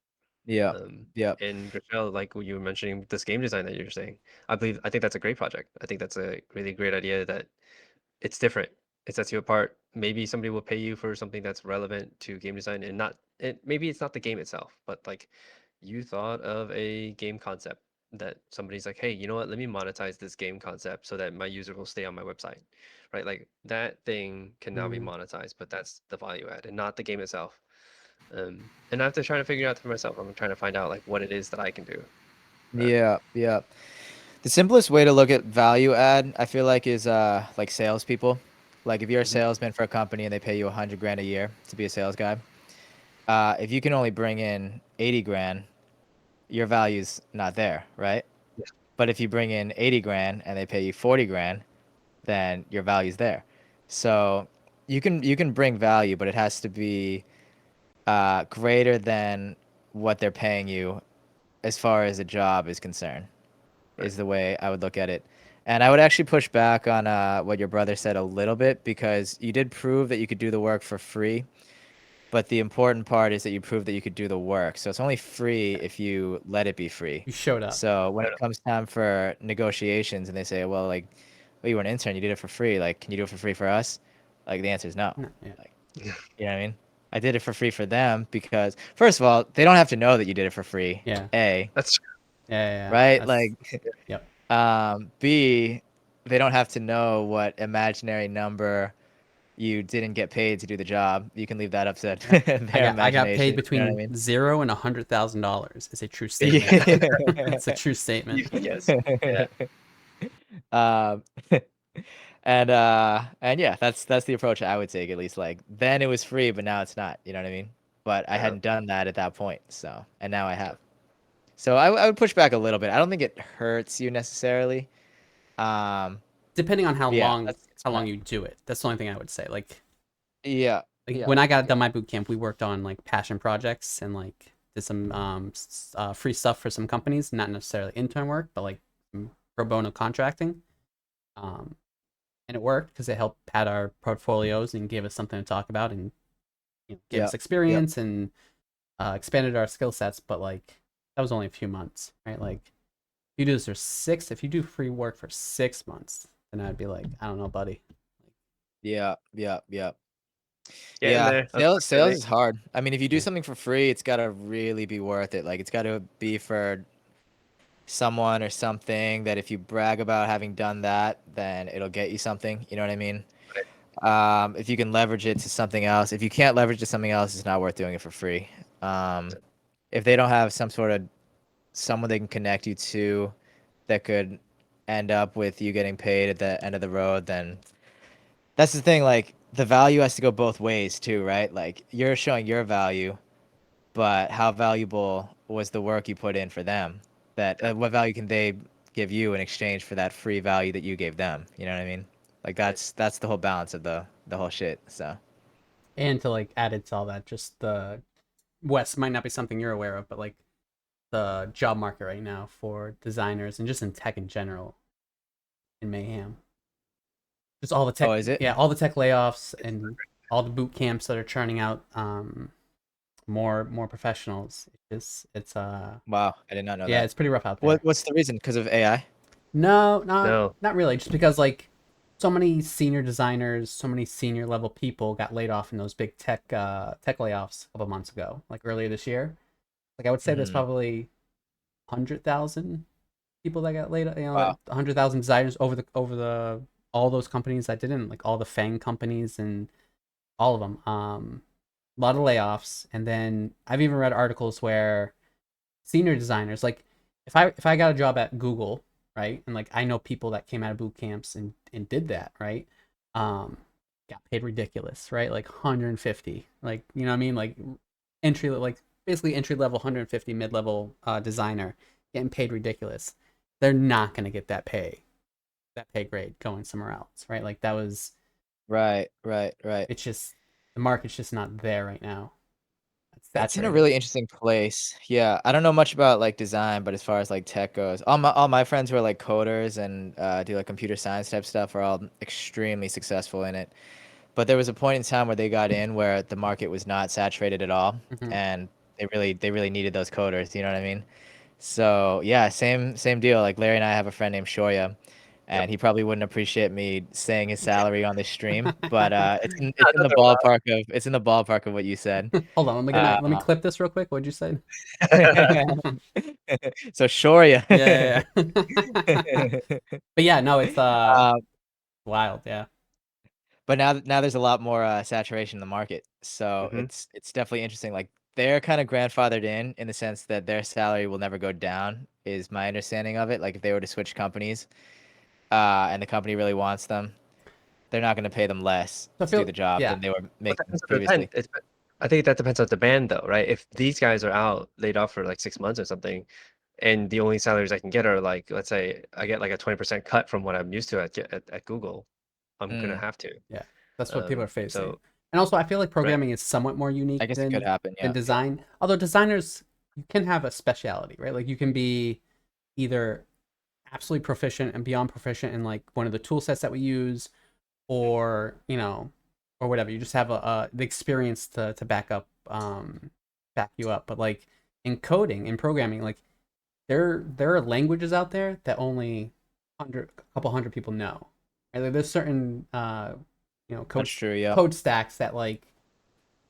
yeah, Um, yeah, and Rochelle, like what you were mentioning, this game design that you're saying, I think that's a great project. I think that's a really great idea that it's different. It sets you apart. Maybe somebody will pay you for something that's relevant to game design and not maybe it's not the game itself, but like you thought of a game concept that somebody's like, hey, you know what? Let me monetize this game concept so that my user will stay on my website. Right? Like that thing can now be Mm. monetized, but that's the value add and not the game itself. And I have to try to figure it out for myself. I'm trying to find out like what it is that I can do. That yeah, yeah. The simplest way to look at value add, I feel like, is like salespeople. Like if you're a Mhm. salesman for a company and they pay you 100 grand a year to be a sales guy, if you can only bring in 80 grand, your value's not there, right? Yeah. But if you bring in 80 grand and they pay you 40 grand, then your value's there. So you can bring value, but it has to be greater than what they're paying you as far as a job is concerned, Right. is the way I would look at it. And I would actually push back on what your brother said a little bit, because you did prove that you could do the work for free. But the important part is that you prove that you could do the work. So it's only free if you let it be free. You showed up. So when I it comes time for negotiations and they say, well, like, well, you were an intern, you did it for free. Like, can you do it for free for us? Like, the answer is no. No, yeah. Like, know. you know what I mean? I did it for free for them because, first of all, they don't have to know that you did it for free. Yeah. A, That's Yeah. right? That's, Like, yep. B, they don't have to know what imaginary number you didn't get paid to do the job. You can leave that up to Yeah. their I got paid imagination. You know what I between mean? $0 and $100,000. It's a true statement. Yeah. It's a true statement. yes. Yeah. um, and yeah, that's the approach I would take, at least. Like, then it was free, but now it's not. You know what I mean? But I Uh-huh. hadn't done that at that point, so, and now I have. So I would push back a little bit. I don't think it hurts you necessarily. Um, Depending on but yeah, how long you do it. That's the only thing I would say. yeah, Like yeah, when I got yeah, done my boot camp, we worked on like passion projects and like did some free stuff for some companies, not necessarily intern work, but like some pro bono contracting. Um, and it worked because it helped pad our portfolios and gave us something to talk about and gave yeah, us yeah, experience and expanded our skill sets. But like that was only a few months, right? Like if you do free work for 6 months, then I'd be like, I don't know, buddy. yeah, yeah, yeah. Getting Yeah, there, sales unfortunately. is hard. I mean, if you do Yeah. something for free, it's gotta really be worth it. Like, it's gotta be for someone or something that if you brag about having done that, then it'll get you something. You know what I mean? Right. If you can leverage it to something else, if you can't leverage it to something else, it's not worth doing it for free. If they don't have some sort of someone they can connect you to that could end up with you getting paid at the end of the road, then that's the thing. Like, the value has to go both ways too, right? Like, you're showing your value, but how valuable was the work you put in for them? That what value can they give you in exchange for that free value that you gave them? You know what I mean? Like, Right. that's the whole balance of the whole shit. So And to like add it to all that, just the West might not be something you're aware of, but like the job market right now for designers and just in tech in general in mayhem. Just all the tech, Oh, is it? yeah, all the tech layoffs and all the boot camps that are churning out more professionals. It's Wow, I did not know yeah, that. it's pretty rough out there. What's the reason? Because of AI? No, No. not really. Just because like so many senior designers, so many senior level people got laid off in those big tech layoffs a couple months ago, like earlier this year. Like I would say there's Mhm. probably 100,000 people that got laid, Wow. 100,000 designers over the all those companies that didn't, like all the Fang companies and all of them. A lot of layoffs, and then I've even read articles where senior designers, like if I got a job at Google, right, and like I know people that came out of boot camps and did that, right, um, got paid ridiculous, right, like 150, like you know what I mean, like like basically entry level 150 mid level designer getting paid ridiculous. They're not gonna get that pay grade going somewhere else, right? Like that was Right, right, right. it's just the market's just not there right now. It's It's in a saturated. really interesting place. Yeah, I don't know much about like design, but as far as like tech goes, all my friends who are like coders and do like computer science type stuff are all extremely successful in it. But there was a point in time where they got in where the market was not saturated at all, Mhm. and they really needed those coders. You know what I mean? So yeah, same deal. Like Larry and I have a friend named Shoya, Yep. and he probably wouldn't appreciate me saying his salary on this stream, but it's in No, it's in the those are ballpark of what you said. Hold on, Uh, let me clip this real quick. What'd you say? so Shoria. Yeah, yeah, yeah. But yeah, no, it's Um, wild, yeah. but now there's a lot more saturation in the market, so Mhm. it's definitely interesting. Like they're kind of grandfathered in the sense that their salary will never go down, is my understanding of it. Like if they were to switch companies, and the company really wants them, they're not going to pay them less So I to do feel the job yeah. than they were Well, making depends on the previously. band. I think that depends on the band though, right? If these guys are out laid off for like 6 months or something, and the only salaries I can get are like, let's say I get like a 20% cut from what I'm used to at Google, I'm gonna Mm, have to. Yeah, that's what people are facing. So And also, I feel like right. programming is somewhat more I unique guess it could happen. than Yeah. design. Although designers, you can have a speciality, right? Like you can be either absolutely proficient and beyond proficient in like one of the tool sets that we use, or or whatever. You just have the experience to back you up. But like in coding, in programming, like there are languages out there that only a couple hundred people know. Right? Like there's certain That's true. Yeah. code stacks that like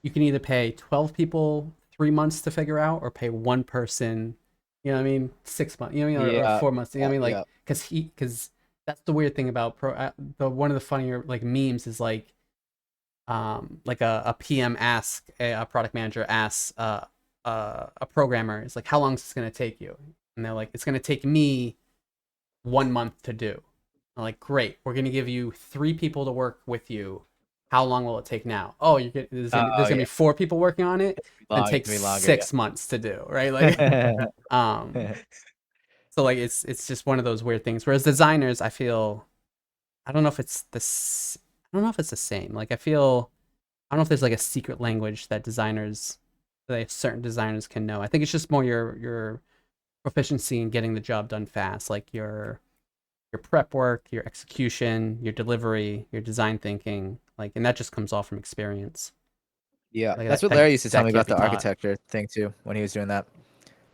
you can either pay 12 people 3 months to figure out, or pay one person, you know what I mean, 6 months, you know what I mean, or Yeah. 4 months, you know what I mean, like Yeah. because that's the weird thing about the one of the funnier like memes is like a PM asks a product manager asks a programmer, it's like, how long is this going to take you? And they're like, it's going to take me 1 month to do. I'm like, great, we're going to give you 3 people to work with you. How long will it take now? Oh, there's Oh gonna be yeah. 4 people working on it. Then It takes can be longer. 6 months to do, right? Like, um, Yeah. so like it's just one of those weird things. Whereas designers, I feel, I don't know if it's I don't know if it's the same. Like I don't know if there's like a secret language that certain designers can know. I think it's just more your proficiency in getting the job done fast, like your prep work, your execution, your delivery, your design thinking, like, and that just comes all from experience. Yeah, Like that's that what Larry used to tell that me can't about be the taught. architecture thing too when he was doing that.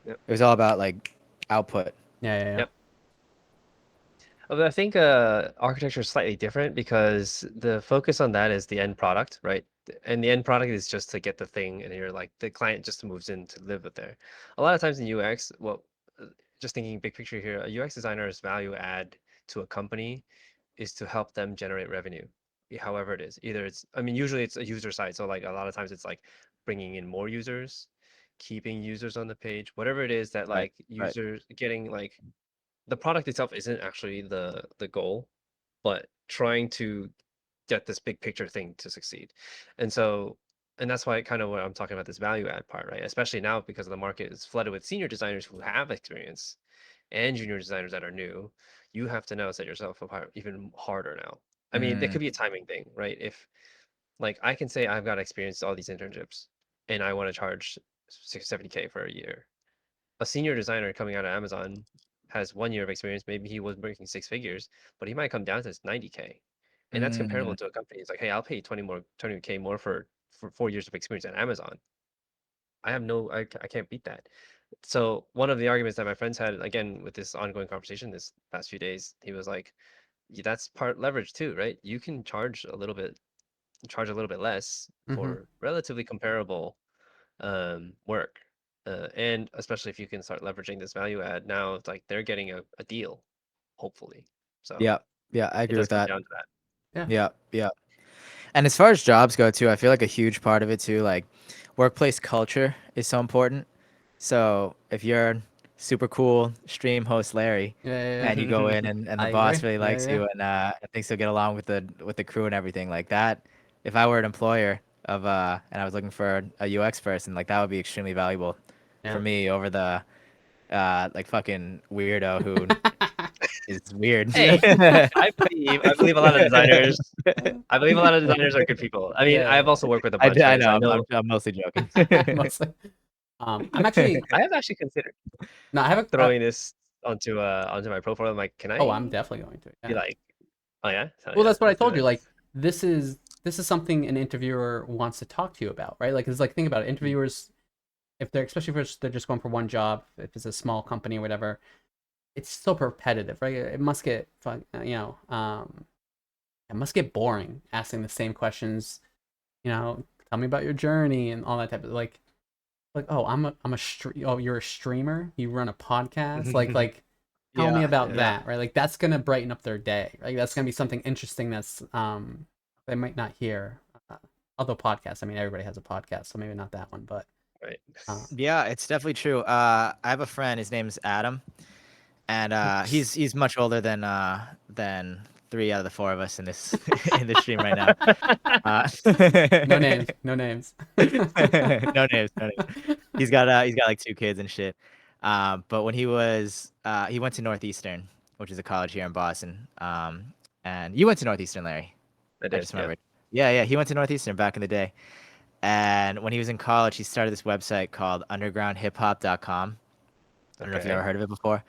Yep. It was all about like output. Yeah, yeah, yeah. Yep. Although I think architecture is slightly different because the focus on that is the end product, right? And the end product is just to get the thing, and you're like the client just moves in to live with there. A lot of times in UX, well, just thinking big picture here, a UX designer's value add to a company is to help them generate revenue, however it is. Either it's, I mean, usually it's a user side, so like a lot of times it's like bringing in more users, keeping users on the page, whatever it is that Right. like Right. users getting like the product itself isn't actually the goal, but trying to get this big picture thing to succeed. And so, and that's why kind of what I'm talking about, this value add part, right? Especially now because the market is flooded with senior designers who have experience and junior designers that are new. You have to now set yourself apart even harder now. I mean, there Mm, could be a timing thing, right? If like I can say I've got experience all these internships and I want to charge 70K for a year. A senior designer coming out of Amazon has 1 year of experience, maybe he was making 6 figures, but he might come down to 90K, and that's comparable Mm, to a company. It's like, hey, I'll pay 20K more for 4 years of experience at Amazon. I have no, I can't beat that. So one of the arguments that my friends had, again, with this ongoing conversation this past few days, he was like, that's part leverage too, right? You can charge a little bit less Mm-hmm. for relatively comparable work. And especially if you can start leveraging this value add, now it's like they're getting a deal, hopefully. So yeah, yeah, I it agree does with come that. down to that. Yeah. Yeah, yeah. And as far as jobs go too, I feel like a huge part of it too, like workplace culture is so important. So if you're super cool stream host Larry, Yeah, yeah, yeah. and you go in and the I boss agree. really Yeah, likes yeah. you and thinks you'll get along with the crew and everything like that, if I were an employer of and I was looking for a UX person, like that would be extremely valuable for Yeah. me over the like fucking weirdo who is weird. Yeah. Hey, I believe a lot of designers. I believe a lot of designers are good people. I mean, I've Yeah. also worked with a bunch, I right? So know I know. I'm mostly joking. Mostly. I'm actually I have actually considered no. I have a. throwing this onto my profile. I'm like, can Oh, I'm I definitely going to. be Yeah. like, oh yeah, hell Well, yeah, that's what I let's do told you. it. Like, this is something an interviewer wants to talk to you about, right? Like, it's like think about it. Interviewers, if they're especially if they're just going for one job, if it's a small company or whatever, it's so repetitive, right? It must get it must get boring asking the same questions. Tell me about your journey and all that type of like oh oh you're a streamer, you run a podcast, like tell me Yeah, about yeah. that, right? Like that's gonna brighten up their day, right? That's gonna be something interesting that's they might not hear. Although podcasts, I mean everybody has a podcast, so maybe not that one, but Right. yeah, it's definitely true. I have a friend. His name's Adam, and he's much older than 3 out of the 4 of us in this in this stream right now. no names, no names. No names, no names. He's got like 2 kids and shit. But when he went to Northeastern, which is a college here in Boston. And you went to Northeastern, Larry. I I did, just yeah. remembered. Yeah, yeah, he went to Northeastern back in the day. And when he was in college, he started this website called undergroundhiphop.com. I don't know if you Okay. ever heard of it before.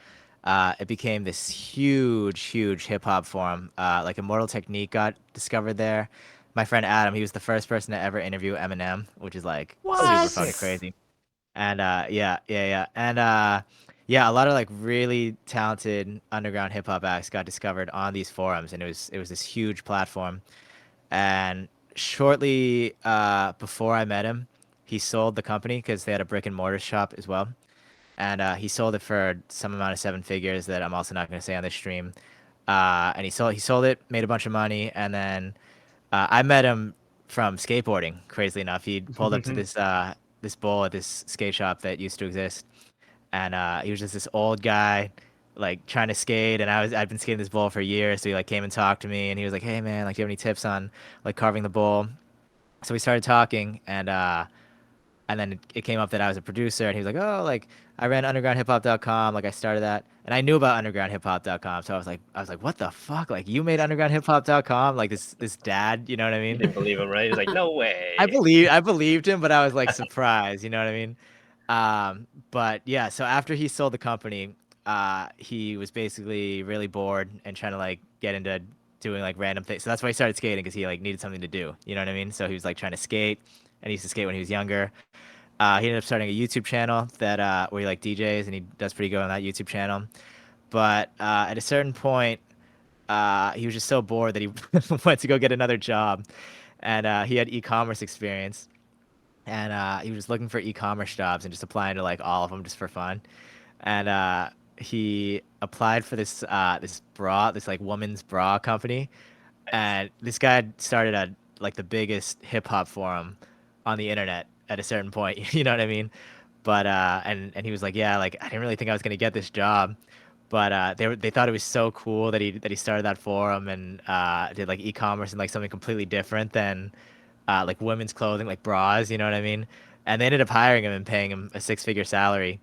It became this huge, huge hip hop forum. Like Immortal Technique got discovered there. My friend Adam, he was the first person to ever interview Eminem, which is like super What? fucking crazy. And yeah, yeah, yeah. And yeah, a lot of like really talented underground hip hop acts got discovered on these forums, and it was this huge platform. And shortly before I met him, he sold the company because they had a brick and mortar shop as well, and he sold it for some amount of 7 figures that I'm also not going to say on this stream. And he sold it, made a bunch of money, and then I met him from skateboarding. Crazily enough, he pulled up to this bowl at this skate shop that used to exist, and he was just this old guy, like trying to skate. And I'd been skating this bowl for years, so he like came and talked to me, and he was like, "Hey man, like, do you have any tips on like carving the bowl?" So we started talking, and then it came up that I was a producer, and he was like, "Oh, like I ran undergroundhiphop.com, like I started that." And I knew about undergroundhiphop.com, so I was like, "What the fuck? Like you made undergroundhiphop.com?" Like this dad, you know what I You mean? didn't believe him, right? He's like, no I way. believed him, but I was like surprised, you know what I mean? But yeah, so after he sold the company, he was basically really bored and trying to like get into doing like random things. So that's why he started skating, because he like needed something to do, you know what I mean? So he was like trying to skate, and he used to skate when he was younger. He ended up starting a YouTube channel that where he like DJs, and he does pretty good on that YouTube channel. But at a certain point, he was just so bored that he went to go get another job, and he had e-commerce experience, and he was just looking for e-commerce jobs and just applying to like all of them just for fun. And he applied for this like woman's bra company, and this guy had started a like the biggest hip hop forum on the internet at a certain point. You know what I mean? But and he was like, yeah, like I didn't really think I was gonna get this job, but they thought it was so cool that he started that forum and did like e-commerce and like something completely different than like women's clothing, like bras. You know what I mean? And they ended up hiring him and paying him a 6-figure salary,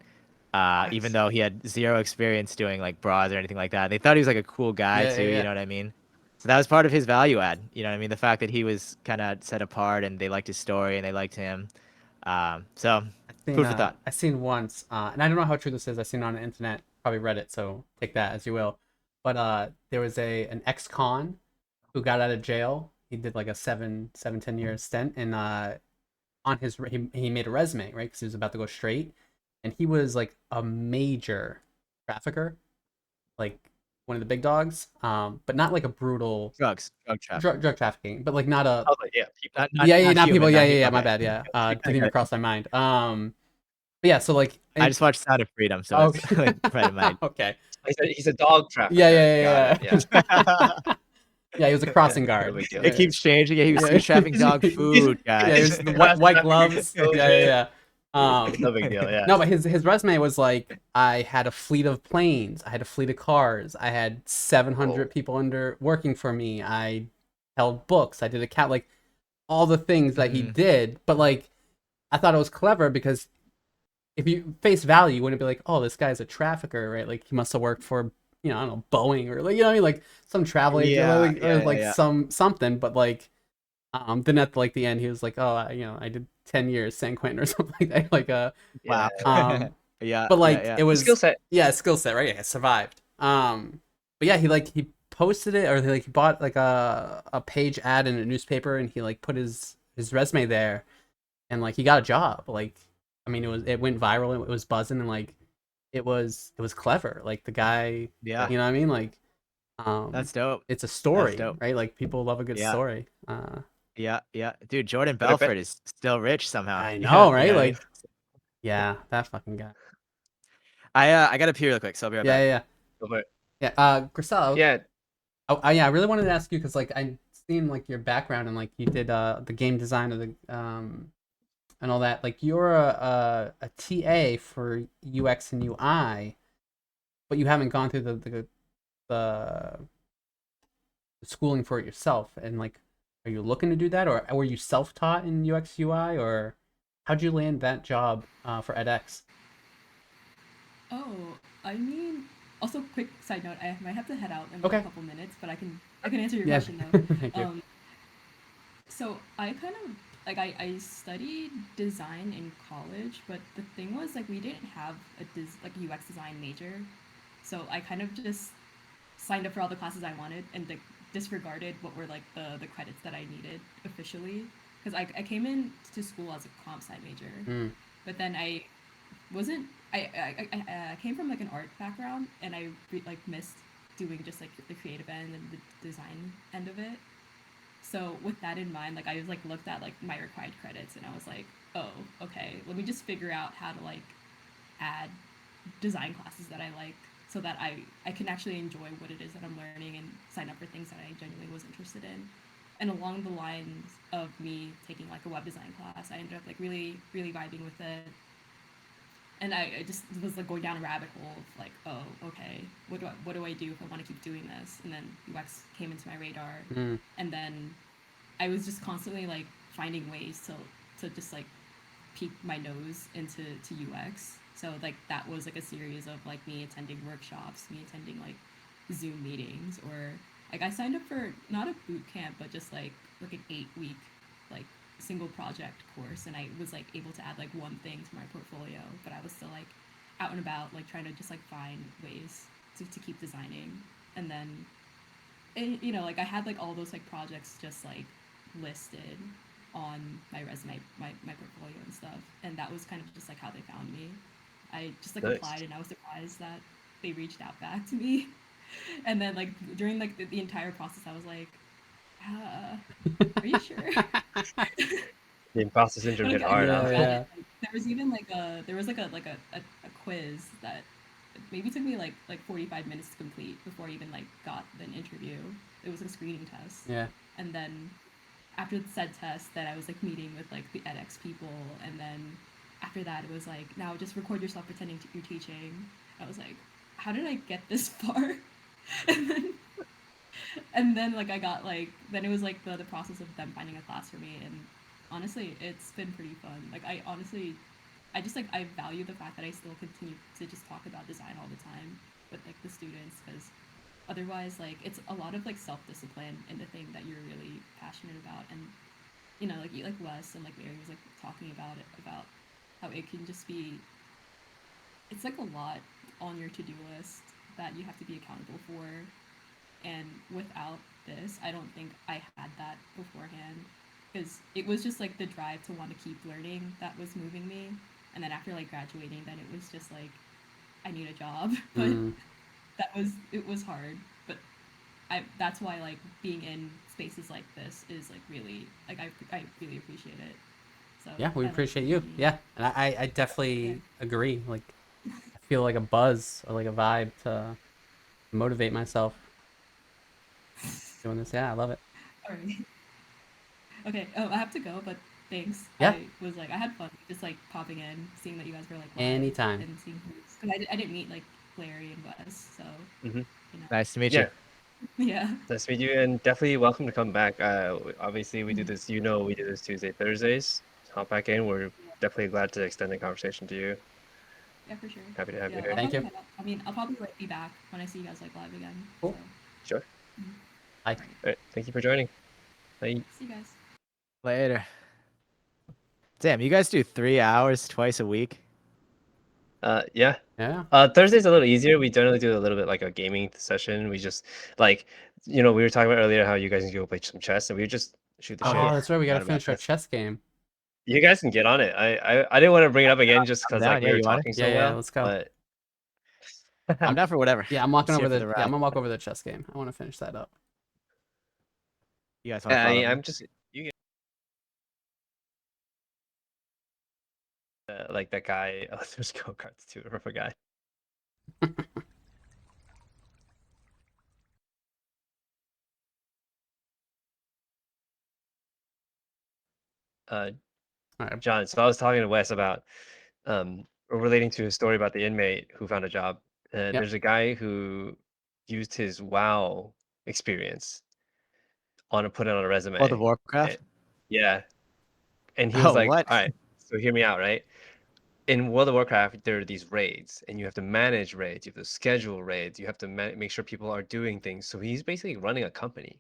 even Nice. though he had zero experience doing like bras or anything like that. They thought he was like a cool guy Yeah, too. yeah, You yeah. know what I mean? So that was part of his value add. You know what I mean? The fact that he was kind of set apart and they liked his story and they liked him. So Seen food for thought. I seen once, and I don't know how true this is. I seen it on the internet. probably read it, so take that as you will. But there was an ex-con who got out of jail. He did like a 10 year stint, and on his he made a resume, right? Because he was about to go straight, and he was like a major trafficker, like one of the big dogs, but not like a brutal drug trafficking. drug trafficking, but like not a I was like, yeah, people. not people, human, yeah, my okay. bad, yeah, didn't even Okay. cross my mind. But yeah, so like I just watched Sound of Freedom, so oh, it's like right in my. okay, He's a dog trafficker. yeah. Got it. Yeah. Yeah, he was a crossing No guard. big deal. It keeps changing. Yeah, he was Yeah. trafficking dog food, Yeah, guys. it was the white gloves. So Yeah. no big deal. Yeah. No, but his resume was like, I had a fleet of planes, I had a fleet of cars, I had 700 Whoa. people under working for me, I held books, I did account, like all the things that he Mhm. did. But like, I thought it was clever because if you face value, you wouldn't be like, oh, this guy's a trafficker, right? Like he must have worked for, I don't know, Boeing or like, what I mean, like some travel agent, Yeah, like, or like yeah. something. But like, then at like the end, he was like, oh, I did 10 years San Quentin or something like that. Like Wow. um, Yeah, but like yeah. it was Skill set. yeah, skill set, right? Yeah, survived. But yeah, he posted it, or he bought like a page ad in a newspaper, and he like put his resume there, and like he got a job. Like, I mean, it went viral, and it was buzzing, and like it was clever. Like the guy, Yeah. you know what I mean? Like, That's dope. it's a story, dope. right? Like people love a good Yeah. story. Yeah. Dude, Jordan But I bet- Belfort is still rich somehow. I You know, right? what I Like, mean? yeah, that fucking guy. I gotta pee real quick, so I'll be right back. Yeah. Go for it. Grisel, Yeah. yeah, I really wanted to ask you because like I've seen like your background, and like you did the game design of the and all that. Like you're a TA for UX and UI, but you haven't gone through the schooling for it yourself. And like, are you looking to do that, or were you self-taught in UX UI, or how'd you land that job for edX? Oh, I mean, also quick side note, I might have to head out in Okay. a couple minutes, but I can answer your Yeah. question though. Thank you. So I kind of like I studied design in college, but the thing was like we didn't have like a UX design major, so I kind of just signed up for all the classes I wanted and like disregarded what were like the credits that I needed officially, because I came in to school as a comp sci major, Mm. but then I wasn't I came from like an art background, and I like missed doing just like the creative end and the design end of it. So with that in mind, like I was like looked at like my required credits, and I was like, oh, okay, let me just figure out how to like add design classes that I like, so that I can actually enjoy what it is that I'm learning and sign up for things that I genuinely was interested in. And along the lines of me taking like a web design class, I ended up like really vibing with it. And I just was like going down a rabbit hole of like, oh, okay, what do I do if I want to keep doing this? And then UX came into my radar, Mm. and then I was just constantly like finding ways to just like peek my nose into UX. So like that was like a series of like me attending workshops, me attending like Zoom meetings, or like I signed up for not a boot camp, but just like an 8-week like single project course, and I was like able to add like one thing to my portfolio, but I was still like out and about like trying to just like find ways to keep designing. And then like I had like all those like projects just like listed on my resume, my portfolio and stuff, and that was kind of just like how they found me. I just like Nice. applied, and I was surprised that they reached out back to me. And then like during like the entire process, I was like, are you sure? The imposter syndrome hit Like, hard. Yeah, Huh? yeah. there was even like a quiz that maybe took me like 45 minutes to complete before I even like got an interview. It was a screening test. Yeah. And then after the said test, then I was like meeting with like the edX people, and then after that it was like, now just record yourself pretending you're teaching. I was like, how did I get this far? and then like I got like, then it was like the process of them finding a class for me, and honestly it's been pretty fun. Like I just like I value the fact that I still continue to just talk about design all the time with like the students, because otherwise like it's a lot of like self-discipline in the thing that you're really passionate about. And like Wes and like Mary was like talking about how it can just be it's like a lot on your to-do list that you have to be accountable for. And without this, I don't think I had that beforehand because it was just like the drive to want to keep learning that was moving me. And then after like graduating, then it was just like I need a job. But Mm. it was hard. But that's why like being in spaces like this is like really like I really appreciate it. So Yeah, we I like appreciate the you. community. Yeah, and I Yeah. definitely agree. Like, I feel like a buzz or like a vibe to motivate myself doing this. Yeah, I love it. All right. Okay. Oh, I have to go, but thanks. Yeah, I had fun just like popping in, seeing that you guys were like live, anytime. and seeing because I didn't meet like Larry and Wes, so Hmm. you know. Nice to meet you. Yeah, Yeah. nice to meet you, and definitely welcome to come back. Obviously, we do Mhm. this. We do this Tuesday, Thursdays. Hop back in. We're definitely glad to extend the conversation to you. Yeah, for sure. Happy to have you Yeah, here. I'll Thank probably you. head up. I mean, I'll probably like be back when I see you guys like live again. So, Cool. Sure. mhm. Bye. All right. All right. Thank you for joining. Bye. See you guys. Later. Damn, you guys do 3 hours twice a week? Yeah. Yeah. Thursday's a little easier. We generally do a little bit like a gaming session. We just like, we were talking about earlier how you guys can go play some chess, and we just shoot the Oh, shit. Oh, yeah. that's right. We gotta Forgot about finish our this. chess game. You guys can get on it. I didn't want to bring it up again just I'm because like down. we Yeah, were you want it? talking Yeah, so yeah. well, Let's go. but I'm down for whatever. Yeah, I'm walking Just here over for the. the Yeah, I'm ride. gonna walk over the chess game. I want to finish that up. You guys want to follow me? I'm just you get like that guy. Oh, there's go karts too. I forgot. Uh, All right. John. So I was talking to Wes about relating to a story about the inmate who found a job. Yep. There's a guy who used his WoW experience on to put it on a World of resume. Warcraft? Yeah, and he was Oh, like, what? "All right, so hear me out, right? In World of Warcraft, there are these raids, and you have to manage raids. You have to schedule raids. You have to make sure people are doing things. So he's basically running a company.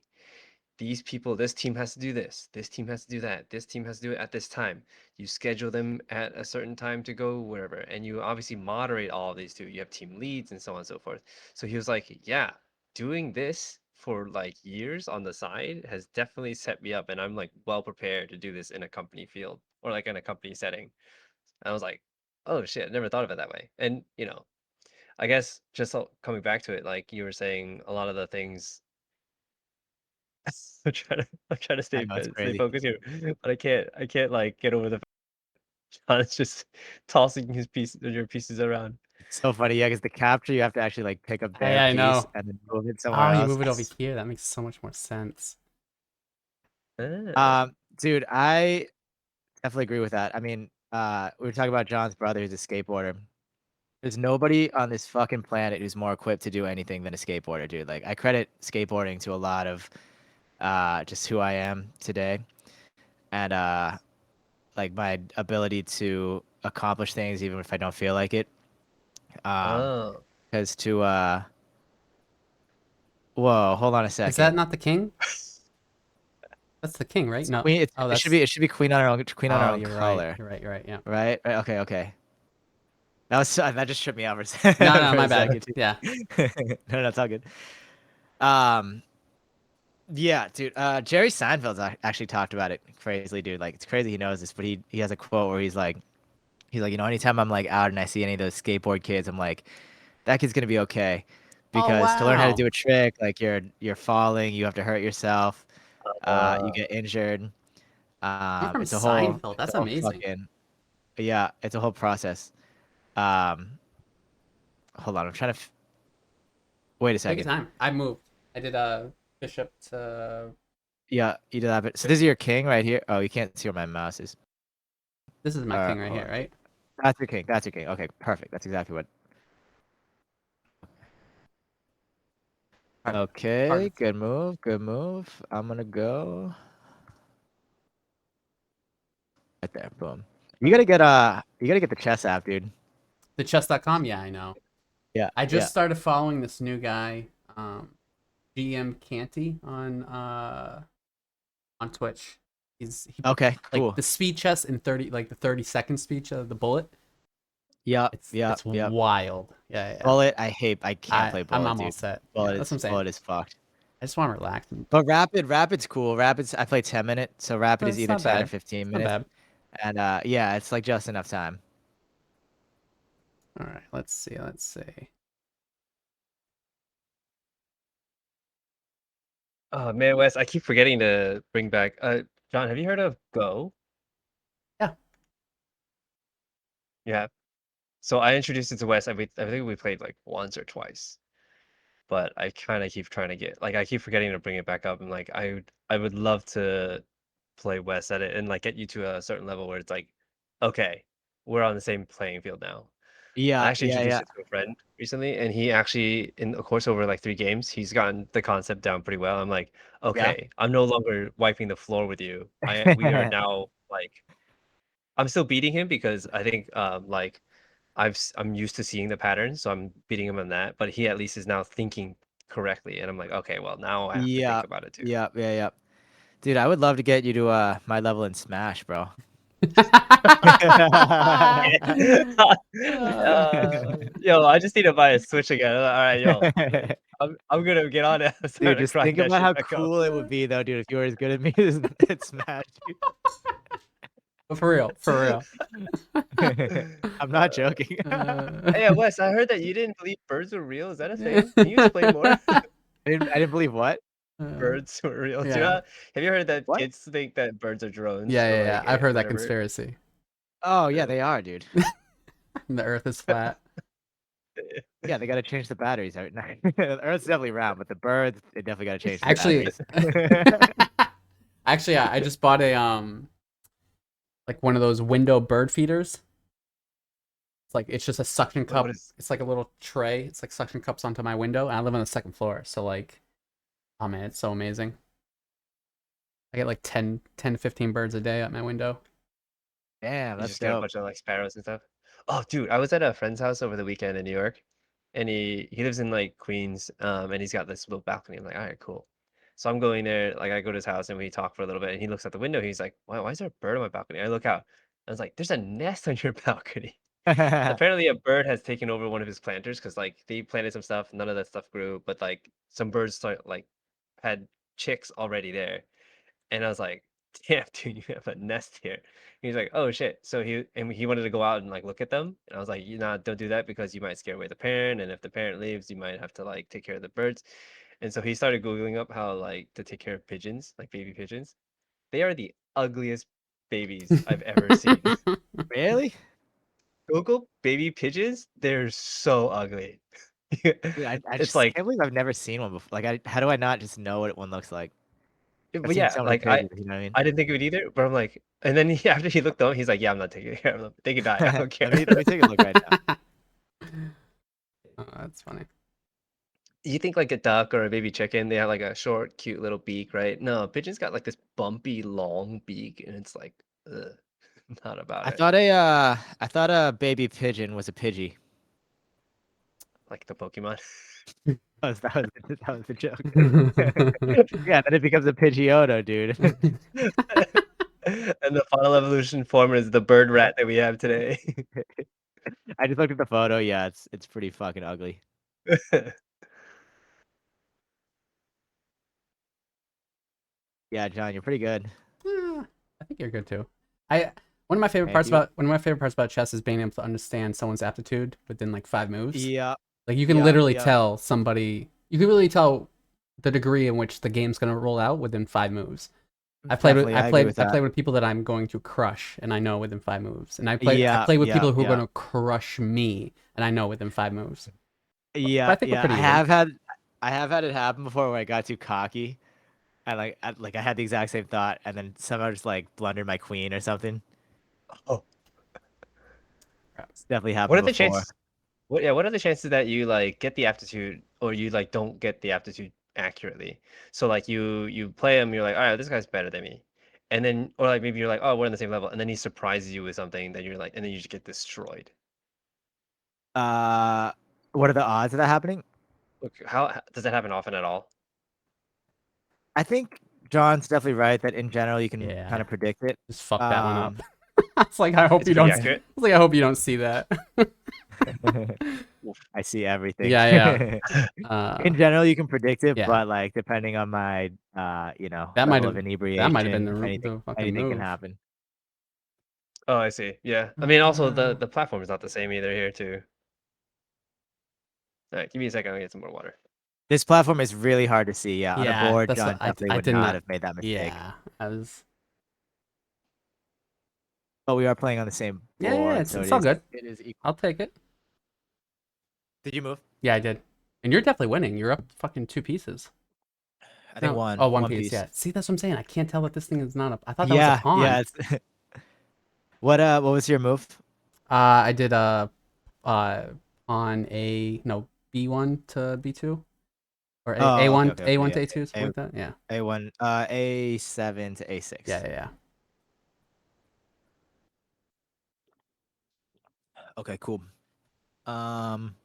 These people, this team has to do this. This team has to do that. This team has to do it at this time. You schedule them at a certain time to go wherever, and you obviously moderate all of these too. You have team leads and so on and so forth. So he was like, "Yeah, doing this for like years on the side has definitely set me up, and I'm like well prepared to do this in a company field or like in a company setting." I was like, "Oh shit, I never thought of it that way." And I guess just coming back to it, like you were saying, a lot of the things. I'm trying to I know, it's stay crazy. focused here, but I can't like get over the fact John is just tossing your pieces around. It's so funny. Yeah, because the capture, you have to actually like pick up Hey, their I piece know. and then move it somewhere Oh, you else. move it over here. That makes so much more sense. Ah, Dude, I definitely agree with that. I mean, we were talking about John's brother who's a skateboarder. There's nobody on this fucking planet who's more equipped to do anything than a skateboarder, dude. Like, I credit skateboarding to a lot of just who I am today, and like my ability to accomplish things even if I don't feel like it. oh, Because to whoa, hold on a Is that second. not the king? That's the king, right? It's No. queen. Oh, It should that's. be. It should be queen on her own. Queen on her Oh, own you're right. color. You're right. You're right. Yeah. Right. Right. Okay. Okay. That just tripped me out for No, no, for my a bad. second. Yeah. No, no, it's all good. Um. Yeah, dude. Jerry Seinfeld's actually talked about it crazily, dude. Like, it's crazy he knows this, but he has a quote where he's like, anytime I'm like out and I see any of those skateboard kids, I'm like, that kid's gonna be okay, Oh, because to learn how to wow. do a trick, like you're falling, you have to hurt yourself, you uh, get injured. You're from It's a whole, Seinfeld. it's That's a whole amazing. fucking, yeah, it's a whole process. Um, hold on, I'm trying to. Wait a Take your second. time. I moved. I did a bishop to. Yeah, you did have it. So this is your king right here. Oh, you can't see where my mouse is. This is my king right Hold here, on. right? That's your king. That's your king. Okay, perfect. That's exactly what. Hard. Okay, Hard. good move. Good move. I'm gonna go right there. Boom. You gotta get the chess app, dude. The chess.com. Yeah, I know. Yeah, I yeah. just started following this new guy, GM Canty on Twitch. He Okay, cool. like the speed chess in 30, like the 30-second speech of the bullet. Yep, It's yep, it's yep. wild. Yeah. Bullet, I hate. I can't play I'm Bullet, dude. almost set. Yeah, that's what I'm saying. Bullet is fucked. I just want to relax. But Rapid's cool. Rapid's I play 10 minutes, so Rapid is It's either not 10 or bad. 15 It's not minutes. bad. And yeah, it's like just enough time. All right, let's see. Let's see. Oh man, Wes, I keep forgetting to bring back. John, have you heard of Go? Yeah. Yeah. So I introduced it to Wes. I think we played like once or twice, but I kind of keep trying to get like I keep forgetting to bring it back up. And like I would love to play Wes at it and like get you to a certain level where it's like, okay, we're on the same playing field now. I Yeah, actually yeah, introduced yeah. it to a friend recently, and he actually, in the course over like 3 games, he's gotten the concept down pretty well. I'm like, Yeah. okay, I'm no longer wiping the floor with you. We are now like, I'm still beating him because I think like I'm used to seeing the patterns, so I'm beating him on that. But he at least is now thinking correctly, and I'm like, okay, well now I have to think Yeah, about it too. yeah, yeah, yeah. Dude, I would love to get you to my level in Smash, bro. Yo, I just need to buy a Switch again. All right, yo, I'm gonna get on it. I'm starting Dude, to just grind think that about shit how back up. cool it would be, though, dude, if you were as good at me as at Smash, For real, for real. dude. I'm not joking. Hey, Wes, I heard that you didn't believe birds were real. Is that a thing? Can you explain more? I didn't believe what? Birds were real. Do you Yeah. have you heard that What? kids think that birds are drones Yeah, or yeah, yeah. like I've heard that whatever? conspiracy. Oh, yeah, they are, dude. The Earth is flat. Yeah, they gotta change the batteries. The Earth's definitely round, but the birds, they definitely gotta change the Actually, batteries. actually, I just bought a like one of those window bird feeders. It's like it's just a suction What cup. is? It's like a little tray. It's like suction cups onto my window, and I live on the second floor. So like, oh man, it's so amazing. I get like 10 to 15 birds a day at my window. Damn, You that's just get a dope. bunch of like sparrows and stuff. Oh, dude, I was at a friend's house over the weekend in New York, and he lives in like Queens, and he's got this little balcony. I'm like, all right, cool. So I'm going there, like I go to his house and we talk for a little bit, and he looks out the window. He's like, why is there a bird on my balcony? I look out. I was like, there's a nest on your balcony. Apparently, a bird has taken over one of his planters because like they planted some stuff, none of that stuff grew, but like some birds like had chicks already there. And I was like, "Damn, dude, you have a nest here." He's like, "Oh shit." So he wanted to go out and like look at them. And I was like, "You know, don't do that because you might scare away the parent. And if the parent leaves, you might have to like take care of the birds." And so he started Googling up how like to take care of pigeons, like baby pigeons. They are the ugliest babies I've ever seen. Really? Google baby pigeons, they're so ugly. Dude, I It's just like, can't believe I've never seen one before. Like, how do I not just know what one looks like? I've but seen yeah, so many like I pictures, you know what I mean? I didn't think of it either, but I'm like, and then after he looked on, he's like, "Yeah, I'm not taking care of them. They can die. I don't care." Let me take a look right now. Oh, that's funny. You think like a duck or a baby chicken, they have like a short, cute little beak, right? No, pigeon's got like this bumpy, long beak, and it's like, ugh, not about it. I thought a baby pigeon was a Pidgey. Like the Pokemon. That was the joke. Yeah, then it becomes a Pidgeotto, dude. And the final evolution form is the bird rat that we have today. I just looked at the photo. Yeah, it's pretty fucking ugly. Yeah, John, you're pretty good. I think you're good too. I one of my favorite Thank parts you. about chess is being able to understand someone's aptitude within like 5 moves. Yeah, Like you can yeah, literally yeah. tell somebody. You can really tell the degree in which the game's gonna roll out within 5 moves. I played agree with that. with people that I'm going to crush, and I know within 5 moves. And I played Yeah, with yeah, people who are yeah. going to crush me, and I know within 5 moves. But Yeah, I think we're yeah. pretty I even. have had it happen before where I got too cocky. And I had the exact same thought, and then somehow just like blundered my queen or something. Oh, It's definitely what happened are the before. chances? What are the chances that you like get the aptitude or you like don't get the aptitude accurately? So like you play him, you're like, all right, this guy's better than me, and then or like maybe you're like, oh, we're on the same level, and then he surprises you with something that you're like, and then you just get destroyed. Uh, what are the odds of that happening? Look, how does that happen often at all? I think John's definitely right that in general you can Yeah. kind of predict it. Just fuck that one up. It's like I hope It's you pretty don't. accurate. It's like I hope you don't see that. I see everything. Yeah. In general, you can predict it, yeah. but like depending on my That might level of have inebriation, been anything the fucking anything can move. happen. Oh, I see. Yeah. I mean, also Uh, the platform is not the same either here too. All right, give me a second. I'll get some more water. This platform is really hard to see. Yeah, on a Yeah, board, that's John what definitely I would did not not. have made that mistake. Yeah, I was. But we are playing on the same Yeah, board, so it's all good. it is equal. I'll take it. Did you move? Yeah, I did. And you're definitely winning. You're up fucking 2 pieces. I think No. one. Oh, one piece. Yeah. See, that's what I'm saying. I can't tell that this thing is not a. I thought that was a Yeah, pawn. yeah. It's what was your move? I did on a no B1 to B2 or Oh, A1 okay, A1 yeah. to A2 something like that. Yeah. A1, A7 to A6. Yeah. Okay, cool. Um,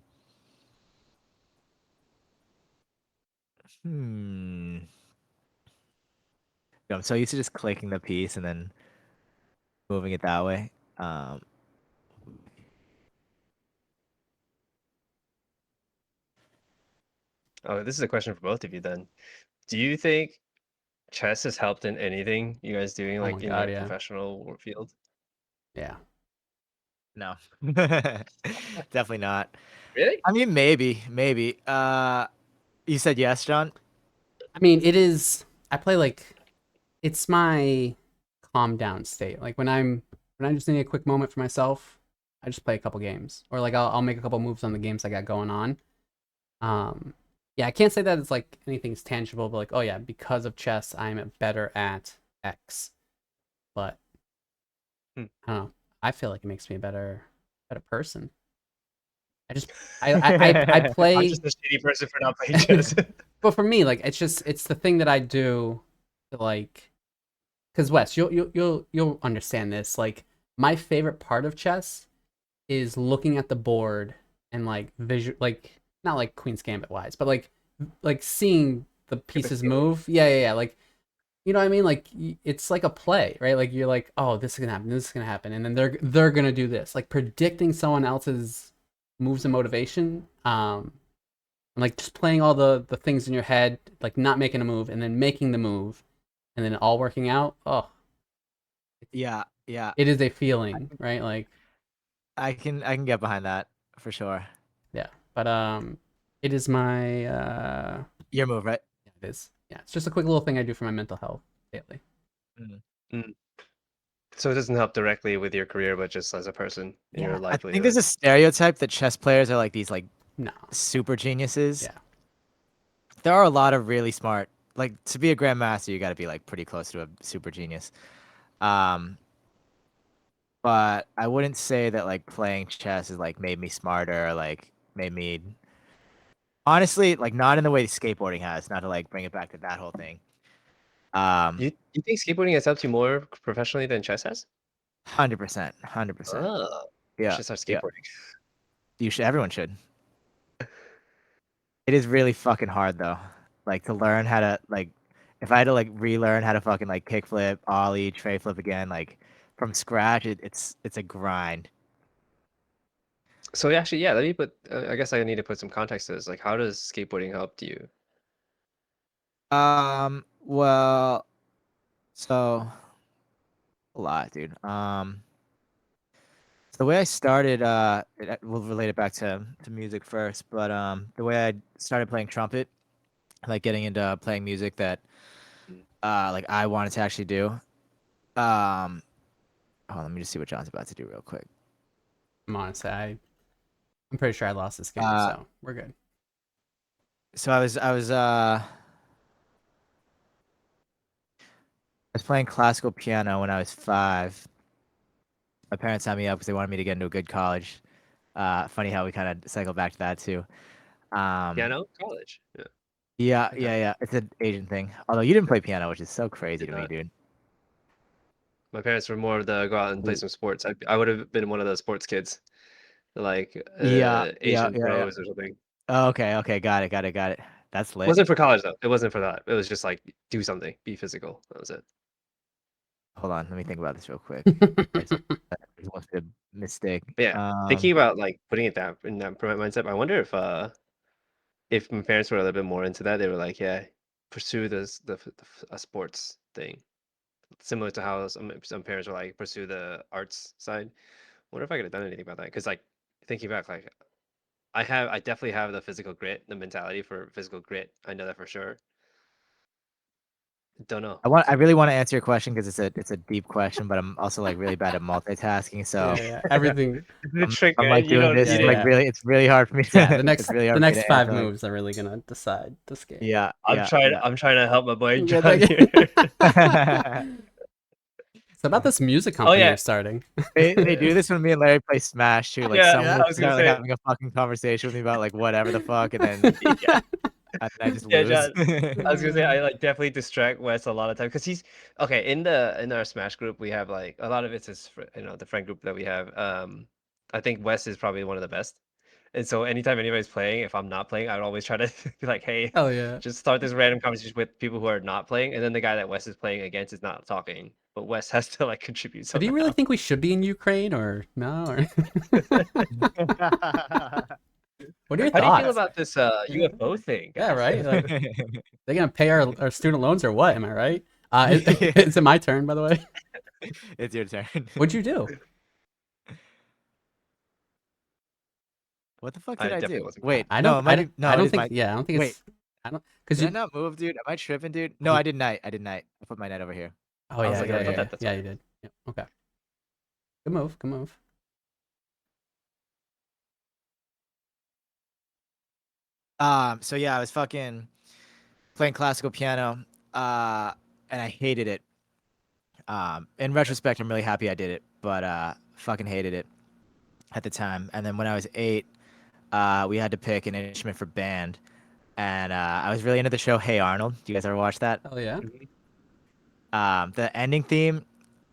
hmm. I'm so used to just clicking the piece and then moving it that way. Oh, this is a question for both of you then. Do you think chess has helped in anything you guys doing Oh my like in God, your yeah. professional field? Yeah. No, definitely not. Really? I mean, maybe. You said yes, John? I mean, it is. I play like it's my calm down state. Like when I just need a quick moment for myself, I just play a couple games, or like I'll make a couple moves on the games I got going on. Yeah, I can't say that it's like anything's tangible, but like, oh yeah, because of chess, I'm better at X. But Hmm. I don't know. I feel like it makes me a better person. I just I I'm play. just a shitty person for not playing chess. But for me, like it's the thing that I do to like, because Wes, you'll understand this. Like my favorite part of chess is looking at the board and like visual, like not like Queen's Gambit wise, but like seeing the pieces feeling. move. Yeah. Like you know what I mean? Like it's like a play, right? Like you're like, oh, this is gonna happen, this is gonna happen, and then they're gonna do this. Like predicting someone else's moves and motivation. And like just playing all the things in your head, like not making a move and then making the move, and then all working out. Oh, Yeah. it is a feeling, right? Like I can get behind that for sure. yeah, but it is my Your move, right? yeah, it is. Yeah, it's just a quick little thing I do for my mental health daily. So it doesn't help directly with your career, but just as a person in your Yeah, I I livelihood. think there's a stereotype that chess players are like these like No, super geniuses. Yeah. There are a lot of really smart. Like to be a grandmaster, you got to be like pretty close to a super genius. But I wouldn't say that like playing chess has like made me smarter or like made me honestly like not in the way skateboarding has. Not to like bring it back to that whole thing. You think skateboarding has helped you more professionally than chess has? 100%. Oh, I Yeah, should start yeah. skateboarding. You should. Everyone should. It is really fucking hard though. Like to learn how to like, if I had to like relearn how to fucking like kickflip, ollie, tray flip again, like from scratch, it's a grind. So actually, yeah, let me put. I guess I need to put some context to this. Like, how does skateboarding help you? Well, so a lot, dude. So the way I started, we'll relate it back to music first, but the way I started playing trumpet, like getting into playing music that like I wanted to actually do. Hold on, let me just see what John's about to do real quick. I'm honest. I'm pretty sure I lost this game, so we're good. So I was playing classical piano when I was 5. My parents signed me up because they wanted me to get into a good college. Funny how we kind of cycle back to that too. Piano, college. Yeah. Yeah. It's an Asian thing. Although you didn't play piano, which is so crazy Did to me, not. dude. My parents were more of the go out and play some sports. I would have been one of those sports kids, like Yeah. Asian pros or something. Oh, okay. Got it. That's It lit. wasn't for college though. It wasn't for that. It was just like do something, be physical. That was it. Hold on, let me think about this real quick. There's must be a mistake. But yeah, thinking about like putting it that in that mindset, I wonder if my parents were a little bit more into that, they were like, yeah, pursue a sports thing, similar to how some parents were like pursue the arts side. Wonder if I could have done anything about that, because like thinking back, like I definitely have the physical grit, the mentality for physical grit. I know that for sure. Don't know. I really want to answer your question because it's a deep question, but I'm also like really bad at multitasking. So Yeah, everything. The trick, I'm man. like You doing don't this. need Yeah, Like yeah. really, it's really hard for me. Yeah, It's really hard the for me next to 5 answer, like, moves are really gonna decide this game. yeah, I'm yeah, trying. yeah. I'm trying to help my boy Yeah, John thank here. you. So about this music Oh company yeah, you're starting. They do this when me and Larry play Smash too. Like yeah. someone Yeah. will I was gonna start like say, having a fucking conversation with me about like whatever the fuck, and then yeah, I just yeah, lose. John. I was gonna say I like definitely distract Wes a lot of time, because he's okay in our Smash group. We have like a lot of it's his the friend group that we have. I think Wes is probably one of the best. And so anytime anybody's playing, if I'm not playing, I'd always try to be like, hey, Hell yeah. just start this random conversation with people who are not playing, and then the guy that Wes is playing against is not talking, but Wes has to like contribute So do you really somehow. think we should be in Ukraine or no? Or what are your How do you feel thoughts? about this UFO thing, Yeah, guys? right. Like they're gonna pay our student loans or what? Am I right? Yeah. Is it my turn by the way? It's your turn. What'd you do? What the fuck I did I definitely do? wasn't. Wait, I no, don't. it might be no, I it don't is think. my Yeah, I don't think wait. it's. I don't because Did I you. not move, dude? Am I tripping, dude? No, I did night. I did night. I put my night over here. Oh I yeah, was like, I yeah, thought yeah, that's yeah. why. You did. Yeah. Okay. Good move. Good move. So yeah, I was fucking playing classical piano, and I hated it. In retrospect, I'm really happy I did it, but fucking hated it at the time. And then when I was 8, we had to pick an instrument for band, and I was really into the show Hey Arnold. Do you guys ever watch that? Hell yeah. The ending theme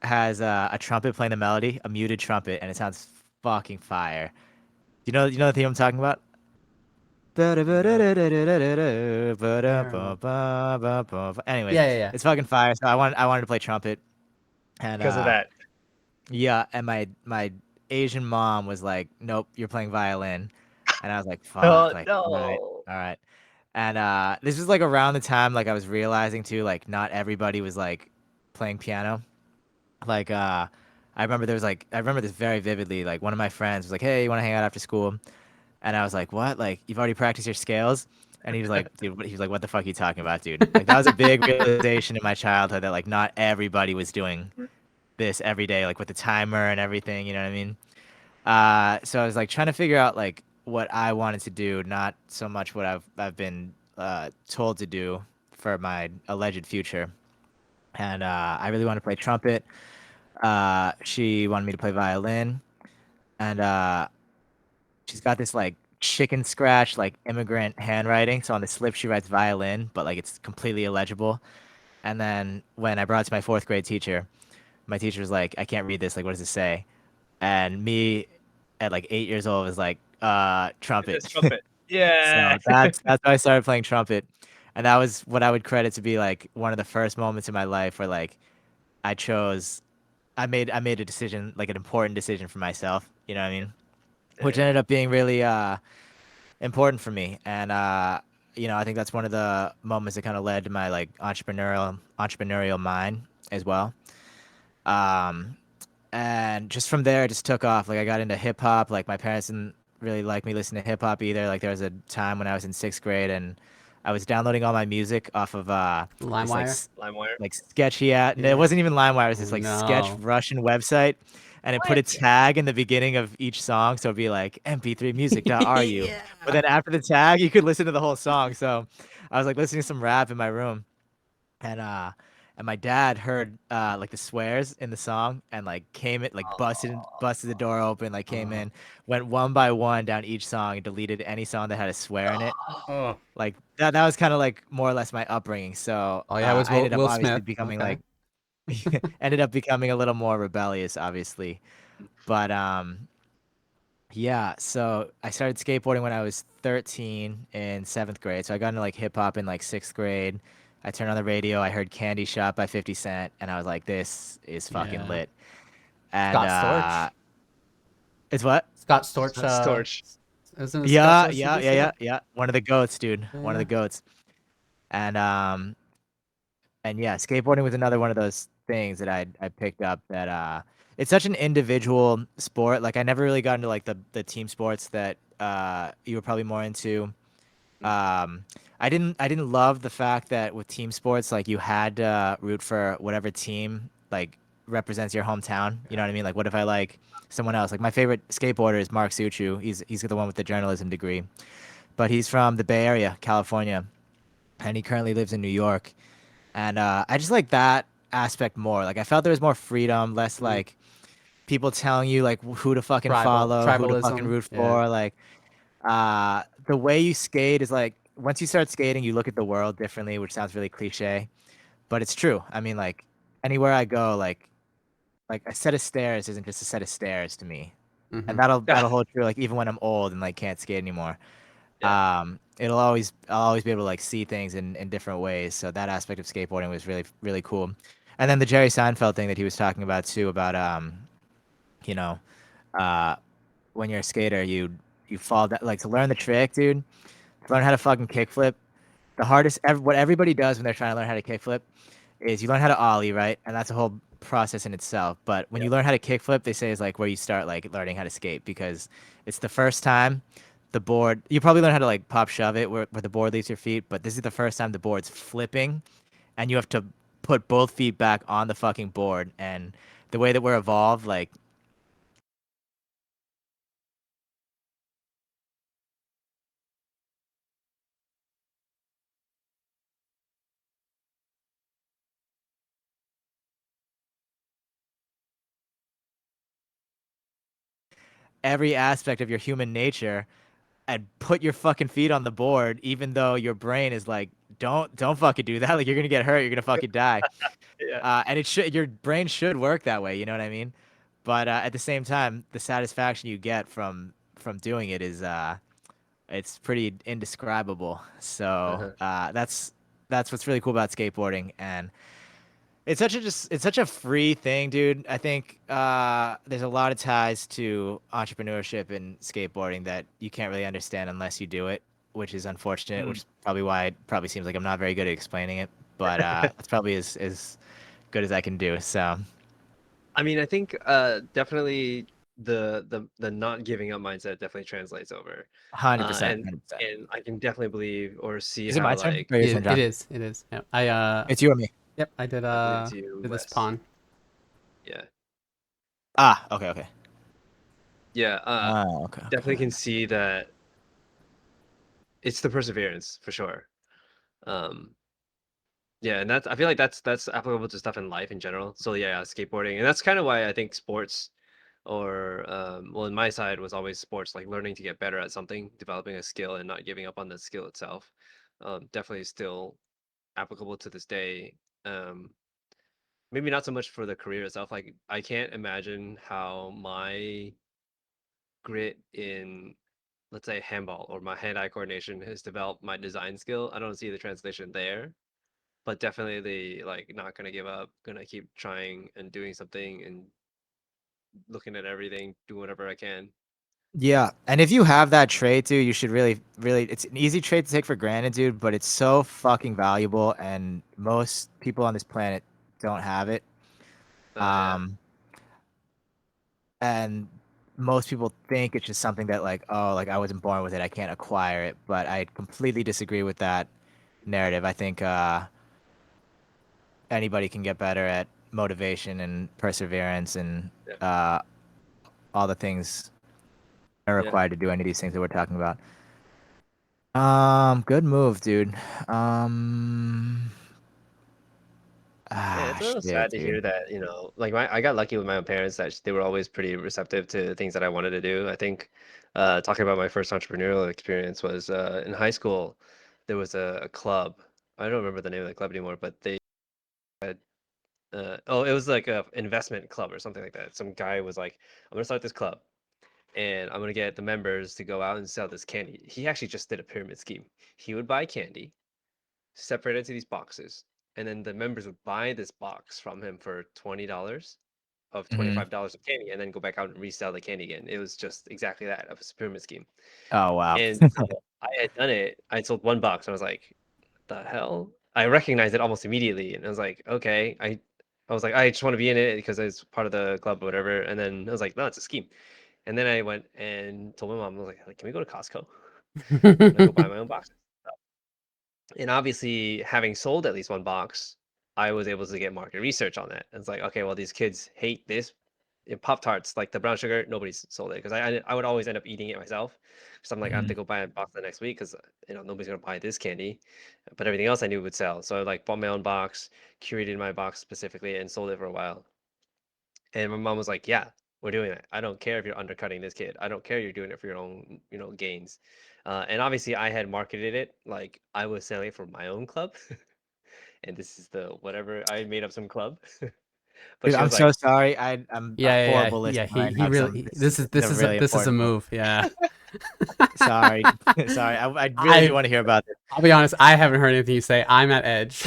has a trumpet playing the melody, a muted trumpet, and it sounds fucking fire. You know the theme I'm talking about? Arnold. Anyways, Yeah, yeah, yeah. it's fucking fire. So I wanted to play trumpet, and Because of that. yeah, and my Asian mom was like, "Nope, you're playing violin," and I was like, Oh "Fuck!" Like, no. all right. And this was like around the time like I was realizing too, like not everybody was like playing piano. Like I remember this very vividly. Like one of my friends was like, "Hey, you want to hang out after school?" And I was like, "What? Like you've already practiced your scales?" And he was like, "Dude, he was like, what the fuck are you talking about, dude?" Like that was a big realization in my childhood that like not everybody was doing this every day, like with the timer and everything. You know what I mean? So I was like trying to figure out like what I wanted to do, not so much what I've been told to do for my alleged future. And I really wanted to play trumpet. She wanted me to play violin, and she's got this like chicken scratch like immigrant handwriting. So on the slip she writes violin, but like it's completely illegible. And then when I brought it to my 4th grade teacher, my teacher was like, "I can't read this. Like, what does it say?" And me at like 8 years old was like, trumpet. It's trumpet. Yeah. So that's how I started playing trumpet. And that was what I would credit to be like one of the first moments in my life where like I chose I made a decision, like an important decision for myself, you know what I mean? Which ended up being really important for me. And I think that's one of the moments that kind of led to my like entrepreneurial mind as well. Um and just from there it just took off. Like I got into hip hop. Like my parents didn't really like me listening to hip hop either. Like there was a time when I was in 6th grade and I was downloading all my music off of this like LimeWire. LimeWire. like sketchy at no, Yeah. it wasn't even LimeWire, it was this Oh like sketch no. Russian website, and it put a tag in the beginning of each song, so it'd be like mp3music.ru. Yeah. But then after the tag you could listen to the whole song. So I was like listening to some rap in my room, and my dad heard like the swears in the song and like came in, like busted the door open, like came in, went one by one down each song and deleted any song that had a swear in it. Oh. Like that was kind of like more or less my upbringing. So Oh yeah, it was I ended up Will obviously Smith. becoming Okay. like ended up becoming a little more rebellious, obviously. But yeah, so I started skateboarding when I was 13 in 7th grade. So I got into like hip hop in like 6th grade, I turned on the radio. I heard "Candy Shop" by 50 Cent, and I was like, "This is fucking Yeah. lit." And Scott Storch. it's what? Scott Storch. Storch. Isn't it Scott Yeah, Storch yeah, produced yeah, yeah, it? yeah. One of the goats, dude. Yeah, One of yeah. the goats. And yeah, skateboarding was another one of those things that I picked up that it's such an individual sport. Like I never really got into like the team sports that you were probably more into. Um, I didn't love the fact that with team sports, like you had to root for whatever team like represents your hometown. You know what I mean? Like what if I like someone else? Like my favorite skateboarder is Mark Suchu. He's the one with the journalism degree, but he's from the Bay Area, California, and he currently lives in New York. And I just like that aspect more. Like I felt there was more freedom, less Mhm. like people telling you like who to fucking follow, who to fucking Tribalism. root Yeah. for. Like the way you skate is like once you start skating, you look at the world differently, which sounds really cliche, but it's true. I mean, like anywhere I go, like a set of stairs isn't just a set of stairs to me, and Hmm. that'll hold true. Like even when I'm old and like can't skate anymore, Yeah. I'll always be able to like see things in different ways. So that aspect of skateboarding was really really cool. And then the Jerry Seinfeld thing that he was talking about too, about you know, uh, when you're a skater, you fall down, like to learn the trick, dude. To learn how to fucking kickflip, the hardest what everybody does when they're trying to learn how to kickflip is you learn how to ollie, right? And that's a whole process in itself. But when you Yeah. learn how to kickflip, they say is like where you start like learning how to skate because it's the first time the board you probably learn how to like pop shove it where the board leaves your feet, but this is the first time the board's flipping and you have to put both feet back on the fucking board. And the way that we're evolved, like every aspect of your human nature and put your fucking feet on the board, even though your brain is like, don't fucking do that. Like you're gonna get hurt. You're gonna fucking die. Yeah. And it should your brain should work that way. You know what I mean? But at the same time, the satisfaction you get from doing it is it's pretty indescribable. So Uh-huh. that's what's really cool about skateboarding, and it's such a free thing, dude. I think there's a lot of ties to entrepreneurship and skateboarding that you can't really understand unless you do it, which is unfortunate. Which Mm. is probably why it probably seems like I'm not very good at explaining it. But that's probably as good as I can do. So I mean, I think definitely the not giving up mindset definitely translates over. 100%, And 100%. I can definitely believe or see Is it my how turn like or your turn, It John? is. It is. Yeah. It's you or me. Yep. I did. I believe it's you, Did this Wes. pawn. Yeah. Ah, okay, okay. Yeah. Okay, Definitely okay. can see that it's the perseverance for sure. Um, yeah, and that's I feel like that's applicable to stuff in life in general. So yeah, skateboarding, and that's kind of why I think sports, or well, in my side was always sports, like learning to get better at something, developing a skill, and not giving up on the skill itself. Definitely still applicable to this day. Um, Maybe not so much for the career itself. Like I can't imagine how my grit in, let's say, handball or my hand-eye coordination has developed my design skill. I don't see the translation there, but definitely the like not gonna give up, gonna keep trying and doing something and looking at everything, do whatever I can. Yeah, and if you have that trait, dude, you should really, really. It's an easy trait to take for granted, dude, but it's so fucking valuable, and most people on this planet don't have it. Yeah. Um, and most people think it's just something that, like, oh, like I wasn't born with it, I can't acquire it. But I completely disagree with that narrative. I think anybody can get better at motivation and perseverance and Yeah. uh, all the things are Yeah. required to do any of these things that we're talking about. Good move, dude. Um, Yeah, it's a little shit, sad to dude. hear that, like I got lucky with my own parents that they were always pretty receptive to things that I wanted to do. I think talking about my first entrepreneurial experience was in high school. There was a club. I don't remember the name of the club anymore, but they had oh, it was like a investment club or something like that. Some guy was like, "I'm gonna start this club, and I'm gonna get the members to go out and sell this candy." He actually just did a pyramid scheme. He would buy candy, separate into these boxes, and then the members would buy this box from him for $20 of Mhm. $25 of candy, and then go back out and resell the candy again. It was just exactly that of a pyramid scheme. Oh wow. And so I had done it. I sold one box. I was like, the hell? I recognized it almost immediately, and I was like, okay. I was like, I just want to be in it because it's part of the club or whatever. And then I was like, no, it's a scheme. And then I went and told my mom, I was like, can we go to Costco? I'm gonna go buy my own boxes. And obviously, having sold at least one box, I was able to get market research on that. And it's like, okay, well, these kids hate this. Pop Tarts, like the brown sugar, nobody's sold it because I would always end up eating it myself. So I'm like, I have to Mhm. go buy a box the next week because nobody's gonna buy this candy, but everything else I knew would sell. So I like bought my own box, curated my box specifically, and sold it for a while. And my mom was like, "Yeah, we're doing that. I don't care if you're undercutting this kid. I don't care you're doing it for your own, gains." And obviously, I had marketed it like I was selling it for my own club, and this is the whatever I made up some club. But Dude, she I'm was so like, sorry. I'm a Yeah, yeah, horrible yeah. listener. I He have really. some. This is This is a really this is a important move. move. Yeah. Sorry, sorry. I really do I want to hear about I'll be honest. I haven't heard anything you say. I'm at edge.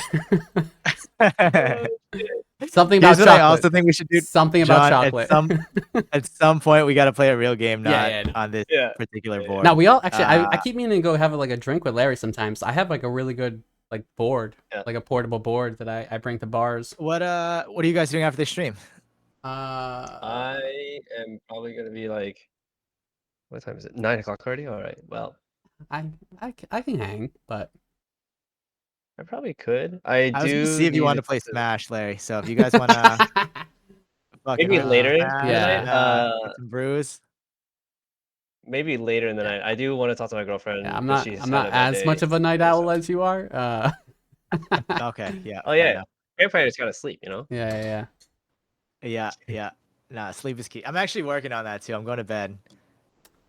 this. "Oh, shit." Something about Here's what I chocolate. also think we should do, Something about John. chocolate. At some point we got to play a real game, Yeah, not yeah. No. on this Yeah, particular yeah, Now board. we all actually. I Uh, keep meaning to go have like a drink with Larry sometimes. I have like a really good like board, yeah. like a portable board that I bring to bars. what are you guys doing after this stream? I am probably gonna be like, what time is it? 9 o'clock already. All right. Well, I I can hang, but I probably could. I I was gonna do see if you need wanted to play to Smash, Larry. So if you guys wanna fucking maybe play some later in Smash the yeah. night. and get some brews. Maybe later in the Yeah. night. I do want to talk to my Yeah, girlfriend I'm because not she's I'm had not a bad as much day. of a night and owl stuff. as you are. Okay, yeah, Oh fair yeah, enough. vampire just gotta sleep. Yeah. Yeah. Nah, sleep is key. I'm actually working on that too. I'm going to bed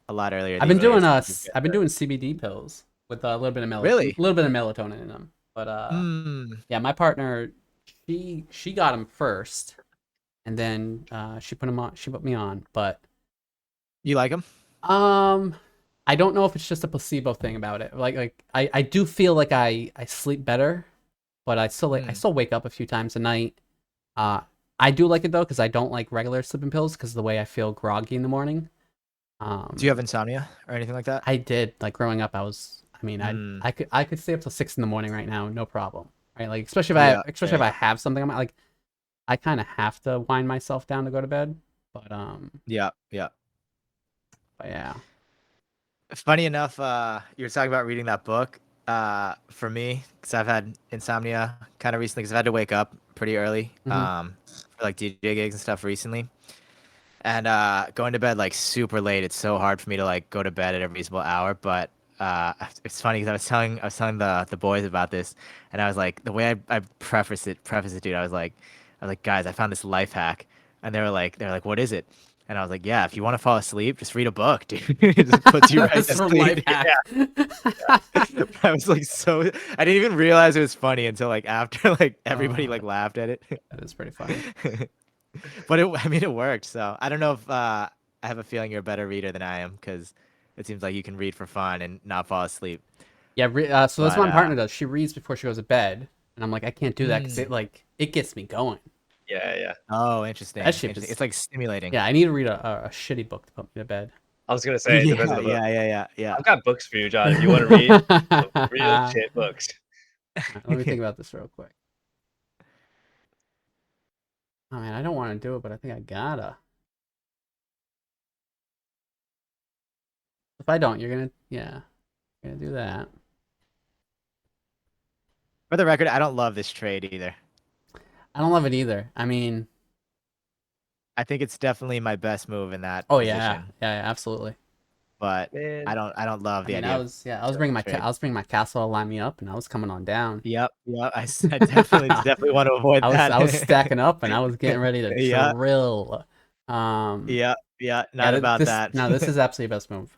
a lot earlier I've been these Really? doing days. I've been doing CBD pills with a little bit of Really? melatonin in them. But Hmm. yeah, my partner she got them first, and then she put me on. But You like them? um, I don't know if it's just a placebo thing about it. Like I do feel like I sleep better, but I still wake up a few times a night. Uh, I do like it though because I don't like regular sleeping pills because of the way I feel groggy in the morning. Do you have insomnia or anything like that? I did like growing up. I mean, Mm. I could stay up till 6 in the morning right now, no problem. Right, like especially if I Yeah. have something on my like, I kind of have to wind myself down to go to bed. But Yeah. but yeah, Funny enough, you were talking about reading that book. For me, because I've had insomnia kind of recently, because I've had to wake up pretty early, Mhm. for like DJ gigs and stuff recently, and going to bed like super late. It's so hard for me to like go to bed at a reasonable hour. But it's funny because I was telling the boys about this, and I was like, the way I preface it, dude. I was like, guys, I found this life hack, and they were like, what is it? And I was like, yeah, if you want to fall asleep, just read a book, dude. It just puts you right to That's a life sleep. hack. I was like, so I didn't even realize it was funny until like after like everybody Oh, like laughed at it. that is pretty funny. But I mean, it worked. So I don't know if I have a feeling you're a better reader than I am because it seems like you can read for fun and not fall asleep. Yeah, so that's But what my partner does. She reads before she goes to bed, and I'm like, I can't do that because mm. it gets me going. Yeah. Oh, interesting. That shit Interesting. is It's like stimulating. yeah. I need to read a shitty book to put me to bed. I was gonna say it depends on Yeah, the book. yeah. I've got books for you, John. If you want to read some real shit books. Let me think about this real quick. Oh man, I don't want to do it, but I think I gotta. If I don't, you're gonna do that. For the record, I don't love this trade either. I don't love it either. I mean, I think it's definitely my best move in that oh position. yeah, absolutely. But Man, I don't love I the mean, idea. I was bringing trade. I was bringing my castle to line me up, and I was coming on down. Yep. I definitely want to avoid that. I was stacking up, and I was getting ready to Yeah. drill. Yeah. Not about that. No, this is absolutely best move.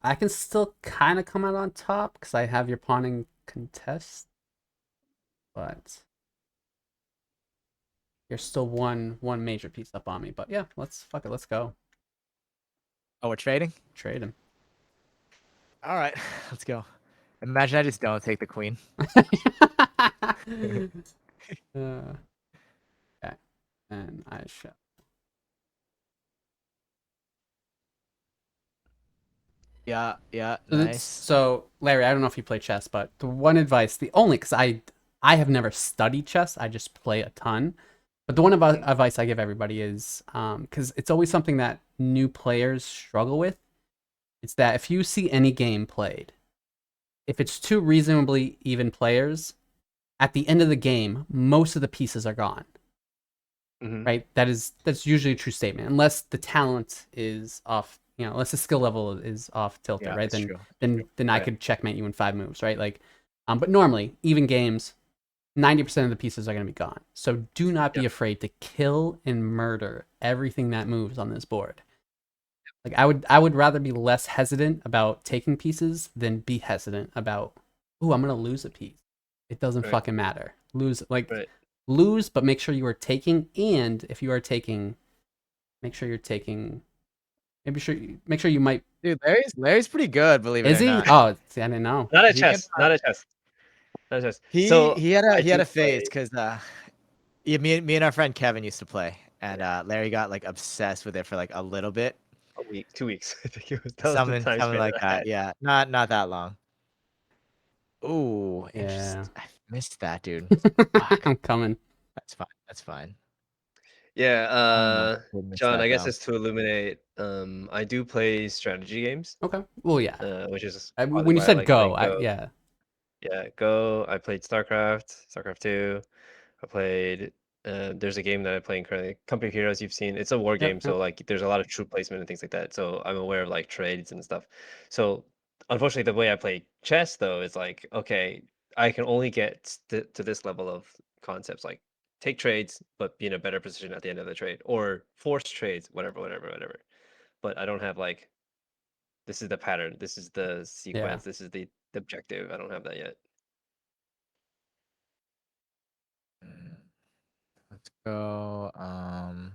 I can still kind of come out on top because I have your pawning contest, but you're still one major piece up on me. But yeah, let's go Oh, we're trading? trade him. All right, let's go. Imagine I just don't take the queen. Okay. And I shall. Yeah, yeah, So, nice. so Larry, I don't know if you play chess, but the one advice, the only, because I have never studied chess, I just play a ton. But the one advice I give everybody is, because it's always something that new players struggle with. It's that if you see any game played, if it's two reasonably even players, at the end of the game, most of the pieces are gone. Mhm. Right? That's usually a true statement, unless the talent is off. Unless the skill level is off tilted, Yeah, right? it's Then true. then I Right. could checkmate you in 5 moves, right? Like, but normally even games, 90% of the pieces are going to be gone. So do not be Yep. afraid to kill and murder everything that moves on this board. Like I would rather be less hesitant about taking pieces than be hesitant about, oh, I'm gonna lose a piece. It doesn't Right. fucking matter. Right. Lose, but make sure you are taking. And if you are taking, make sure you're taking. Make sure you might. Dude, Larry's pretty good, believe it Is or he? not. Oh, see, I didn't know. Not at He can chess. Not at chess. Not at chess. he So he had I a he had do a phase play because yeah, me and our friend Kevin used to play, and Larry got like obsessed with it for like a little bit, a week, 2 weeks. I think that was the something time something span like that I that. had. Yeah, not that long. Ooh, Yeah, I missed that, dude. Fuck. I'm coming. That's fine. That's fine. Yeah, Oh my goodness, John, that I guess though. just to illuminate, I do play strategy games, Okay. Well, yeah. which is probably When you why I said like go, playing Go. yeah. Yeah, Go. I played StarCraft, StarCraft 2. I played there's a game that I'm playing currently, Company of Heroes you've seen. It's a war Yep. game, so like there's a lot of troop placement and things like that. So I'm aware of like trades and stuff. So unfortunately the way I play chess though is like, okay, I can only get to this level of concepts like take trades but be in a better position at the end of the trade or force trades, whatever. But I don't have like this is the pattern, this is the Yeah. sequence, this is the objective. I don't have that yet. Let's go. I'm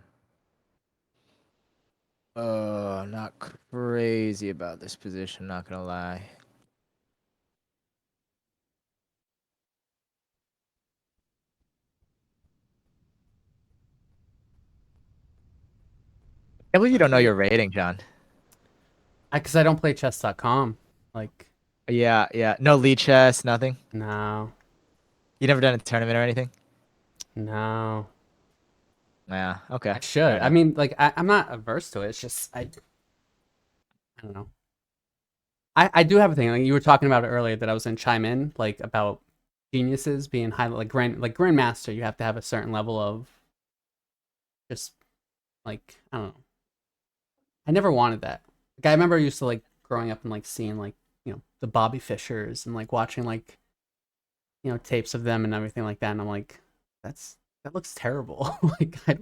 not crazy about this position, not gonna lie. I can't believe you don't know your rating, John. Because I don't play chess.com. Like, Yeah, yeah. No lead chess, nothing. no, You never done a tournament or anything? no. Yeah, okay. I Fair should. I enough. mean, like, I'm not averse to it. It's just I don't know. I do have a thing. Like you were talking about it earlier that I was gonna chime in, like about geniuses being high, like grandmaster. You have to have a certain level of just like I don't know. I never wanted that. Like I remember I used to like growing up and like seeing like the Bobby Fishers and like watching like tapes of them and everything like that, and I'm like, that looks terrible. Like I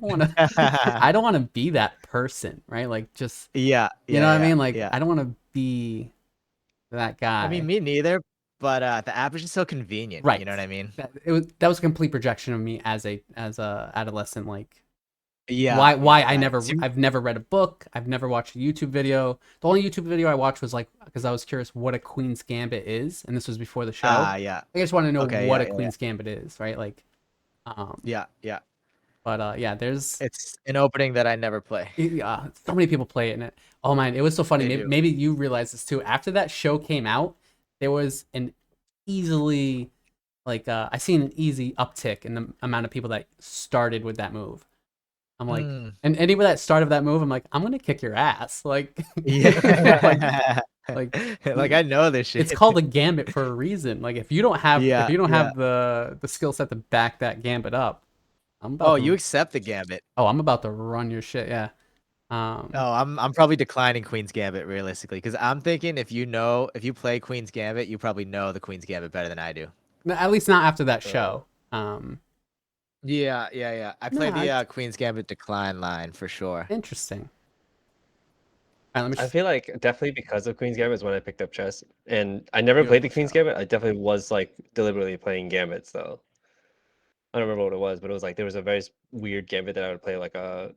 don't want to be that person, right? Like just Yeah, you know what I yeah, mean? Like yeah. I don't want to be that I mean, guy. me neither, but the app is just so convenient. Right. You know what I mean? That was a complete projection of me as a adolescent. Like Yeah, why yeah. Nice. I've never read a book. I've never watched a YouTube video. The only YouTube video I watched was like because I was curious what a Queen's Gambit is, and this was before the show. Yeah. I just want to know Okay, what yeah, a yeah, yeah. Queen's Gambit is, right? Like, Yeah, yeah. but yeah, there's It's an opening that I never play. so many people play it, and oh man, it was so funny. They Maybe, do. maybe you realize this too. After that show came out, there was an easily like I seen an easy uptick in the amount of people that started with that move. I'm like, Mm. and anybody that started that move, I'm like, I'm gonna kick your ass. Like, Yeah. like Like I know this shit. it's called a gambit for a reason. Like, if you don't have Yeah, yeah. the skill set to back that gambit up, I'm Oh, about you to accept the gambit. I'm about to run your shit. Yeah. Oh, I'm probably declining Queen's Gambit realistically because I'm thinking if you play Queen's Gambit, you probably know the Queen's Gambit better than I do. At least not after that Uh, show. Yeah. I No, played the Queen's Gambit decline line for sure. interesting. All right, let me I just, feel like definitely because of Queen's Gambit is when I picked up chess, and I never played the beautiful Queen's show. Gambit. I definitely was like deliberately playing gambits though. I don't remember what it was, but it was like there was a very weird gambit that I would play like a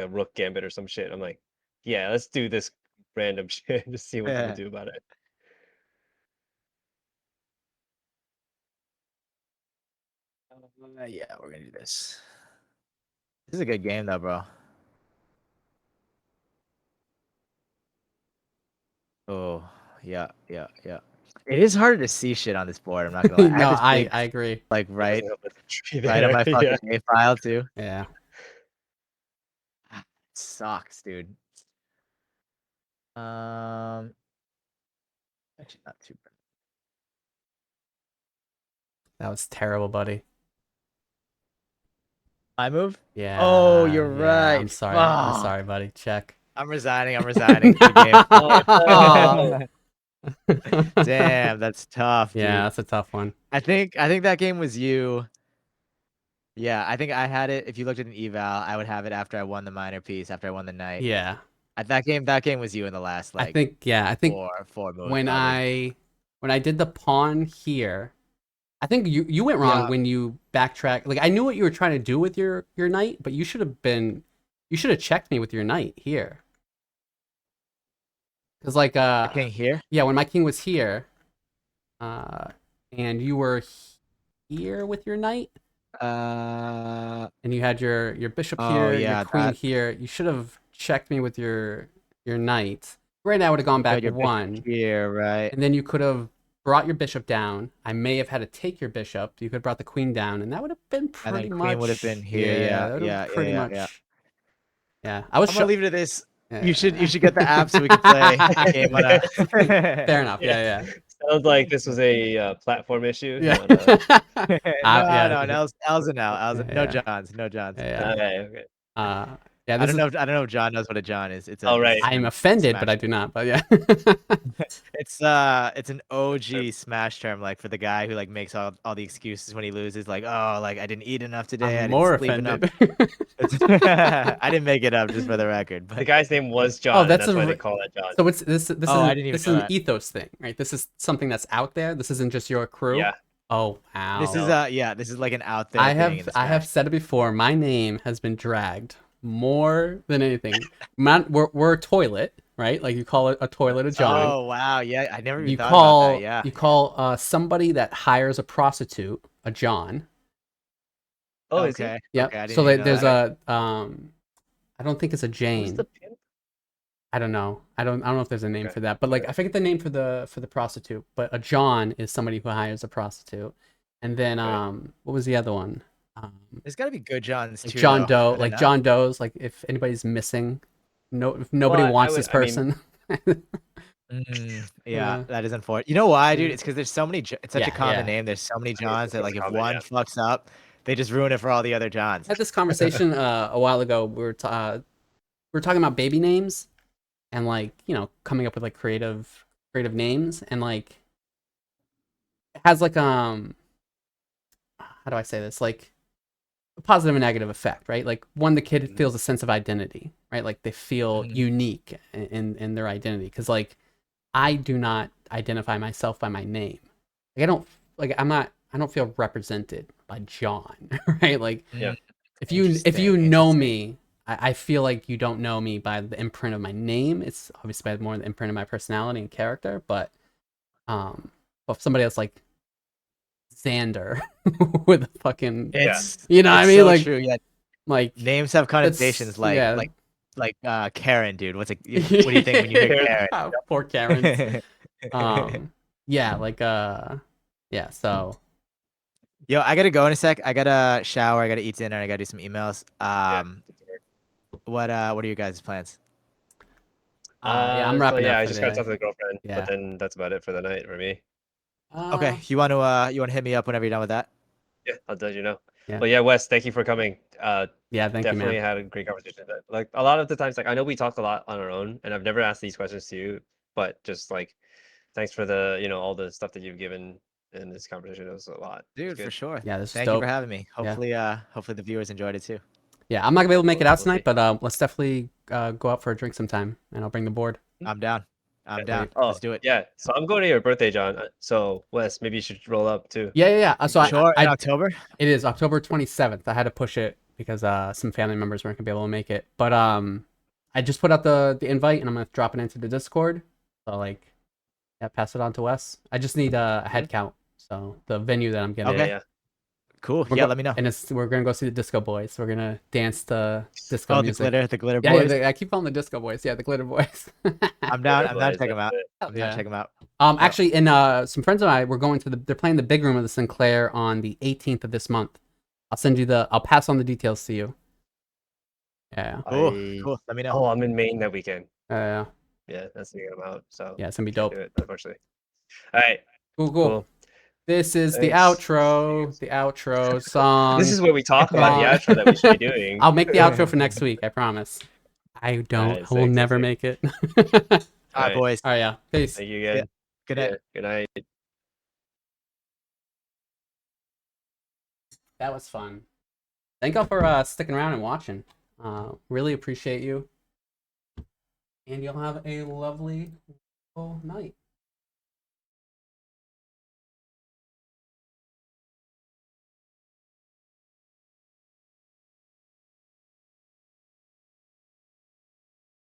rook gambit or some shit. I'm like, yeah, let's do this random shit and just see what people Yeah. do about it. Yeah, we're gonna do this. This is a good game though, bro. Oh, yeah. It is harder to see shit on this board. I'm not gonna lie. I No, have this big, I agree. like It right, doesn't help with the tree right on my there, fucking yeah. A file too. Yeah. Sucks, dude. Actually not too bad. That was terrible, buddy. I move. Yeah. Oh, you're yeah, right. I'm sorry. I'm Fuck. sorry, buddy. Check. I'm resigning. Good game. Oh, Damn, that's tough, dude. Yeah, that's a tough one. I think that game was you. Yeah, I think I had it. If you looked at an eval, I would have it after I won the minor piece, after I won the night. Yeah. That game was you in the last I think four moves. when probably. I did the pawn here, I think you went wrong Yeah. when you backtrack. Like I knew what you were trying to do with your knight, but you should have checked me with your knight here. Cuz like King here. yeah, when my king was here, and you were here with your knight, and you had your bishop Oh, here, yeah, your queen that- here, you should have checked me with your knight. Right now I would have gone back your bishop one. here, right? And then you could have brought your bishop down. I may have had to take your bishop. You could have brought the queen down, and that would have been And pretty then much. queen would have been here. Yeah, that would have yeah, pretty yeah, much. yeah. Yeah, I was. I'm gonna leave it at this. Yeah. You should get the app so we can play a game on a. Fair enough. Yeah, sounds like this was a platform issue. yeah. not a- Yeah. No, L's an L. No Yeah. Johns. No Johns. Yeah. Okay. Yeah. I This don't is, know. I don't know if John knows what a John is. It's a. Oh, right. I'm offended, Smash. but I do not. But yeah. It's an OG Smash term, like for the guy who like makes all the excuses when he loses, like like I didn't eat enough today. I I'm didn't more sleep enough. offended. I didn't make it up, just for the record. The But guy's name was John. and that's that's a why re- they call it John. So it's this Oh, is I didn't even this is know an that. ethos thing, right? This is something that's out there. This isn't just your crew. Yeah. Oh wow. this is this is like an out there. I thing in the have Smash. said it before. My name has been dragged more than anything. We're a toilet, right? Like you call it a toilet a John. Oh wow, yeah, I never even you thought call about that. Yeah. you call somebody that hires a prostitute a John. Oh, is okay. it? Yep. Okay, I didn't So even know there's that. I don't think it's a Who's Jane. the pimp? I don't know. I don't know if there's a name Okay. for that, but like Okay. I forget the name for the prostitute. But a John is somebody who hires a prostitute, and then Okay. what was the other one? There's got to be good Johns Like too. John though. Doe, Are there like not? John Doe's, like if anybody's missing, if nobody Well, I wants would- this I mean- person. Yeah, Yeah. that is unfortunate. You know why, dude? Yeah. It's because there's so many. It's such Yeah, a common yeah. name. There's so many Johns that it's like if common, one yeah. fucks up, they just ruin it for all the other Johns. I had this conversation a while ago. We were talking about baby names, and like coming up with like creative names, and like it has like how do I say this, like a positive and negative effect, right? Like one, the kid feels a sense of identity, right? Like they feel Mhm. unique in their identity, because like I do not identify myself by my name. Like I don't feel represented by John, right? Like Yeah. if you Interesting, know interesting. me, I feel like you don't know me by the imprint of my name. It's obviously by more the imprint of my personality and character, but if somebody else like Xander with a fucking It's you know what I it's mean, so like true. Yeah, that's names have connotations like yeah. Karen, dude. What do you think when you hear Karen? Oh, poor Karen. Yeah, like yeah, so Yo, I gotta go in a sec. I gotta shower. I gotta eat dinner. I gotta do some emails. What are your guys' plans? yeah, I'm wrapping so, yeah, up I for just the got to day. talk to the girlfriend, Yeah. but then that's about it for the night for me. Okay, you want to hit me up whenever you're done with that? Yeah, I'll let you know. Yeah. But yeah, Wes, thank you for coming. Yeah, thank you, Definitely man. had a great conversation. Like a lot of the times, like I know we talked a lot on our own, and I've never asked these questions to you, but just like thanks for the all the stuff that you've given in this conversation. It was a lot. It was Dude, for good. sure. Yeah, this is Thank you dope. for having me. Yeah. Hopefully the viewers enjoyed it too. Yeah, I'm not gonna be able to make it out We'll tonight, see. but let's definitely go out for a drink sometime, and I'll bring the board. I'm down. I'm down. Oh, Let's do it. Yeah, so I'm going to your birthday, John. So Wes, maybe you should roll up too. Yeah. So Sure, in I October. it is October 27th. I had to push it because some family members weren't gonna be able to make it. But I just put out the invite, and I'm gonna drop it into the Discord. So like, yeah, pass it on to Wes. I just need a head count. So the venue that I'm getting. Okay. Yeah. Cool. We're Yeah, go- let me know. And we're gonna go see the Disco Boys. We're gonna dance the disco Oh, music. the glitter Yeah, boys. I keep calling them the Disco Boys. Yeah, the Glitter Boys. I'm down. Glitter I'm down to Boys, check them out. that's it. I'm down to check them out. Yeah. Actually, and some friends of mine, we're going to they're playing the big room of the Sinclair on the 18th of this month. I'll pass on the details to you. Yeah. Cool. Let me know. Oh, I'm in Maine that weekend. Yeah, That's the weekend I'm out. So it's gonna be can't dope. do it, unfortunately. All right. Cool. Cool. This is the Thanks. outro song. This is where we talk about the Song. outro that we should be doing. I'll make the outro for next week. I promise. I Alright, will sick, never sick. make it. All Alright. right, boys. All right, yeah. Peace. Thank you Yeah. again. Good night. Yeah, good night. That was fun. Thank y'all for sticking around and watching. Really appreciate you. And y'all have a lovely night.